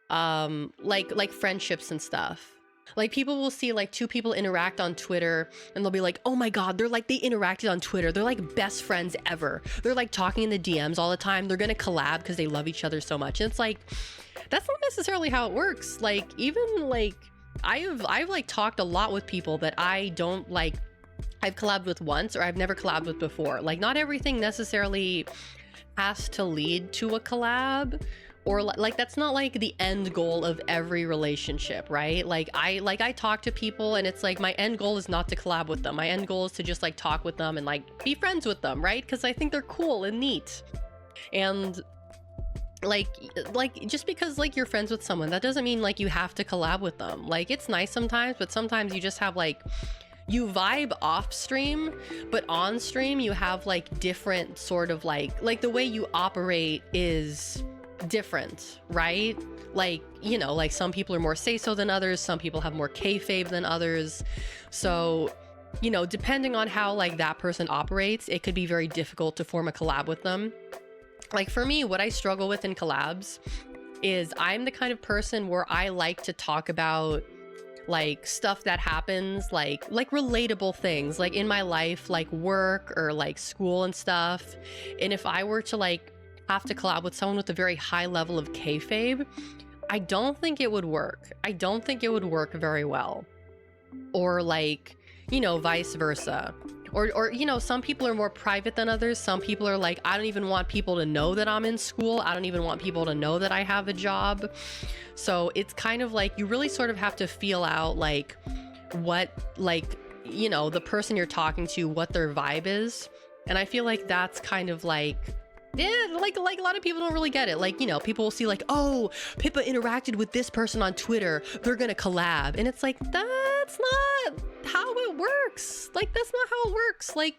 friendships and stuff. Like, people will see like two people interact on Twitter and they'll be like, oh my God, they're like, they interacted on Twitter. They're like best friends ever. They're like talking in the DMs all the time. They're going to collab because they love each other so much. And it's like, that's not necessarily how it works. Like, even like, I've like talked a lot with people that I don't like, I've collabed with once or I've never collabed with before. Like, not everything necessarily has to lead to a collab, or like that's not like the end goal of every relationship, right? Like I talk to people and it's like my end goal is not to collab with them. My end goal is to just like talk with them and like be friends with them, right? Because I think they're cool and neat. And like just because like you're friends with someone, that doesn't mean like you have to collab with them. Like, it's nice sometimes, but sometimes you just have like, you vibe off stream, but on stream you have like different sort of like the way you operate is different, right? Like, you know, like some people are more say-so than others, some people have more kayfabe than others. So, you know, depending on how like that person operates, it could be very difficult to form a collab with them. Like, for me, what I struggle with in collabs is I'm the kind of person where I like to talk about like stuff that happens, like relatable things like in my life, like work or like school and stuff. And if I were to like have to collab with someone with a very high level of kayfabe, I don't think it would work. I don't think it would work very well. Or like, you know, vice versa. Or, you know, some people are more private than others. Some people are like, I don't even want people to know that I'm in school. I don't even want people to know that I have a job. So it's kind of like, you really sort of have to feel out like what, like, you know, the person you're talking to, what their vibe is. And I feel like that's kind of like, yeah, like a lot of people don't really get it. Like, you know, people will see like, oh, Pippa interacted with this person on Twitter, they're gonna collab. And it's like, that's not how it works. Like, that's not how it works. Like,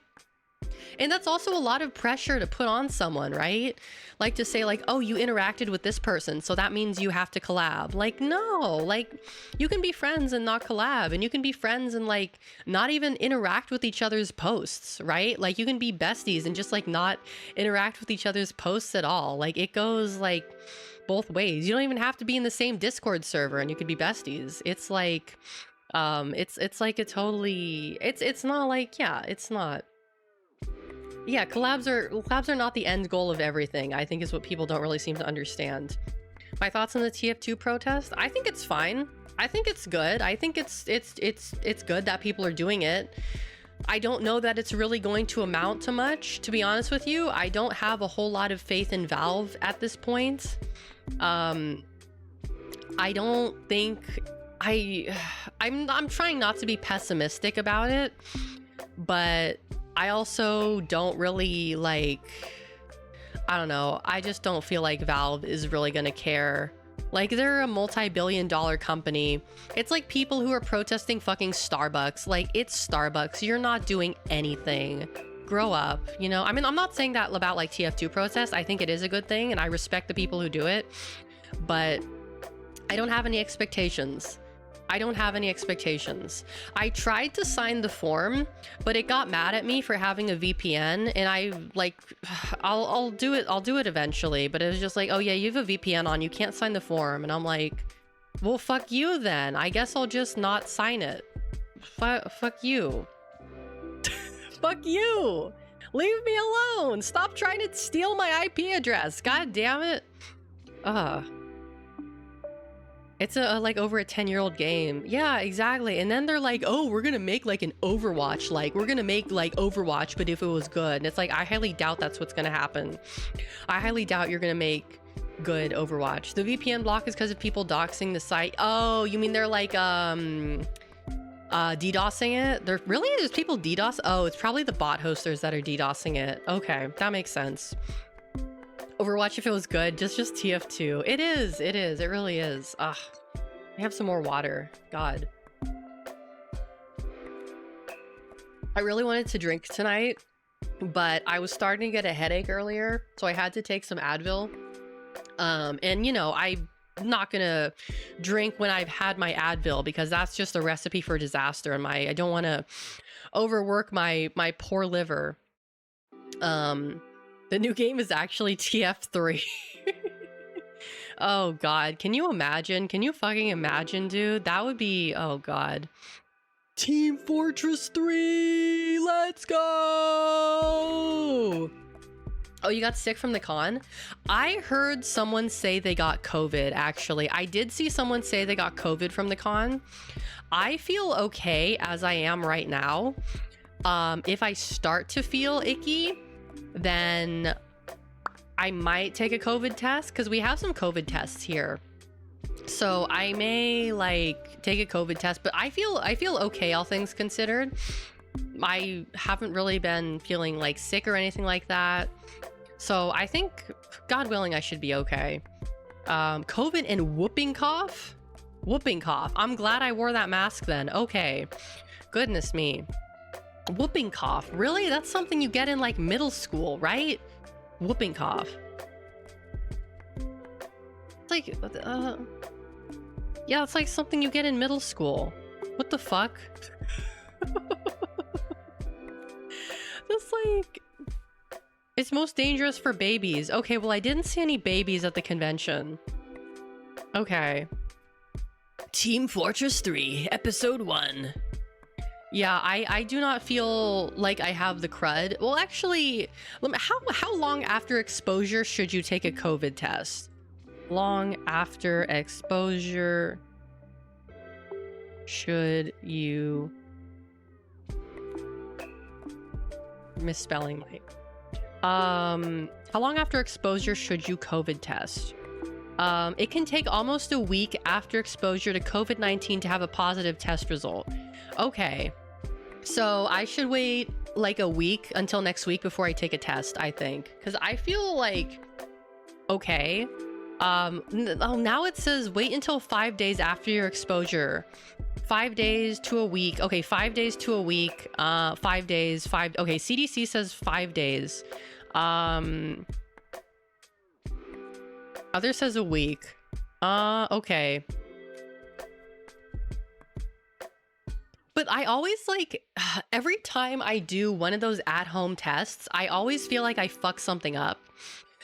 and that's also a lot of pressure to put on someone, right? Like, to say like, oh, you interacted with this person, so that means you have to collab. Like, no, like, you can be friends and not collab, and you can be friends and like not even interact with each other's posts, right? Like, you can be besties and just like not interact with each other's posts at all. Like, it goes like both ways. You don't even have to be in the same Discord server and you could be besties. It's like, it's like a totally, it's not like, yeah, it's not. Yeah, collabs are not the end goal of everything, I think, is what people don't really seem to understand. My thoughts on the TF2 protest? I think it's fine. I think it's good. I think it's good that people are doing it. I don't know that it's really going to amount to much, to be honest with you. I don't have a whole lot of faith in Valve at this point. I don't think I'm trying not to be pessimistic about it, but I also don't really like, I don't know, I just don't feel like Valve is really gonna care. Like, they're a multi-billion-dollar company. It's like people who are protesting fucking Starbucks. Like, it's Starbucks. You're not doing anything. Grow up, you know? I mean, I'm not saying that about like TF2 protests. I think it is a good thing and I respect the people who do it, but I don't have any expectations. I don't have any expectations. I tried to sign the form, but it got mad at me for having a VPN, and I like, I'll do it eventually, but it was just like, oh yeah, you have a VPN on, you can't sign the form. And I'm like, well, fuck you then. I guess I'll just not sign it. Fuck you. Fuck you. Leave me alone. Stop trying to steal my IP address. God damn it. It's like over a 10-year-old game. Yeah, exactly. And then they're like, oh, we're gonna make like an Overwatch. Like, we're gonna make like Overwatch, but if it was good. And it's like, I highly doubt that's what's gonna happen. I highly doubt you're gonna make good Overwatch. The VPN block is because of people doxing the site. Oh, you mean they're like, DDoSing it? There's people DDoS? Oh, it's probably the bot hosters that are DDoSing it. Okay, that makes sense. Overwatch if it was good, just TF2. It is, it really is. I have some more water. God. I really wanted to drink tonight, but I was starting to get a headache earlier, so I had to take some Advil. And you know, I'm not gonna drink when I've had my Advil because that's just a recipe for disaster, and I don't want to overwork my poor liver. The new game is actually TF3. Oh god, can you imagine? Can you fucking imagine, dude? That would be, oh god. Team Fortress 3, let's go! Oh, you got sick from the con? I heard someone say they got COVID, actually. I did see someone say they got COVID from the con. I feel okay as I am right now. If I start to feel icky, then I might take a COVID test because we have some COVID tests here. So I may like take a COVID test, but I feel okay, all things considered. I haven't really been feeling like sick or anything like that. So I think, God willing, I should be okay. COVID and whooping cough? Whooping cough. I'm glad I wore that mask then. Okay. Goodness me. Whooping cough. Really? That's something you get in like middle school, right? Whooping cough. It's like, yeah, it's like something you get in middle school. What the fuck? That's like, it's most dangerous for babies. Okay, well, I didn't see any babies at the convention. Okay. Team Fortress 3, Episode 1. Yeah, I do not feel like I have the crud. Well, actually, how long after exposure should you take a COVID test? Long after exposure should you... Misspelling my... How long after exposure should you COVID test? It can take almost a week after exposure to COVID-19 to have a positive test result. Okay, so I should wait like a week until next week before I take a test, I think, because I feel like okay. Oh, now it says wait until 5 days after your exposure. 5 days to a week. Okay, 5 days to a week. 5 days. Okay, CDC says 5 days. Other says a week. Okay. But I always like, every time I do one of those at-home tests, I always feel like I fuck something up.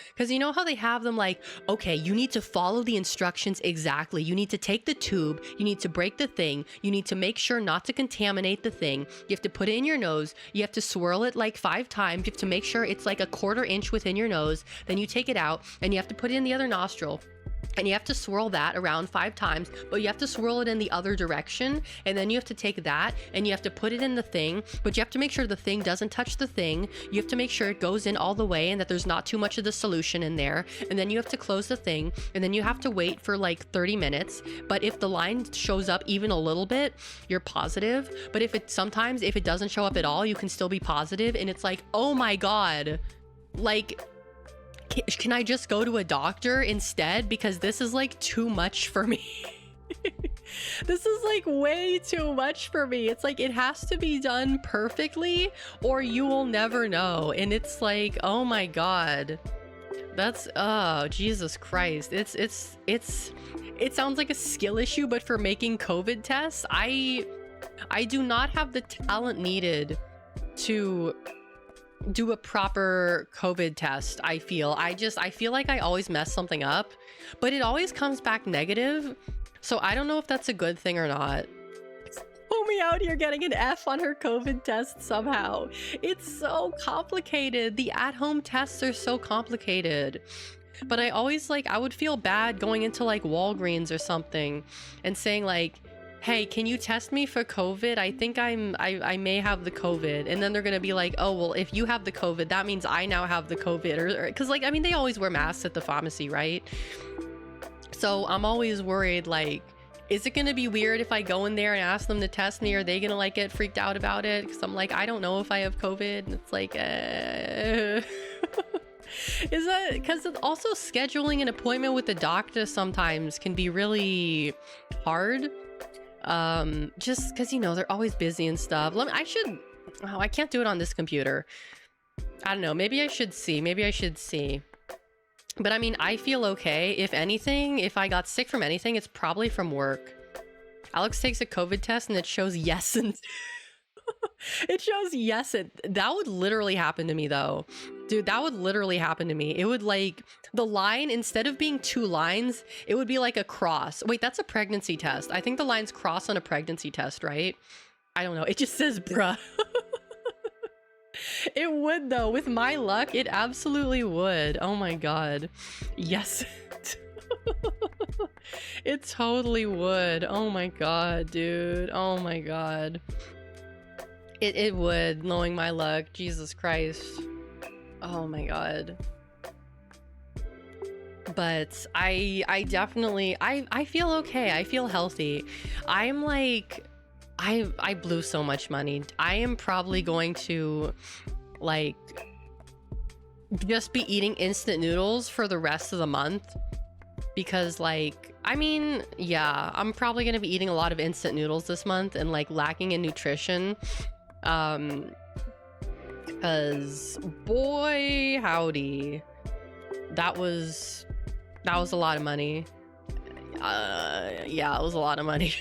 Because you know how they have them like, okay, you need to follow the instructions exactly. You need to take the tube. You need to break the thing. You need to make sure not to contaminate the thing. You have to put it in your nose. You have to swirl it like 5 times. You have to make sure it's like a 1/4 inch within your nose. Then you take it out and you have to put it in the other nostril. and you have to swirl that around 5 times, but you have to swirl it in the other direction, and then you have to take that and you have to put it in the thing, but you have to make sure the thing doesn't touch the thing. You have to make sure it goes in all the way and that there's not too much of the solution in there, and then you have to close the thing, and then you have to wait for like 30 minutes. But if the line shows up even a little bit, you're positive. But if it doesn't show up at all, you can still be positive, and it's like, oh my god, like, can I just go to a doctor instead? Because this is like too much for me. This is like way too much for me. It's like it has to be done perfectly or you will never know. And it's like, oh my god. That's Jesus Christ. It sounds like a skill issue, but for making COVID tests, I do not have the talent needed to do a proper COVID test. I feel like I always mess something up, but it always comes back negative. So I don't know if that's a good thing or not. Homie out here getting an F on her COVID test somehow. It's so complicated. The at-home tests are so complicated. But I always I would feel bad going into like Walgreens or something and saying like, hey, can you test me for COVID? I think I may have the COVID. And then they're gonna be like, oh, well, if you have the COVID, that means I now have the COVID. Or because like, I mean, they always wear masks at the pharmacy, right? So I'm always worried, like, is it gonna be weird if I go in there and ask them to test me? Are they gonna like get freaked out about it? Because I'm like, I don't know if I have COVID. And it's like, is that because also scheduling an appointment with the doctor sometimes can be really hard. Just because, you know, they're always busy and stuff. I can't do it on this computer. I don't know, maybe I should see. But I mean, I feel okay. If anything, if I got sick from anything, it's probably from work. Alex takes a COVID test and it shows yes, and it shows yes, and that would literally happen to me though. Dude, that would literally happen to me. It would like, the line, instead of being 2 lines, it would be like a cross. Wait, that's a pregnancy test. I think the lines cross on a pregnancy test, right? I don't know. It just says bruh. It would though. With my luck, it absolutely would. Oh my god. Yes. It totally would. Oh my god, dude. Oh my god. It would, knowing my luck. Jesus Christ. Oh my god. But I definitely I feel okay. I feel healthy. I'm like, I blew so much money. I am probably going to like just be eating instant noodles for the rest of the month, because like, I mean, yeah, I'm probably gonna be eating a lot of instant noodles this month and like lacking in nutrition. Because boy howdy, that was a lot of money. Yeah, it was a lot of money.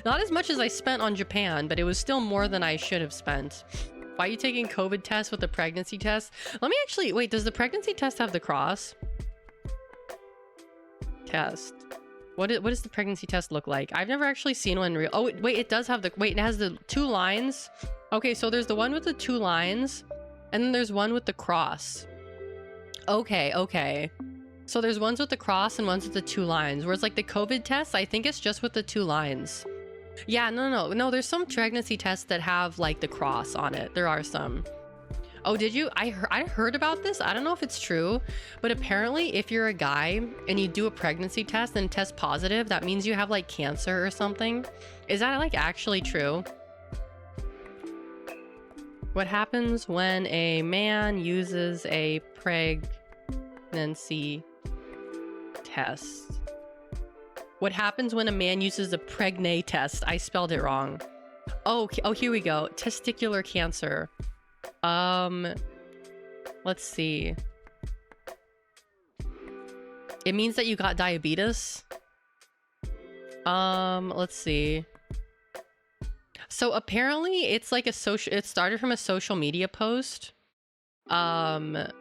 Not as much as I spent on Japan, but it was still more than I should have spent. Why are you taking COVID test with the pregnancy test? Let me actually, wait, does the pregnancy test have the cross? Test. What does the pregnancy test look like? I've never actually seen one real. Oh, wait, it does have the, wait, it has the 2 lines. Okay, so there's the one with the 2 lines, and then there's one with the cross. Okay. So there's ones with the cross and ones with the 2 lines. Whereas like the COVID test, I think it's just with the 2 lines. Yeah, no, there's some pregnancy tests that have like the cross on it. There are some. Oh, did you? I heard about this. I don't know if it's true, but apparently if you're a guy and you do a pregnancy test and test positive, that means you have like cancer or something. Is that like actually true? What happens when a man uses a pregnancy test? What happens when a man uses a pregnay test? I spelled it wrong. Oh, here we go. Testicular cancer. Let's see. It means that you got diabetes. Let's see. So apparently it's like it started from a social media post. And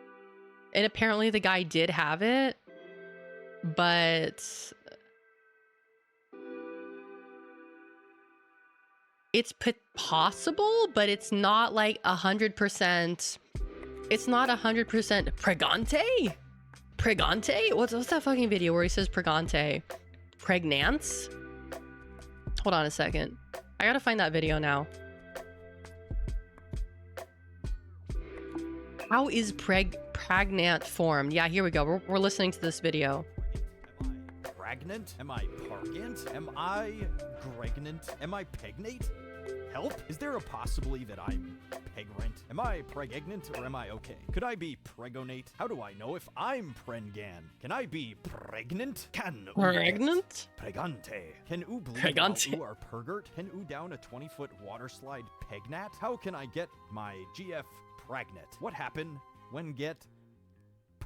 apparently the guy did have it, but it's possible, but it's not like 100%. It's not 100% pregante. Pregante? What's that fucking video where he says pregante? Pregnance? Hold on a second. I gotta find that video now. How is pregnant formed? Yeah, here we go. We're listening to this video. Am I pregnant? Am I pargant? Am I pregnant? Am I pegnate? Help? Is there a possibility that I'm pegrant? Am I pregnant or am I okay? Could I be pregonate? How do I know if I'm prengan? Can I be pregnant? Can Pregnant? Pregante. Can oo bleed Pregante. while oo are pergert? Can oo down a 20-foot water slide pegnat? How can I get my GF pregnant? What happened when get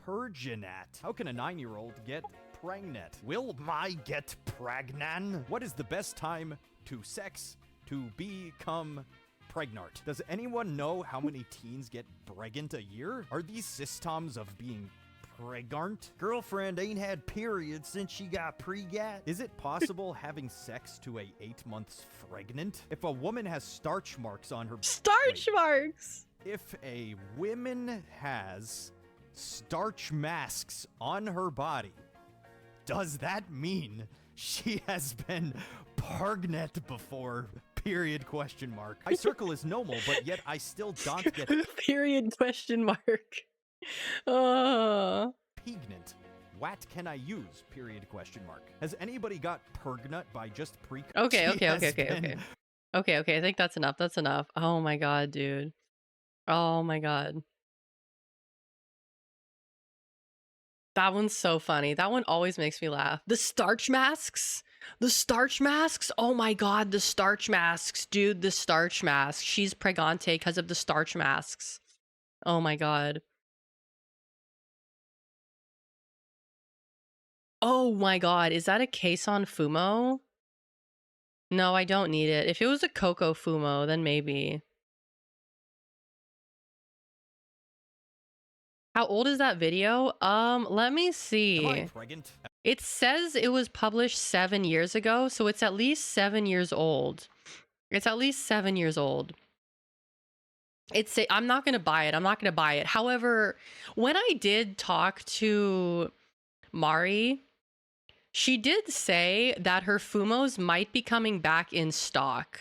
perginat? How can a 9-year-old get pregnant? Will my get pragnan? What is the best time to sex to become pregnant? Does anyone know how many teens get pregnant a year? Are these systems of being pregnant? Girlfriend ain't had periods since she got pregat. Is it possible having sex to a 8 months pregnant? If a woman has starch marks on her Starch marks! If a woman has starch masks on her body, does that mean she has been pregnant before? Period question mark. I circle is normal, but yet I still don't get Period question mark. Uh. pregnant. What can I use? Period question mark. Has anybody got pregnant by just pre? Okay, She okay, has okay, okay, been- okay. Okay, okay, I think that's enough. That's enough. Oh my god, dude. Oh my god. That one's so funny. That one always makes me laugh. The starch masks? The starch masks? Oh my god, the starch masks. Dude, the starch masks. She's pregante because of the starch masks. Oh my god. Oh my god, is that a Kason Fumo? No, I don't need it. If it was a Coco Fumo, then maybe. How old is that video? Let me Am I see. pregnant? It says it was published 7 years ago, so it's at least 7 years old. It's at least 7 years old. I'm not gonna buy it. I'm not gonna buy it. However, when I did talk to Mari, she did say that her Fumos might be coming back in stock.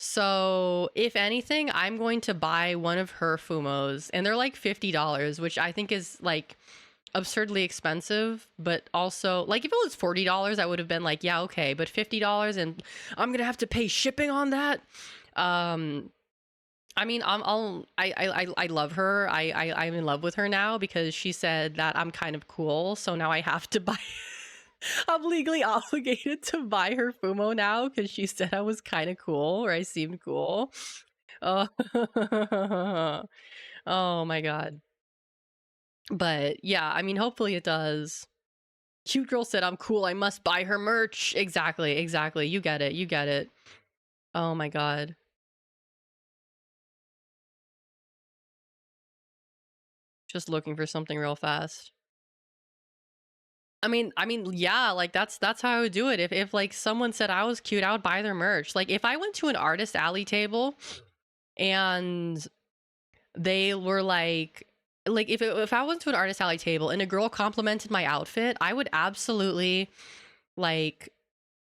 So if anything, I'm going to buy one of her Fumos, and they're like $50, which I think is like absurdly expensive, but also like if it was $40, I would have been like, yeah, okay, but $50 and I'm gonna have to pay shipping on that. I mean, I love her. I'm in love with her now because she said that I'm kind of cool, so now I have to buy. I'm legally obligated to buy her Fumo now because she said I was kind of cool or I seemed cool. Oh, oh my god. But yeah, I mean, hopefully it does. Cute girl said, I'm cool. I must buy her merch. Exactly, exactly. You get it. You get it. Oh my god. Just looking for something real fast. I mean, yeah, like that's how I would do it. If like someone said I was cute, I would buy their merch. Like if I went to an artist alley table and they were like if I went to an artist alley table and a girl complimented my outfit, I would absolutely like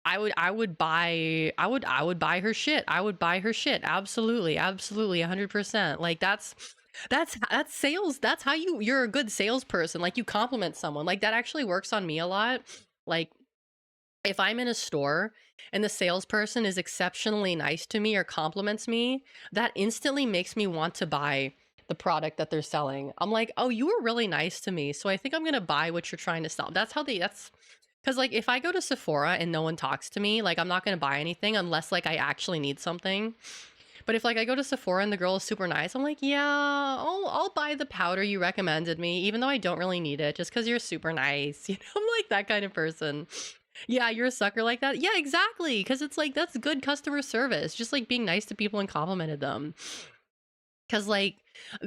I would buy her shit. I would buy her shit. Absolutely. Absolutely 100%. Like that's sales. That's how you're a good salesperson. Like you compliment someone. Like that actually works on me a lot. Like if I'm in a store and the salesperson is exceptionally nice to me or compliments me, that instantly makes me want to buy the product that they're selling. I'm like, oh, you were really nice to me, so I think I'm gonna buy what you're trying to sell. That's because like if I go to Sephora and no one talks to me, like I'm not gonna buy anything unless like I actually need something. But if like I go to Sephora and the girl is super nice, I'm like, yeah, I'll buy the powder you recommended me, even though I don't really need it, just because you're super nice. You know, I'm like that kind of person. Yeah, you're a sucker like that. Yeah, exactly. Because it's like that's good customer service, just like being nice to people and complimented them. Because like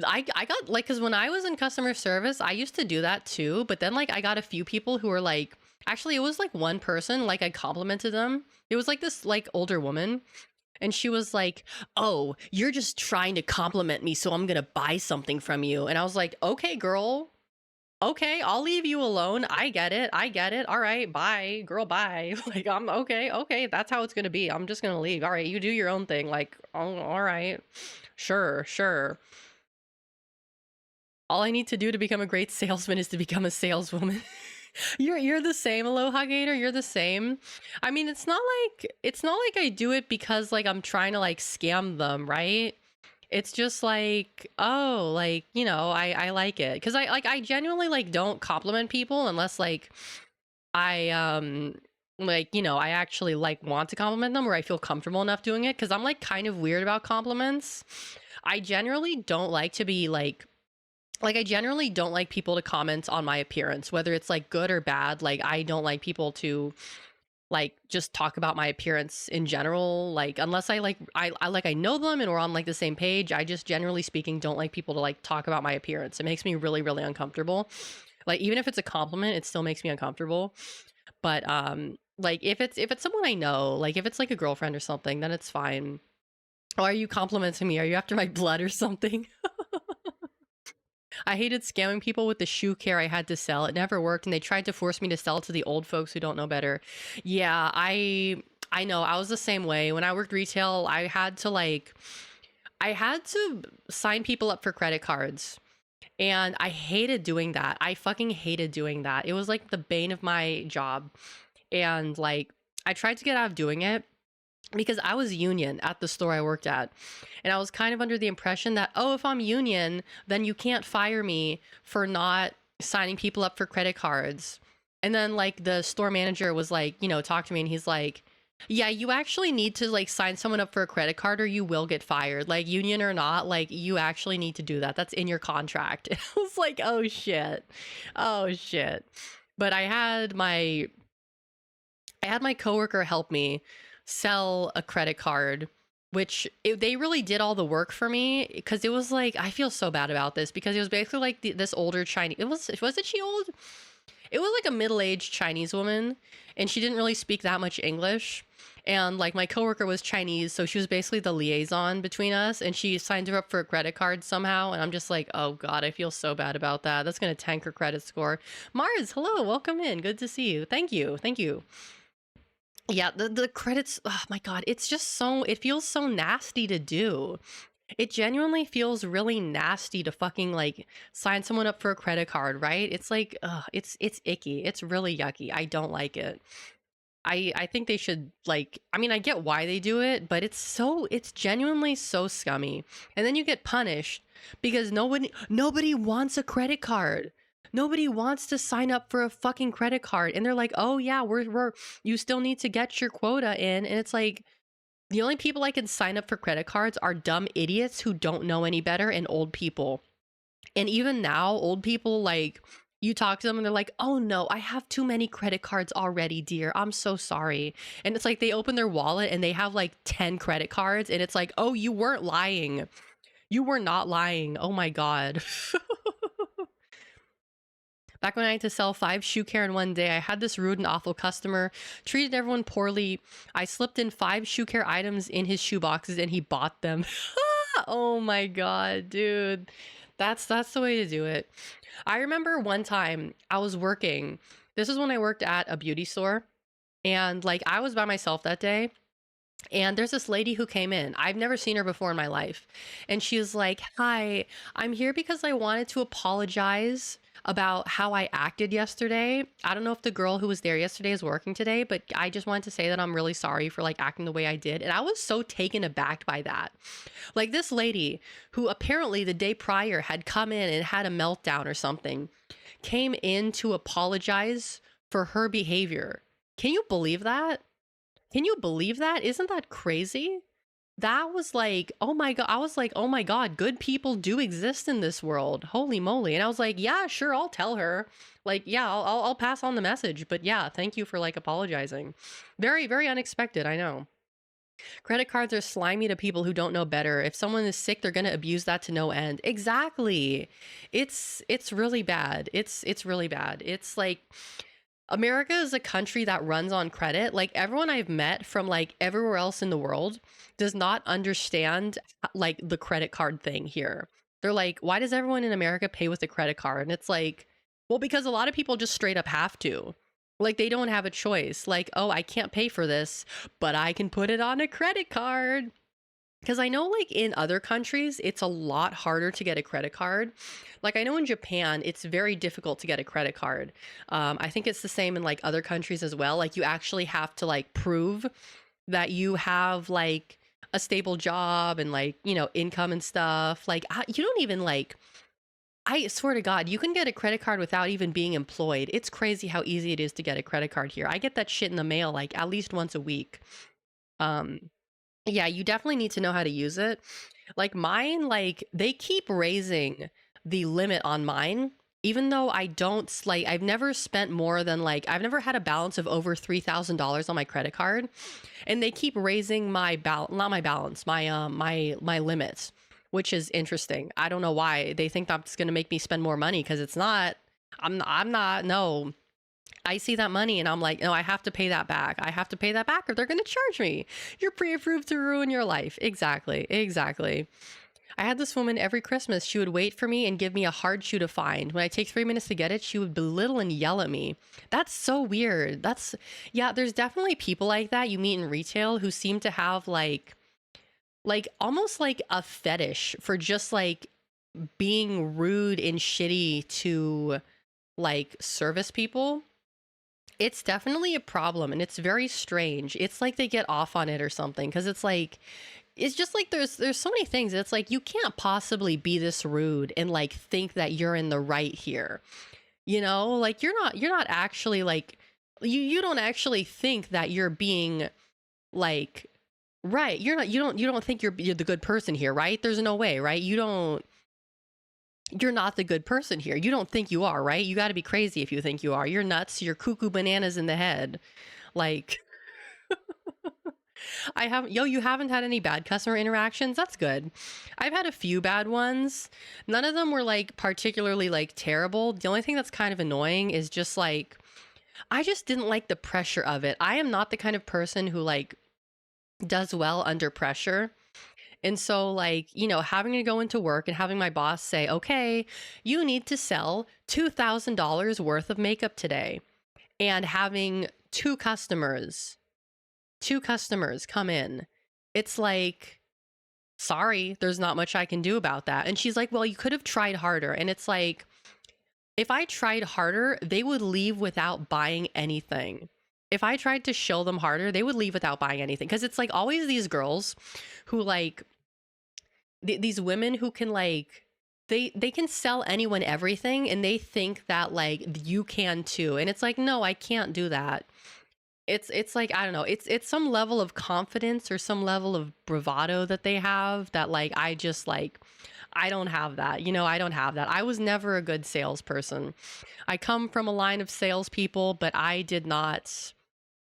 I got like because when I was in customer service, I used to do that too. But then like I got a few people who were like, actually, it was like one person, like I complimented them. It was like this like older woman. And she was like, oh, you're just trying to compliment me, so I'm going to buy something from you. And I was like, okay, girl. Okay, I'll leave you alone. I get it. I get it. All right, bye, girl, bye. Like, I'm okay. Okay, that's how it's gonna be. I'm just gonna leave. All right, you do your own thing. Like, oh, all right, sure, sure. All I need to do to become a great salesman is to become a saleswoman. You're the same, Aloha Gator. You're the same. I mean, it's not like I do it because like I'm trying to like scam them, right? It's just like, oh, like, I like it. Cause I genuinely like don't compliment people unless like I like, I actually like want to compliment them or I feel comfortable enough doing it. Cause I'm like kind of weird about compliments. I generally don't like to be like I generally don't like people to comment on my appearance, whether it's like good or bad. Like I don't like people to like just talk about my appearance in general, like unless I know them and we're on like the same page. I just generally speaking don't like people to like talk about my appearance. It makes me really really uncomfortable. Like even if it's a compliment, it still makes me uncomfortable. But like if it's someone I know, like if it's like a girlfriend or something, then it's fine. Oh, are you complimenting me? Are you after my blood or something? I hated scamming people with the shoe care I had to sell. It never worked, and they tried to force me to sell to the old folks who don't know better. Yeah, I know. I was the same way. When I worked retail, I had to sign people up for credit cards. And I hated doing that. I fucking hated doing that. It was like the bane of my job. And like I tried to get out of doing it because I was union at the store I worked at. And I was kind of under the impression that, oh, if I'm union, then you can't fire me for not signing people up for credit cards. And then like the store manager was like, talk to me and he's like, yeah, you actually need to like sign someone up for a credit card or you will get fired. Like union or not, like you actually need to do that. That's in your contract. I was like, oh shit. Oh shit. But I had my coworker help me sell a credit card, which they really did all the work for me because it was like I feel so bad about this because it was basically like this older Chinese. Was it she old? It was like a middle-aged Chinese woman, and she didn't really speak that much English. And like my coworker was Chinese, so she was basically the liaison between us, and she signed her up for a credit card somehow. And I'm just like, oh god, I feel so bad about that. That's gonna tank her credit score. Mars, hello, welcome in. Good to see you. Thank you, thank you. Yeah, the credits, oh my god, it's just it feels so nasty to do. It genuinely feels really nasty to fucking like sign someone up for a credit card, right? It's like, it's icky. It's really yucky. I don't like it. I think they should like, I mean, I get why they do it, but it's genuinely so scummy. And then you get punished because nobody wants a credit card. Nobody wants to sign up for a fucking credit card. And they're like, "Oh yeah, you still need to get your quota in." And it's like the only people I can sign up for credit cards are dumb idiots who don't know any better and old people. And even now, old people like you talk to them and they're like, "Oh no, I have too many credit cards already, dear. I'm so sorry." And it's like they open their wallet and they have like 10 credit cards and it's like, "Oh, you weren't lying. You were not lying. Oh my god." Back when I had to sell 5 shoe care in one day, I had this rude and awful customer, treated everyone poorly. I slipped in 5 shoe care items in his shoe boxes and he bought them. Oh my god, dude. That's the way to do it. I remember one time I was working. This is when I worked at a beauty store. And like I was by myself that day. And there's this lady who came in. I've never seen her before in my life. And she was like, "Hi, I'm here because I wanted to apologize about how I acted yesterday. I don't know if the girl who was there yesterday is working today, but I just wanted to say that I'm really sorry for like acting the way I did." And I was so taken aback by that. Like this lady who apparently the day prior had come in and had a meltdown or something, came in to apologize for her behavior. Can you believe that? Can you believe that? Isn't that crazy? That was like, oh my god. I was like, oh my god, good people do exist in this world. Holy moly. And I was like, yeah, sure, I'll tell her. Like, yeah, I'll pass on the message. But yeah, thank you for like apologizing. Very, very unexpected, I know. Credit cards are slimy to people who don't know better. If someone is sick, they're gonna abuse that to no end. Exactly. It's really bad. It's really bad. It's like America is a country that runs on credit. Like everyone I've met from like everywhere else in the world does not understand like the credit card thing here. They're like, why does everyone in America pay with a credit card? And it's like, Well, because a lot of people just straight up have to. Like, they don't have a choice. Like, oh, I can't pay for this, but I can put it on a credit card. Because I know, like, in other countries, it's a lot harder to get a credit card. Like, I know in Japan, it's very difficult to get a credit card. I think it's the same in, like, other countries as well. Like, you actually have to, like, prove that you have, like, a stable job and, like, you know, income and stuff. Like, you don't even, like, I swear to God, you can get a credit card without even being employed. It's crazy how easy it is to get a credit card here. I get that shit in the mail, like, at least once a week. Um, yeah, you definitely need to know how to use it. Like mine, like they keep raising the limit on mine, even though I don't like I've never spent more than like I've never had a balance of over $3,000 on my credit card, and they keep raising my not my balance, my limits, which is interesting. I don't know why they think that's going to make me spend more money because it's not. I'm not. No, I see that money and I'm like, no, I have to pay that back. I have to pay that back or they're going to charge me. You're pre-approved to ruin your life. Exactly. Exactly. I had this woman every Christmas. She would wait for me and give me a hard shoe to find. When I take 3 minutes to get it, she would belittle and yell at me. That's so weird. Yeah, there's definitely people like that you meet in retail who seem to have like almost like a fetish for just like being rude and shitty to like service people. It's definitely a problem and it's very strange. It's like they get off on it or something because it's just like there's so many things. It's like you can't possibly be this rude and like think that you're in the right here. You know, like you're not actually like you don't actually think that you're being like right. You don't think you're the good person here, right? There's no way, right? You're not the good person here. You don't think you are, right? You got to be crazy if you think you are. You're nuts. You're cuckoo bananas in the head. Like, you haven't had any bad customer interactions? That's good. I've had a few bad ones. None of them were like particularly like terrible. The only thing that's kind of annoying is just like, I just didn't like the pressure of it. I am not the kind of person who like does well under pressure. And so, like, you know, having to go into work and having my boss say, okay, you need to sell $2,000 worth of makeup today. And having two customers come in. It's like, sorry, there's not much I can do about that. And she's like, well, you could have tried harder. And it's like, if I tried harder, they would leave without buying anything. If I tried to show them harder, they would leave without buying anything. Because it's like always these girls who like, these women who can like, they can sell anyone everything and they think that like you can too. And it's like, no, I can't do that. It's like, I don't know, it's some level of confidence or some level of bravado that they have that like I just like I don't have that. You know, I don't have that. I was never a good salesperson. I come from a line of salespeople, but I did not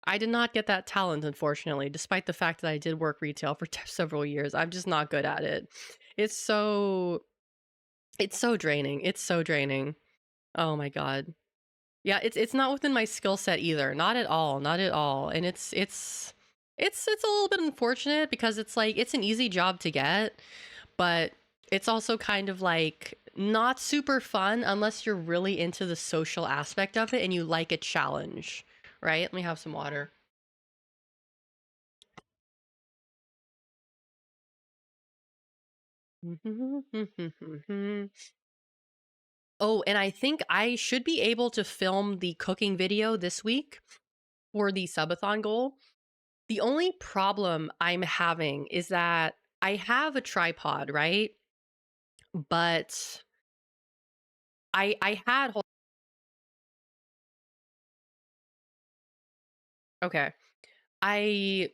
get that talent, unfortunately, despite the fact that I did work retail for several years. I'm just not good at it. It's so draining. It's so draining. Oh my God. Yeah, it's not within my skill set either. Not at all. Not at all. And it's a little bit unfortunate because it's like it's an easy job to get, but it's also kind of like not super fun unless you're really into the social aspect of it and you like a challenge, right? Let me have some water. Oh, and I think I should be able to film the cooking video this week for the subathon goal. The only problem I'm having is that I have a tripod, right? But I had okay. I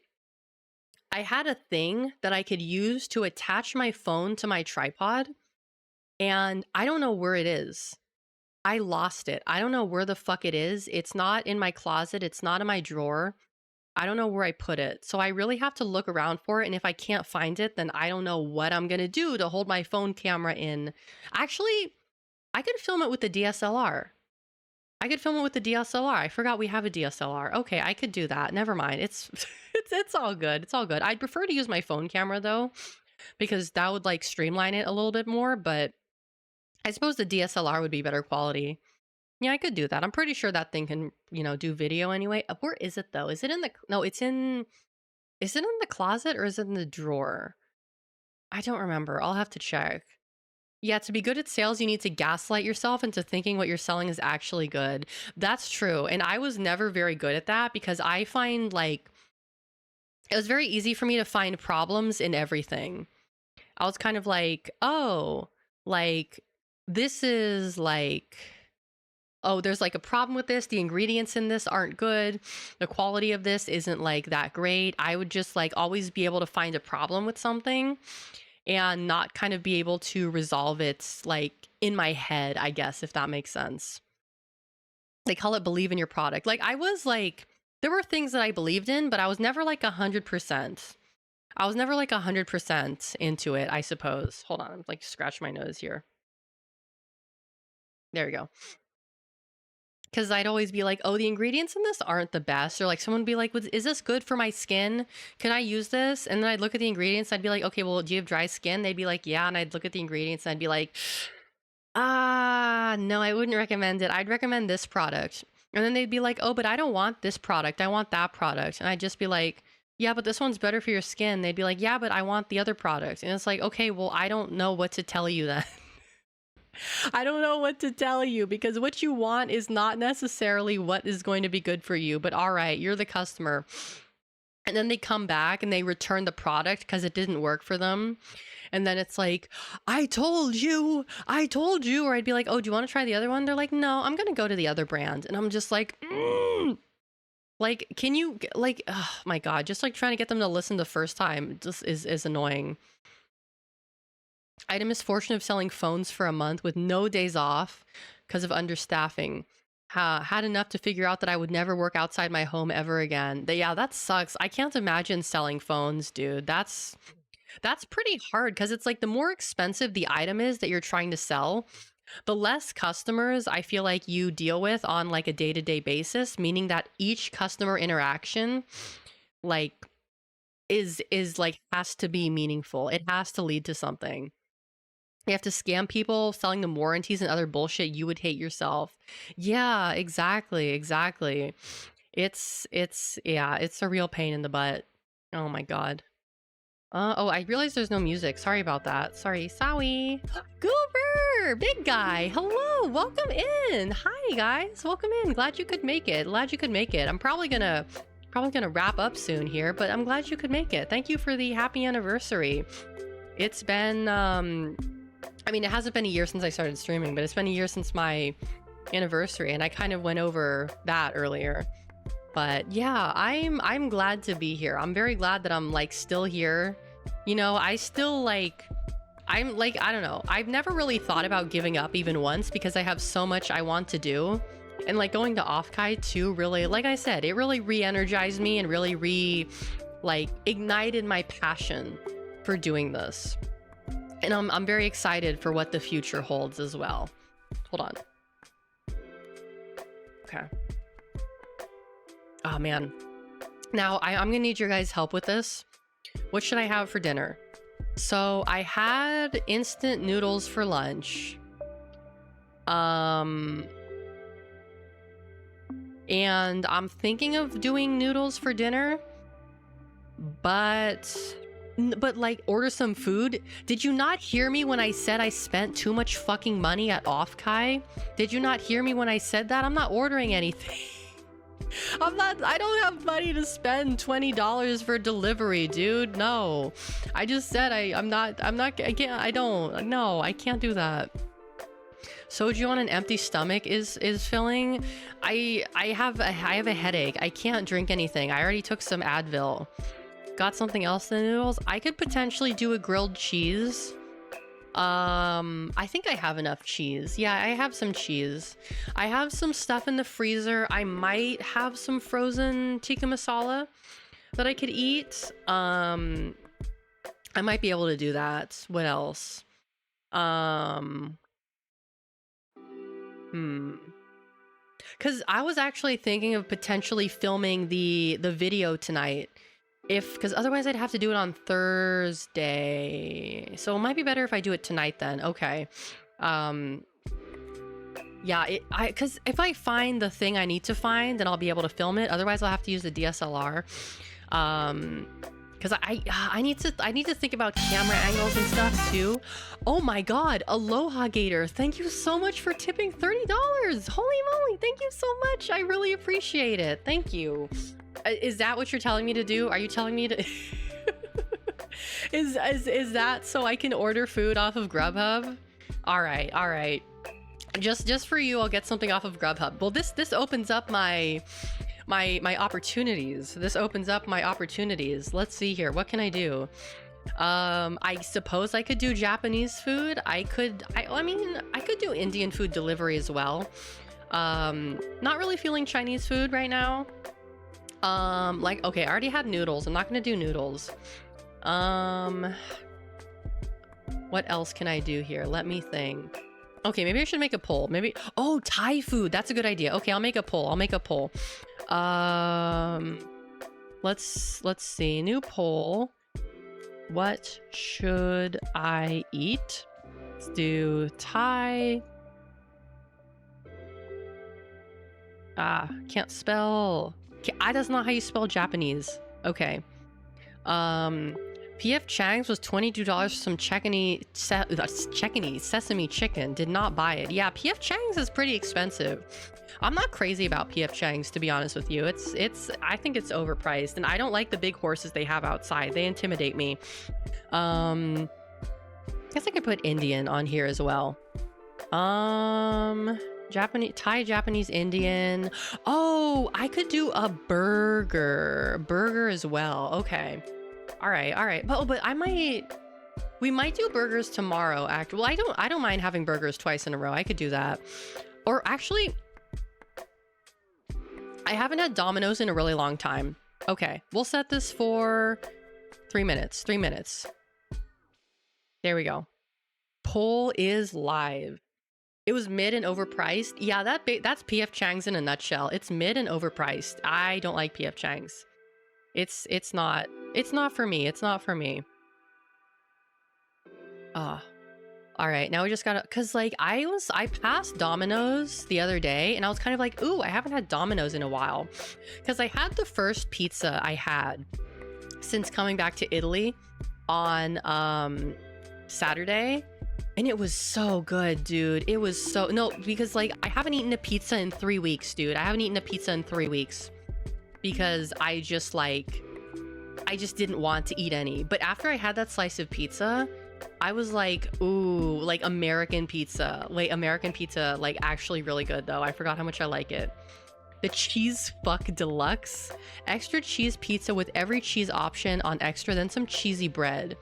I had a thing that I could use to attach my phone to my tripod, and I don't know where it is. I lost it. I don't know where the fuck it is. It's not in my closet. It's not in my drawer. I don't know where I put it. So I really have to look around for it. And if I can't find it, then I don't know what I'm going to do to hold my phone camera in. Actually, I could film it with the DSLR. I could film it with the DSLR. I forgot we have a DSLR. Okay, I could do that. Never mind. It's it's all good. It's all good. I'd prefer to use my phone camera though, because that would like streamline it a little bit more, but I suppose the DSLR would be better quality. Yeah, I could do that. I'm pretty sure that thing can, you know, do video anyway. Where is it though? Is it in the, no, it's in, is it in the closet or is it in the drawer? I don't remember. I'll have to check. Yeah, to be good at sales, you need to gaslight yourself into thinking what you're selling is actually good. That's true. And I was never very good at that because I find like it was very easy for me to find problems in everything. I was kind of like, oh, like this is like, oh, there's like a problem with this. The ingredients in this aren't good. The quality of this isn't like that great. I would just like always be able to find a problem with something and not kind of be able to resolve it like in my head, I guess, if that makes sense. They call it believe in your product. Like I was like, there were things that I believed in, but I was never like 100%. I was never like 100% into it, I suppose. Hold on, I'm like scratch my nose here. There we go. Because I'd always be like, oh, the ingredients in this aren't the best. Or like someone would be like, is this good for my skin? Can I use this? And then I'd look at the ingredients. I'd be like, okay, well, do you have dry skin? They'd be like, yeah. And I'd look at the ingredients and I'd be like, no, I wouldn't recommend it. I'd recommend this product. And then they'd be like, oh, but I don't want this product. I want that product. And I'd just be like, yeah, but this one's better for your skin. They'd be like, yeah, but I want the other product. And it's like, okay, well, I don't know what to tell you then. I don't know what to tell you because what you want is not necessarily what is going to be good for you. But all right, you're the customer. And then they come back and they return the product because it didn't work for them. And then it's like, I told you. Or I'd be like, oh, do you want to try the other one? They're like, no, I'm going to go to the other brand. And I'm just like, like, can you, like, oh my God, just like trying to get them to listen the first time just is annoying. I had a misfortune of selling phones for a month with no days off because of understaffing. Had enough to figure out that I would never work outside my home ever again. Yeah, that sucks. I can't imagine selling phones, dude. That's pretty hard because it's like the more expensive the item is that you're trying to sell, the less customers I feel like you deal with on like a day-to-day basis, meaning that each customer interaction like is like has to be meaningful. It has to lead to something. You have to scam people, selling them warranties and other bullshit you would hate yourself. Yeah, exactly. It's yeah, it's a real pain in the butt. Oh my God. Oh, I realized there's no music. Sorry about that. Sorry. Goober! Big guy! Hello! Welcome in! Hi, guys! Welcome in. Glad you could make it. I'm probably gonna wrap up soon here, but I'm glad you could make it. Thank you for the happy anniversary. It's been, I mean, it hasn't been a year since I started streaming, but it's been a year since my anniversary, and I kind of went over that earlier. But yeah, I'm glad to be here. I'm very glad that I'm like still here. You know, I still like, I'm like, I don't know. I've never really thought about giving up even once because I have so much I want to do. And like going to Offkai too, really, like I said, it really re-energized me and really ignited my passion for doing this. And I'm very excited for what the future holds as well. Hold on. Okay. Oh man. Now I'm gonna need your guys' help with this. What should I have for dinner? So I had instant noodles for lunch. And I'm thinking of doing noodles for dinner, but like order some food. Did you not hear me when I said I spent too much fucking money at Offkai? Did you not hear me when I said that? I'm not ordering anything. I don't have money to spend $20 for delivery, dude. No. I just said I can't do that. Soju on an empty stomach is filling. I have a headache. I can't drink anything. I already took some Advil. Got something else in the noodles? I could potentially do a grilled cheese. I think I have enough cheese. Yeah, I have some cheese. I have some stuff in the freezer. I might have some frozen tikka masala that I could eat. I might be able to do that. What else? Because I was actually thinking of potentially filming the video tonight. Because otherwise I'd have to do it on Thursday. So it might be better if I do it tonight then. Okay. Yeah, because if I find the thing I need to find, then I'll be able to film it. Otherwise, I'll have to use the DSLR. Because I need to think about camera angles and stuff too. Oh my God, Aloha Gator, thank you so much for tipping $30. Holy moly, thank you so much. I really appreciate it. Thank you. Is that what you're telling me to do? Are you telling me to? Is that so I can order food off of Grubhub? All right. Just for you, I'll get something off of Grubhub. Well, this opens up my opportunities. This opens up my opportunities. Let's see here. What can I do? I suppose I could do Japanese food. I mean, I could do Indian food delivery as well. Not really feeling Chinese food right now. Like, okay, I already had noodles. I'm not gonna do noodles. What else can I do here? Let me think. Okay, maybe I should make a poll. Maybe, oh, Thai food. That's a good idea. Okay, I'll make a poll. Let's see. New poll. What should I eat? Let's do Thai. Can't spell. That's not how you spell Japanese. Okay. PF Chang's was $22 for some Checkenny sesame chicken. Did not buy it. Yeah, PF Chang's is pretty expensive. I'm not crazy about PF Chang's, to be honest with you. I think it's overpriced, and I don't like the big horses they have outside. They intimidate me. I guess I could put Indian on here as well. Japanese, Thai, Japanese, Indian. Oh, I could do a burger as well. Okay. All right. But we might do burgers tomorrow. Well, I don't mind having burgers twice in a row. I could do that. Or actually, I haven't had Domino's in a really long time. Okay, we'll set this for 3 minutes. 3 minutes. There we go. Poll is live. It was mid and overpriced. Yeah, that's PF Chang's in a nutshell. It's mid and overpriced. I don't like PF Chang's. It's not for me. It's not for me. All right, now we just gotta, cause like I passed Domino's the other day and I was kind of like, ooh, I haven't had Domino's in a while. Cause I had the first pizza I had since coming back to Italy on Saturday. And it was so good, dude. It was so, no, because like I haven't eaten a pizza in 3 weeks, dude. I haven't eaten a pizza in 3 weeks because I just didn't want to eat any. But after I had that slice of pizza, I was like, ooh, like American pizza. Like American pizza, like actually really good though. I forgot how much I like it. The cheese fuck deluxe. Extra cheese pizza with every cheese option on extra, then some cheesy bread.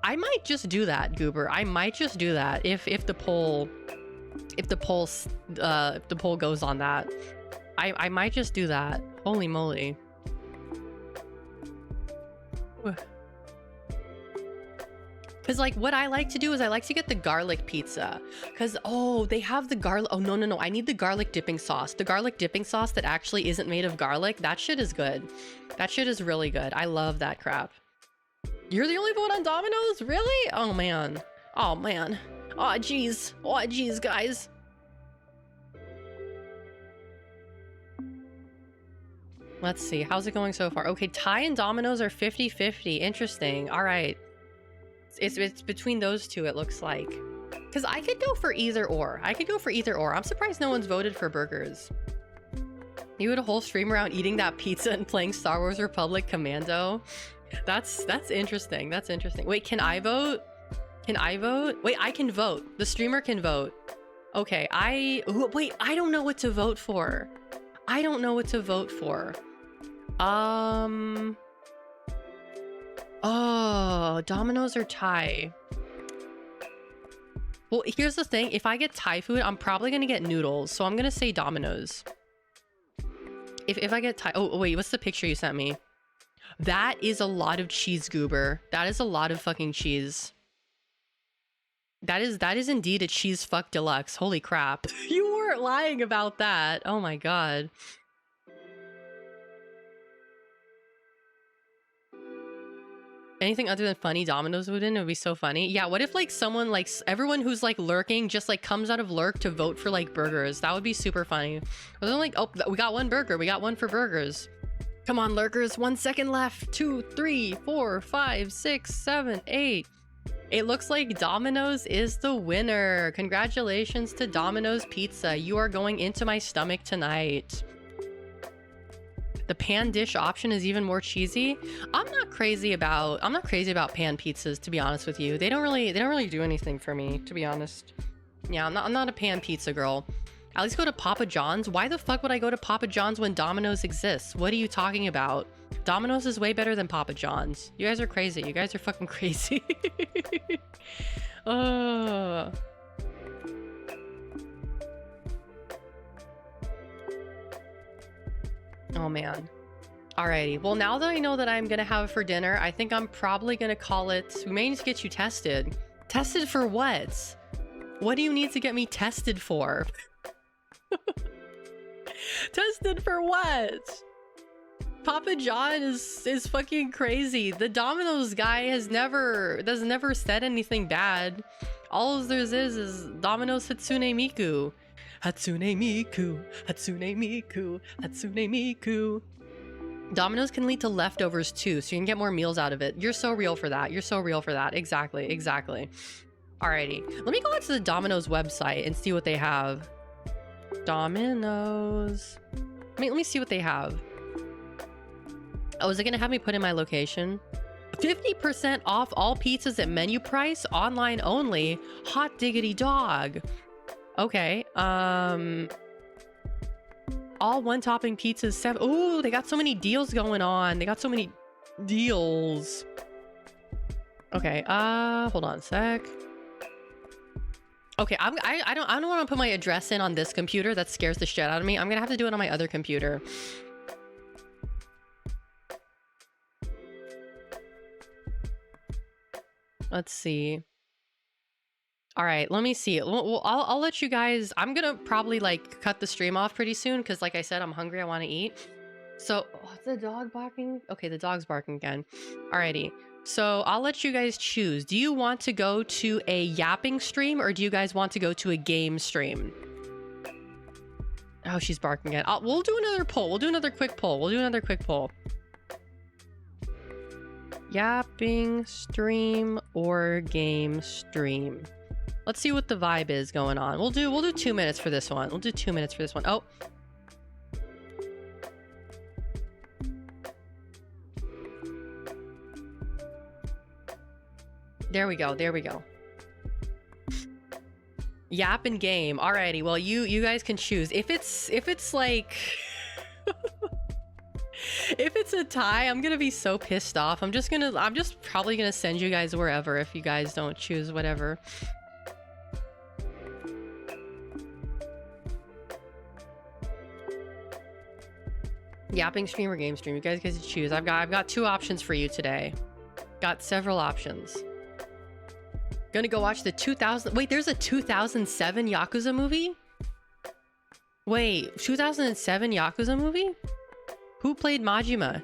I might just do that, Goober. I might just do that if the poll goes on that. I might just do that. Holy moly. Because like what I like to do is I like to get the garlic pizza. Because they have the garlic. Oh no, I need the garlic dipping sauce. The garlic dipping sauce that actually isn't made of garlic. That shit is good. That shit is really good. I love that crap. You're the only vote on Domino's? Really? Oh man. Oh geez, guys. Let's see, how's it going so far? Okay, Thai and Domino's are 50-50. Interesting. All right. It's between those two, it looks like. Because I could go for either or. I'm surprised no one's voted for burgers. You had a whole stream around eating that pizza and playing Star Wars Republic Commando. That's interesting. That's interesting. Wait, can I vote? Wait, I can vote. The streamer can vote. Okay, wait, I don't know what to vote for. Oh, Domino's or Thai? Well, here's the thing. If I get Thai food, I'm probably gonna get noodles. So I'm gonna say Domino's. If I get Thai... Oh, wait, what's the picture you sent me? That is a lot of cheese, Goober. That is a lot of fucking cheese. That is indeed a cheese fuck deluxe. Holy crap. You weren't lying about that. Oh my god. Anything other than funny Domino's would in, it would be so funny. Yeah, what if like someone like everyone who's like lurking just like comes out of lurk to vote for like burgers? That would be super funny. But then like, oh, we got one burger. We got one for burgers. Come on, lurkers. 1 second left. 2, 3, 4, 5, 6, 7, 8. It looks like Domino's is the winner. Congratulations to Domino's Pizza. You are going into my stomach tonight. The pan dish option is even more cheesy. I'm not crazy about pan pizzas, to be honest with you. They don't really do anything for me, to be honest. Yeah, I'm not a pan pizza girl. At least go to Papa John's. Why the fuck would I go to Papa John's when Domino's exists? What are you talking about? Domino's is way better than Papa John's. You guys are crazy. You guys are fucking crazy. Oh. Oh man. Alrighty. Well, now that I know that I'm gonna have it for dinner, I think I'm probably gonna call it. We may need to get you tested. Tested for what? What do you need to get me tested for? Tested for what? Papa John is fucking crazy. The Domino's guy has never said anything bad. All there is Domino's Hatsune Miku. Hatsune Miku, Hatsune Miku, Hatsune Miku. Domino's can lead to leftovers too, so you can get more meals out of it. You're so real for that. You're so real for that. Exactly, exactly. Alrighty. Let me go out to the Domino's website and see what they have. Domino's. Let me see what they have. Oh, is it gonna have me put in my location? 50% off all pizzas at menu price, online only. Hot diggity dog. Okay, all one topping pizzas, 7. Oh, they got so many deals going on. They got so many deals. Okay, hold on a sec. Okay, I don't want to put my address in on this computer. That scares the shit out of me. I'm gonna have to do it on my other computer. Let's see. All right, let me see. Well, I'll let you guys. I'm gonna probably like cut the stream off pretty soon because, like I said, I'm hungry. I want to eat. So, what's the dog barking? Okay, the dog's barking again. Alrighty. So I'll let you guys choose. Do you want to go to a yapping stream or do you guys want to go to a game stream? Oh, she's barking again. We'll do another poll. We'll do another quick poll. Yapping stream or game stream? Let's see what the vibe is going on. We'll do 2 minutes for this one. Oh. There we go. Yap and game. Alrighty, well you guys can choose. If it's like if it's a tie, I'm gonna be so pissed off. I'm just probably gonna send you guys wherever if you guys don't choose whatever. Yapping stream or game stream? You guys get to choose. I've got 2 options for you today. Got several options. Gonna go watch the 2000. Wait, there's a 2007 Yakuza movie? Wait, 2007 Yakuza movie? Who played Majima?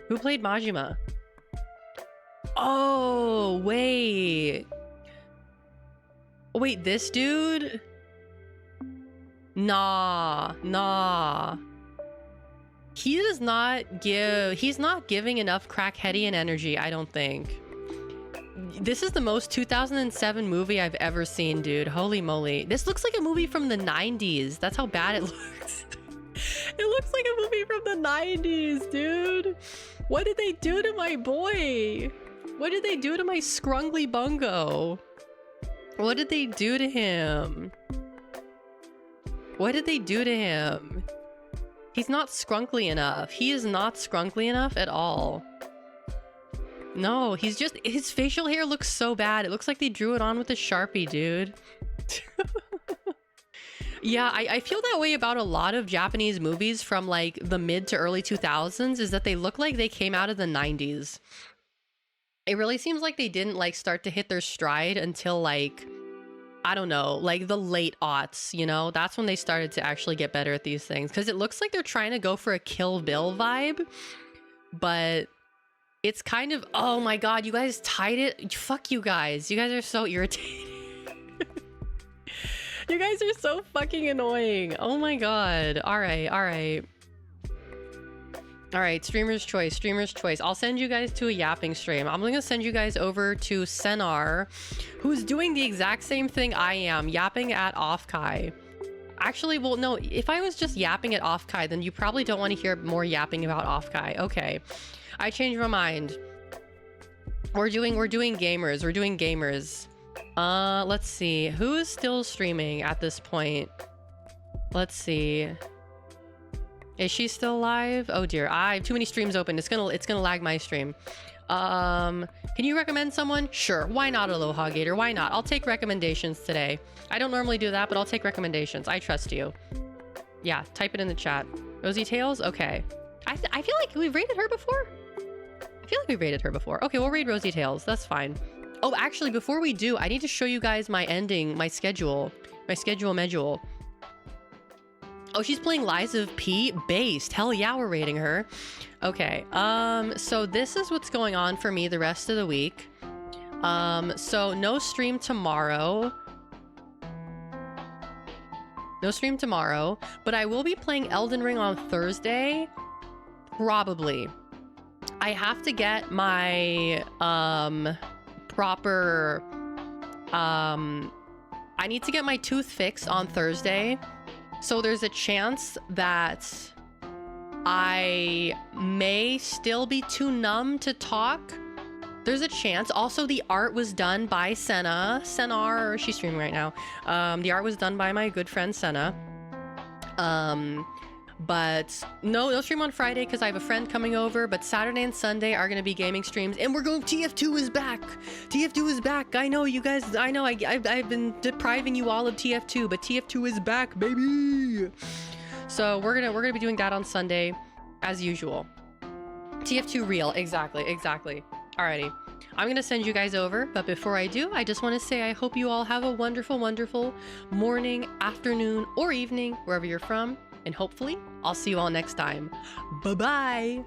Who played Majima? Oh, wait. Wait, this dude? Nah. He's not giving enough crackheadian energy, I don't think. This is the most 2007 movie I've ever seen, dude. Holy moly. This looks like a movie from the 90s. That's how bad it looks. It looks like a movie from the 90s, dude. What did they do to my boy? What did they do to my scrungly bungo? What did they do to him? What did they do to him? He's not scrunkly enough. He is not scrunkly enough at all. No, his facial hair looks so bad. It looks like they drew it on with a Sharpie, dude. Yeah, I feel that way about a lot of Japanese movies from like the mid to early 2000s, is that they look like they came out of the 90s. It really seems like they didn't like start to hit their stride until like I don't know, like the late aughts, you know, that's when they started to actually get better at these things. Because it looks like they're trying to go for a Kill Bill vibe, but it's kind of, oh my god, you guys tied it. Fuck you guys. You guys are so irritating. You guys are so fucking annoying. Oh my god. All right, all right. All right, streamer's choice, streamer's choice. I'll send you guys to a yapping stream. I'm gonna send you guys over to Senar, who's doing the exact same thing I am, yapping at Offkai. Actually, well, no, if I was just yapping at Offkai, then you probably don't want to hear more yapping about Offkai. Okay, I changed my mind. We're doing gamers. We're doing gamers. Let's see. Who is still streaming at this point? Let's see. Is she still live? Oh dear, I have too many streams open. It's gonna lag my stream. Can you recommend someone? Sure, why not, Aloha Gator? Why not? I'll take recommendations today. I don't normally do that, but I'll take recommendations. I trust you. Yeah, type it in the chat. Rosie Tails? Okay. I feel like we've rated her before. I feel like we've rated her before. Okay, we'll raid Rosie Tails. That's fine. Oh, actually, before we do, I need to show you guys my schedule. Medule. Oh, she's playing Lies of P based. Hell yeah, we're rating her. Okay, so this is what's going on for me the rest of the week. So no stream tomorrow. No stream tomorrow, but I will be playing Elden Ring on Thursday. Probably. I have to get my, proper, I need to get my tooth fixed on Thursday. So there's a chance that I may still be too numb to talk. There's a chance. Also, the art was done by Senar, she's streaming right now. The art was done by my good friend Senna. But no stream on Friday because I have a friend coming over. But Saturday and Sunday are going to be gaming streams. And we're going, TF2 is back. TF2 is back. I know, you guys, I know I've been depriving you all of TF2, but TF2 is back, baby. So we're gonna be doing that on Sunday as usual. TF2 real, exactly. Alrighty, I'm gonna send you guys over, but before I do, I just want to say I hope you all have a wonderful morning, afternoon, or evening, wherever you're from. And hopefully, I'll see you all next time. Bye-bye.